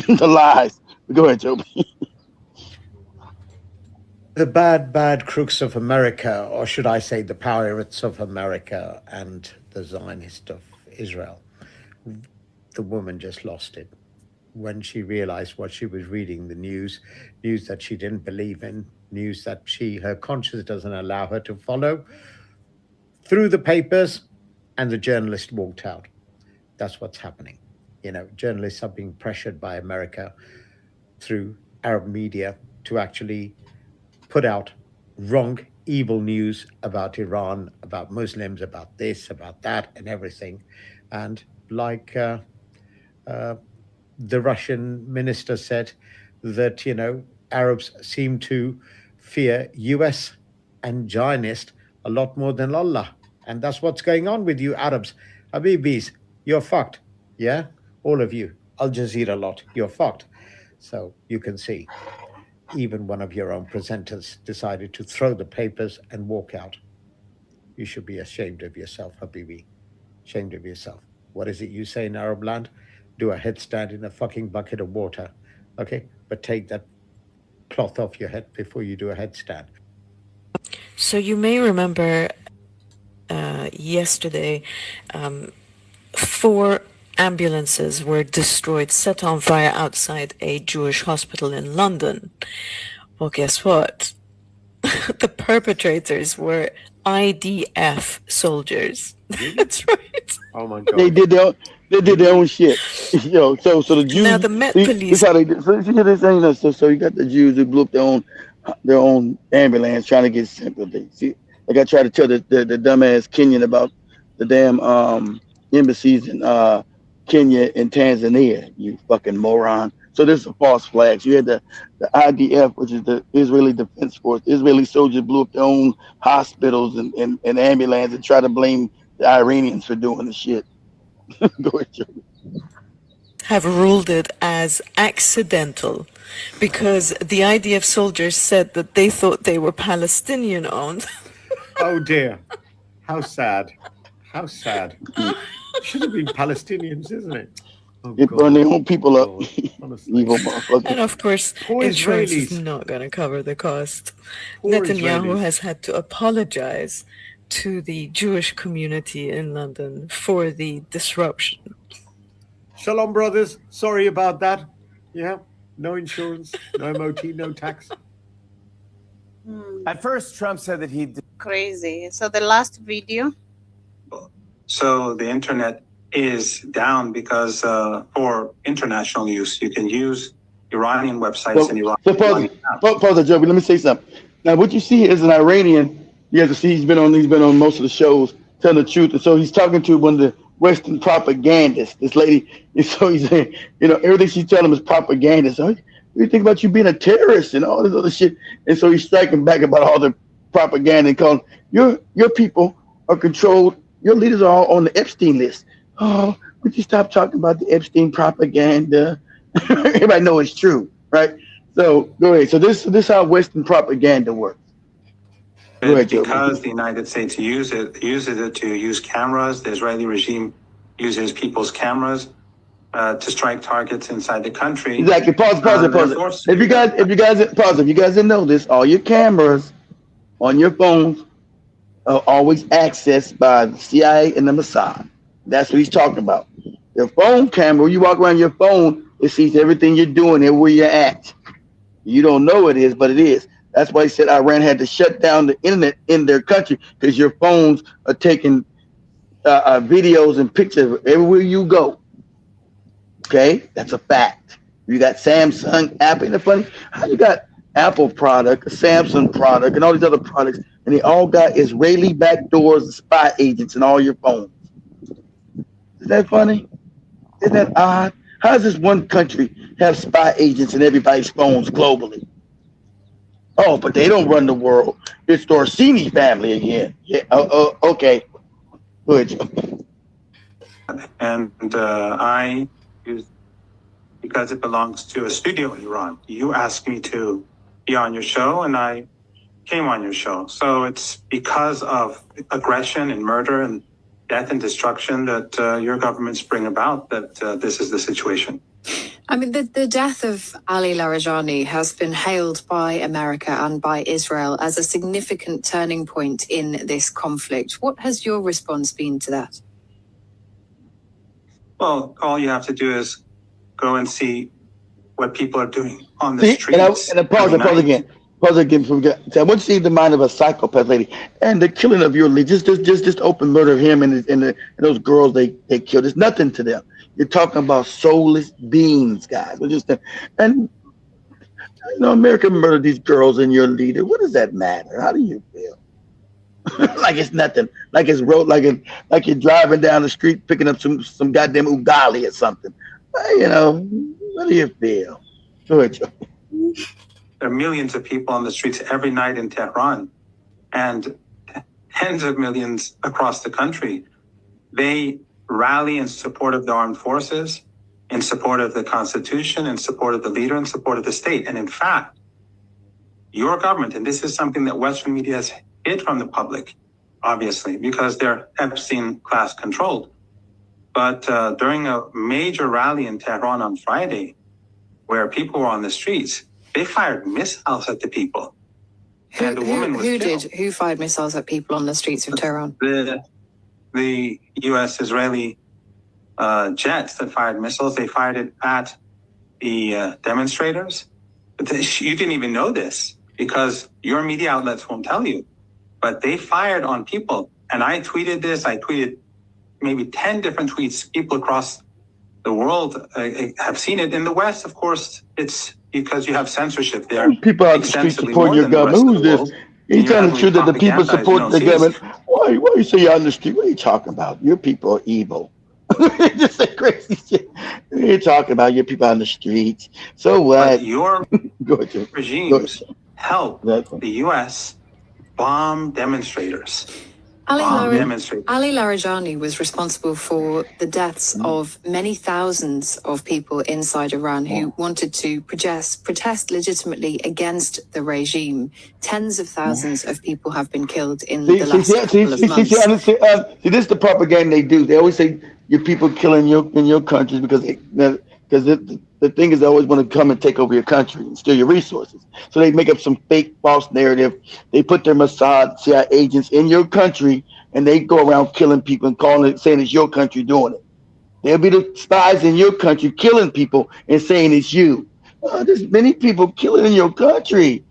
The lies. Go ahead, Joe. The bad crooks of America, or should I say the pirates of America and the Zionist of Israel, the woman just lost it when she realized what she was reading, the news that she didn't believe in, news that her conscience doesn't allow her to follow, through the papers, and the journalist walked out. That's what's happening. Journalists are being pressured by America through Arab media to actually put out wrong, evil news about Iran, about Muslims, about this, about that, and everything. And like the Russian minister said, that, Arabs seem to fear US and Zionists a lot more than Allah. And that's what's going on with you Arabs. Habibis, you're fucked. Yeah? All of you. Al Jazeera lot, you're fucked. So you can see, even one of your own presenters decided to throw the papers and walk out. You should be ashamed of yourself, Habibi. Ashamed of yourself. What is it you say in Arab land? Do a headstand in a fucking bucket of water. Okay? But take that cloth off your head before you do a headstand. So you may remember yesterday, 4 ambulances were destroyed, set on fire outside a Jewish hospital in London. Well, guess what? The perpetrators were IDF soldiers. That's right. Oh my God. They did their own shit. So the Jews. Now the Met this Police. how they did. So this ain't so you got the Jews who blew up their own ambulance trying to get sympathy. See, like I tried to tell the dumbass Kenyan about the damn embassies in Kenya and Tanzania. You fucking moron. So this is a false flag. So you had the IDF, which is the Israeli Defense Force. Israeli soldiers blew up their own hospitals and ambulances and try to blame the Iranians for doing the shit. Go ahead, Joe. Have ruled it as accidental because the IDF soldiers said that they thought they were Palestinian owned. Oh dear. How sad. How sad. Should have been Palestinians, isn't it? Oh, They burn their own people up. Honestly. Evil motherfuckers. And of course, Poor insurance Israelis. is not going to cover the cost. Poor Netanyahu Israelis. has had to apologize to the Jewish community in London for the disruption. Shalom, brothers. Sorry about that. Yeah. No insurance, no MOT, no tax. At first, Trump said that he'd. Crazy. So the last video. So the internet is down because for international use, you can use Iranian websites and Iranian. So pause it, Joe. Let me say something. Now, what you see is an Iranian. You have to see he's been on most of the shows telling the truth, and so he's talking to one of the Western propagandists. This lady, and so he's saying, everything she's telling him is propaganda. So what do you think about you being a terrorist and all this other shit? And so he's striking back about all the propaganda and calling your people are controlled. Your leaders are all on the Epstein list. Oh, would you stop talking about the Epstein propaganda? Everybody know it's true, right? So go ahead. So this is how Western propaganda works. Go ahead, Joe. Because the United States uses it to use cameras. The Israeli regime uses people's cameras to strike targets inside the country. Exactly. Pause it. If you guys didn't know this, all your cameras on your phones are always accessed by the CIA and the Mossad. That's what he's talking about. Your phone camera, when you walk around your phone, it sees everything you're doing and where you're at. You don't know it is, but it is. That's why he said Iran had to shut down the internet in their country because your phones are taking videos and pictures everywhere you go. Okay, that's a fact. You got Samsung, Apple. Isn't it funny how you got Apple product, a Samsung product, and all these other products, and they all got Israeli backdoors and spy agents in all your phones. Isn't that funny? Isn't that odd? How does this one country have spy agents in everybody's phones globally? Oh, but they don't run the world. It's the Orsini family again. Yeah. Okay. Good. And I use because it belongs to a studio in Iran. You asked me to be on your show, and I came on your show. So it's because of aggression and murder and death and destruction that your governments bring about that this is the situation. I mean, the death of Ali Larijani has been hailed by America and by Israel as a significant turning point in this conflict. What has your response been to that? Well, all you have to do is go and see what people are doing on the streets. And pause again. I want to see the mind of a psychopath lady and the killing of your lead. Just open murder of him and those girls they killed. It's nothing to them. You're talking about soulless beings, guys. America murdered these girls and your leader. What does that matter? How do you feel? Like it's nothing. Like it's like you're driving down the street picking up some goddamn ugali or something. What do you feel? Go ahead, Joe. There are millions of people on the streets every night in Tehran and tens of millions across the country. They rally in support of the armed forces, in support of the Constitution, in support of the leader, in support of the state. And in fact, your government, and this is something that Western media has hid from the public, obviously, because they're Epstein class controlled. But during a major rally in Tehran on Friday, where people were on the streets, they fired missiles at the people. And the woman was killed. Who fired missiles at people on the streets of Tehran? The U.S.-Israeli jets that fired missiles, they fired it at the demonstrators. But you didn't even know this. because your media outlets won't tell you. But they fired on people. And I tweeted this. I tweeted maybe 10 different tweets. People across the world have seen it. In the West, of course, it's because you have censorship there. People out the street supporting your government. Who's this? He's telling the truth that the people support the government. Why you say you're on the street? What are you talking about? Your people are evil. Just say crazy shit. What are you talking about? Your people on the streets. So what? But your regimes help the U.S. bomb demonstrators. Ali Larijani was responsible for the deaths of many thousands of people inside Iran who wanted to protest legitimately against the regime. Tens of thousands of people have been killed in the last couple of months. See, this is the propaganda they do. They always say your people killing in your countries because the thing is they always want to come and take over your country and steal your resources. So they make up some fake false narrative. They put their Mossad CIA agents in your country and they go around killing people and saying it's your country doing it. There'll be the spies in your country killing people and saying it's you. There's many people killing in your country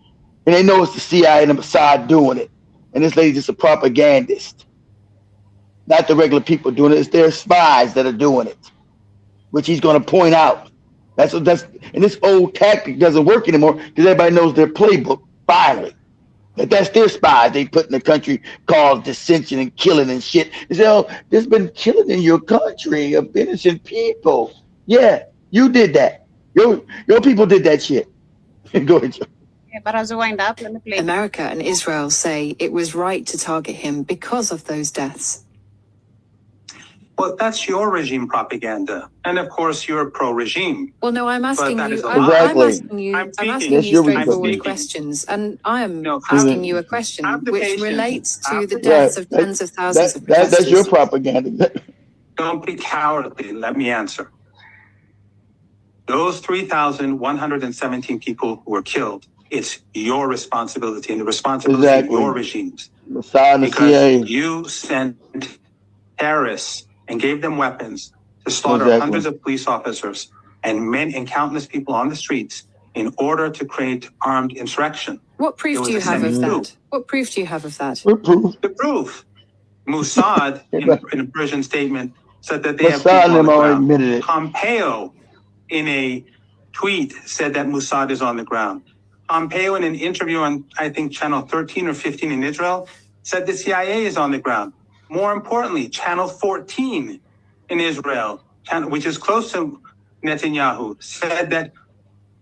and they know it's the CIA and the Mossad doing it. And this lady's just a propagandist. Not the regular people doing it. It's their spies that are doing it, which he's going to point out. And this old tactic doesn't work anymore because everybody knows their playbook. Finally, that's their spies they put in the country, cause dissension and killing and shit. They say, "Oh, there's been killing in your country of innocent people." Yeah, you did that. Your people did that shit. Go ahead, Joe. Yeah, but as we wind up, let me play. America and Israel say it was right to target him because of those deaths. Well, that's your regime propaganda. And of course, you're pro-regime. Well, no, I'm asking But that you. is I'm asking you Yes, straightforward questions, and I am asking you a question which relates to the deaths of tens of thousands of protesters. That's your propaganda. Don't be cowardly. Let me answer. Those 3,117 people who were killed, it's your responsibility and the responsibility of your regimes. Because you sent terrorists and gave them weapons to slaughter hundreds of police officers and men and countless people on the streets in order to create armed insurrection. What proof do you have of that? What proof do you have of that? The proof. Mossad, in a Persian statement, said that they have people on the ground. Pompeo, in a tweet, said that Mossad is on the ground. Pompeo, in an interview on, I think, channel 13 or 15 in Israel, said the CIA is on the ground. More importantly, channel 14 in Israel, which is close to Netanyahu, said that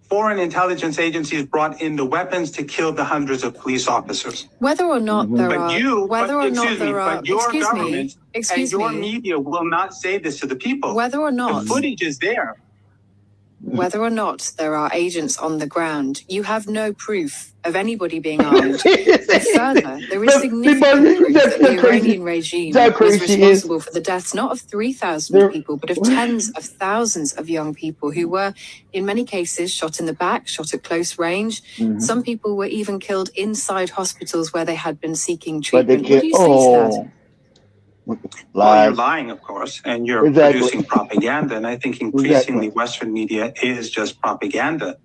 foreign intelligence agencies brought in the weapons to kill the hundreds of police officers. Whether or not there But are, you, whether or not excuse me, there are, but your excuse government me, and excuse your me, media will not say this to the people. whether or not, The footage is there. whether or not there are agents on the ground, you have no proof of anybody being armed. And further, there is significant proof that the Iranian regime was responsible for the deaths not of 3,000 people, but of tens of thousands of young people who were, in many cases, shot in the back, shot at close range. Some people were even killed inside hospitals where they had been seeking treatment. What do you say to that? Well, you're lying, of course, and you're producing propaganda. And I think increasingly Western media is just propaganda.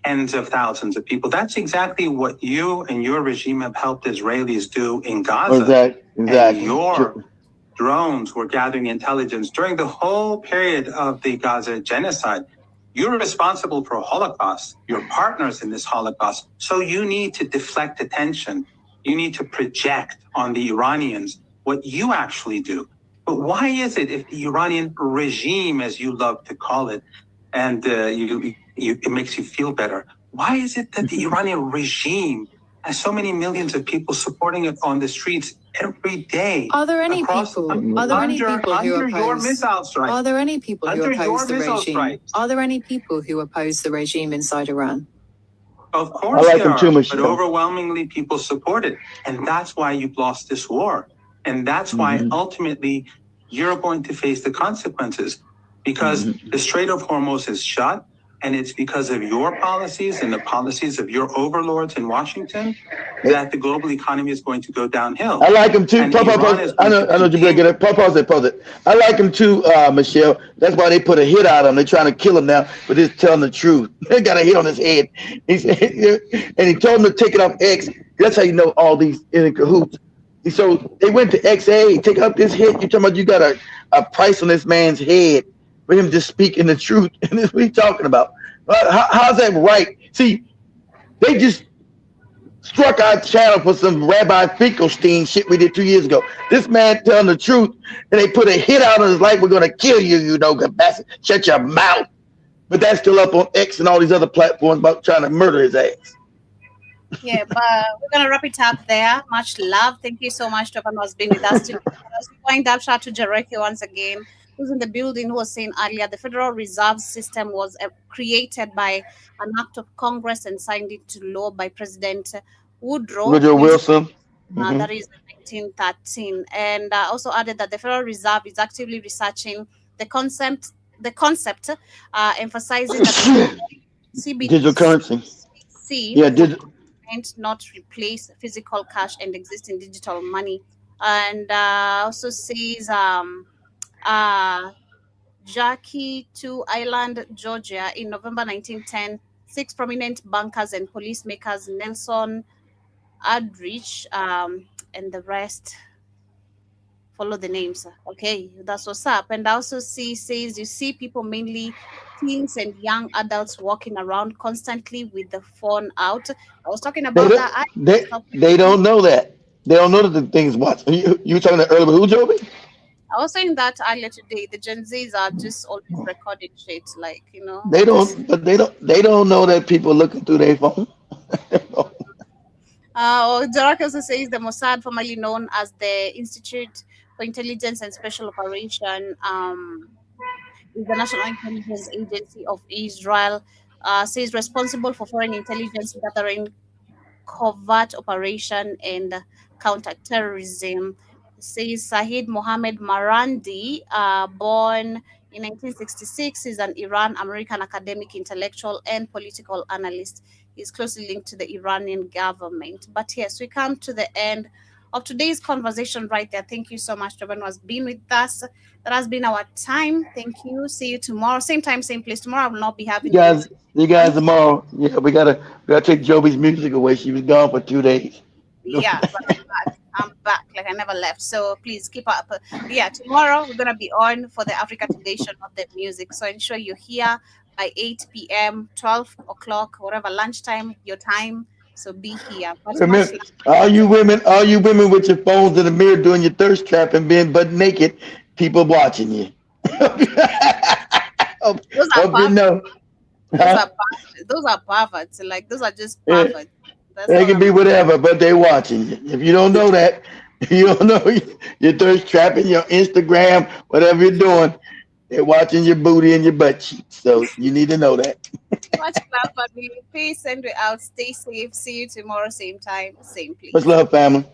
Tens of thousands of people. That's exactly what you and your regime have helped Israelis do in Gaza. And your drones were gathering intelligence during the whole period of the Gaza genocide. You're responsible for a Holocaust. You're partners in this Holocaust. So you need to deflect attention. You need to project on the Iranians what you actually do. But why is it if the Iranian regime, as you love to call it, and it makes you feel better, why is it that the Iranian regime has so many millions of people supporting it on the streets every day? Are there any people? Are there any people who under your oppose? missile strikes? Are there any people who Under your oppose the missile regime? strikes. Are there any people who oppose the regime inside Iran? Of course I like there them too, are, but Michelle. overwhelmingly people support it. And that's why you've lost this war. And that's why ultimately you're going to face the consequences, because the Strait of Hormuz is shut And it's because of your policies and the policies of your overlords in Washington that the global economy is going to go downhill. I like him too. And Pause. Iran is I know you better get it. Pause it. I like him too, Michelle. That's why they put a hit out on him. They're trying to kill him now, but he's telling the truth. They got a hit on his head. And he told him to take it off X. That's how you know all these in cahoots. So they went to XA, take up this hit. You're talking about you got a price on this man's head for him just speaking the truth. And this what he's talking about. How's that right? See, they just struck our channel for some Rabbi Finkelstein shit we did 2 years ago. This man telling the truth, and they put a hit out on his life. We're going to kill you, you know, bastard. Shut your mouth. But that's still up on X and all these other platforms about trying to murder his ass. Yeah, but we're gonna wrap it up there. Much love. Thank you so much to everyone who's been with us today. As we wind up, shout out to Jareki once again, who's in the building, who was saying earlier the Federal Reserve System was created by an act of Congress and signed into law by President Woodrow Wilson. That is in 1913, and also added that the Federal Reserve is actively researching the concept, emphasizing that CBDC, digital currency. not replace physical cash and existing digital money. And also says Jackie to Island, Georgia in November 1910, 6 prominent bankers and policymakers, Nelson Aldrich, and the rest, follow the names. Okay, that's what's up. And also says you see people, mainly teens and young adults, walking around constantly with the phone out. I was talking about that. They don't know that. They don't know that the things watch. You were talking to earlier, who, Joby? I was saying that earlier today. The Gen Zs are just always recording shit, like, you know. They don't know that people looking through their phone. Jarak also says the Mossad, formerly known as the Institute for Intelligence and Special Operation, is the National Intelligence Agency of Israel, says responsible for foreign intelligence gathering, covert operation, and counterterrorism. Says Sahid Mohammed Marandi, born in 1966, is an Iran-American academic, intellectual, and political analyst. He's closely linked to the Iranian government. But yes, we come to the end of today's conversation right there. Thank you so much to everyone who has been with us. That has been our time. Thank you. See you tomorrow. Same time, same place. Tomorrow I will not be having you guys tomorrow. Yeah, we gotta take Joby's music away. She was gone for 2 days. Yeah, but I'm back like I never left. So please keep up. Yeah, tomorrow we're gonna be on for the Africa Today show, not the music. So ensure you're here by 8 p.m., 12 o'clock, whatever lunchtime, your time. So be here. Remember, all you women with your phones in the mirror doing your thirst trap and being butt naked, people watching you. Those are perverts. Those are perverts. Like, those are just perverts. They can be whatever, but they watching you. If you don't know that, you don't know your thirst trapping, your Instagram, whatever you're doing, they're watching your booty and your butt cheeks. So you need to know that. Much love, family. Peace, and we're out. Stay safe. See you tomorrow, same time, same place. Much love, family.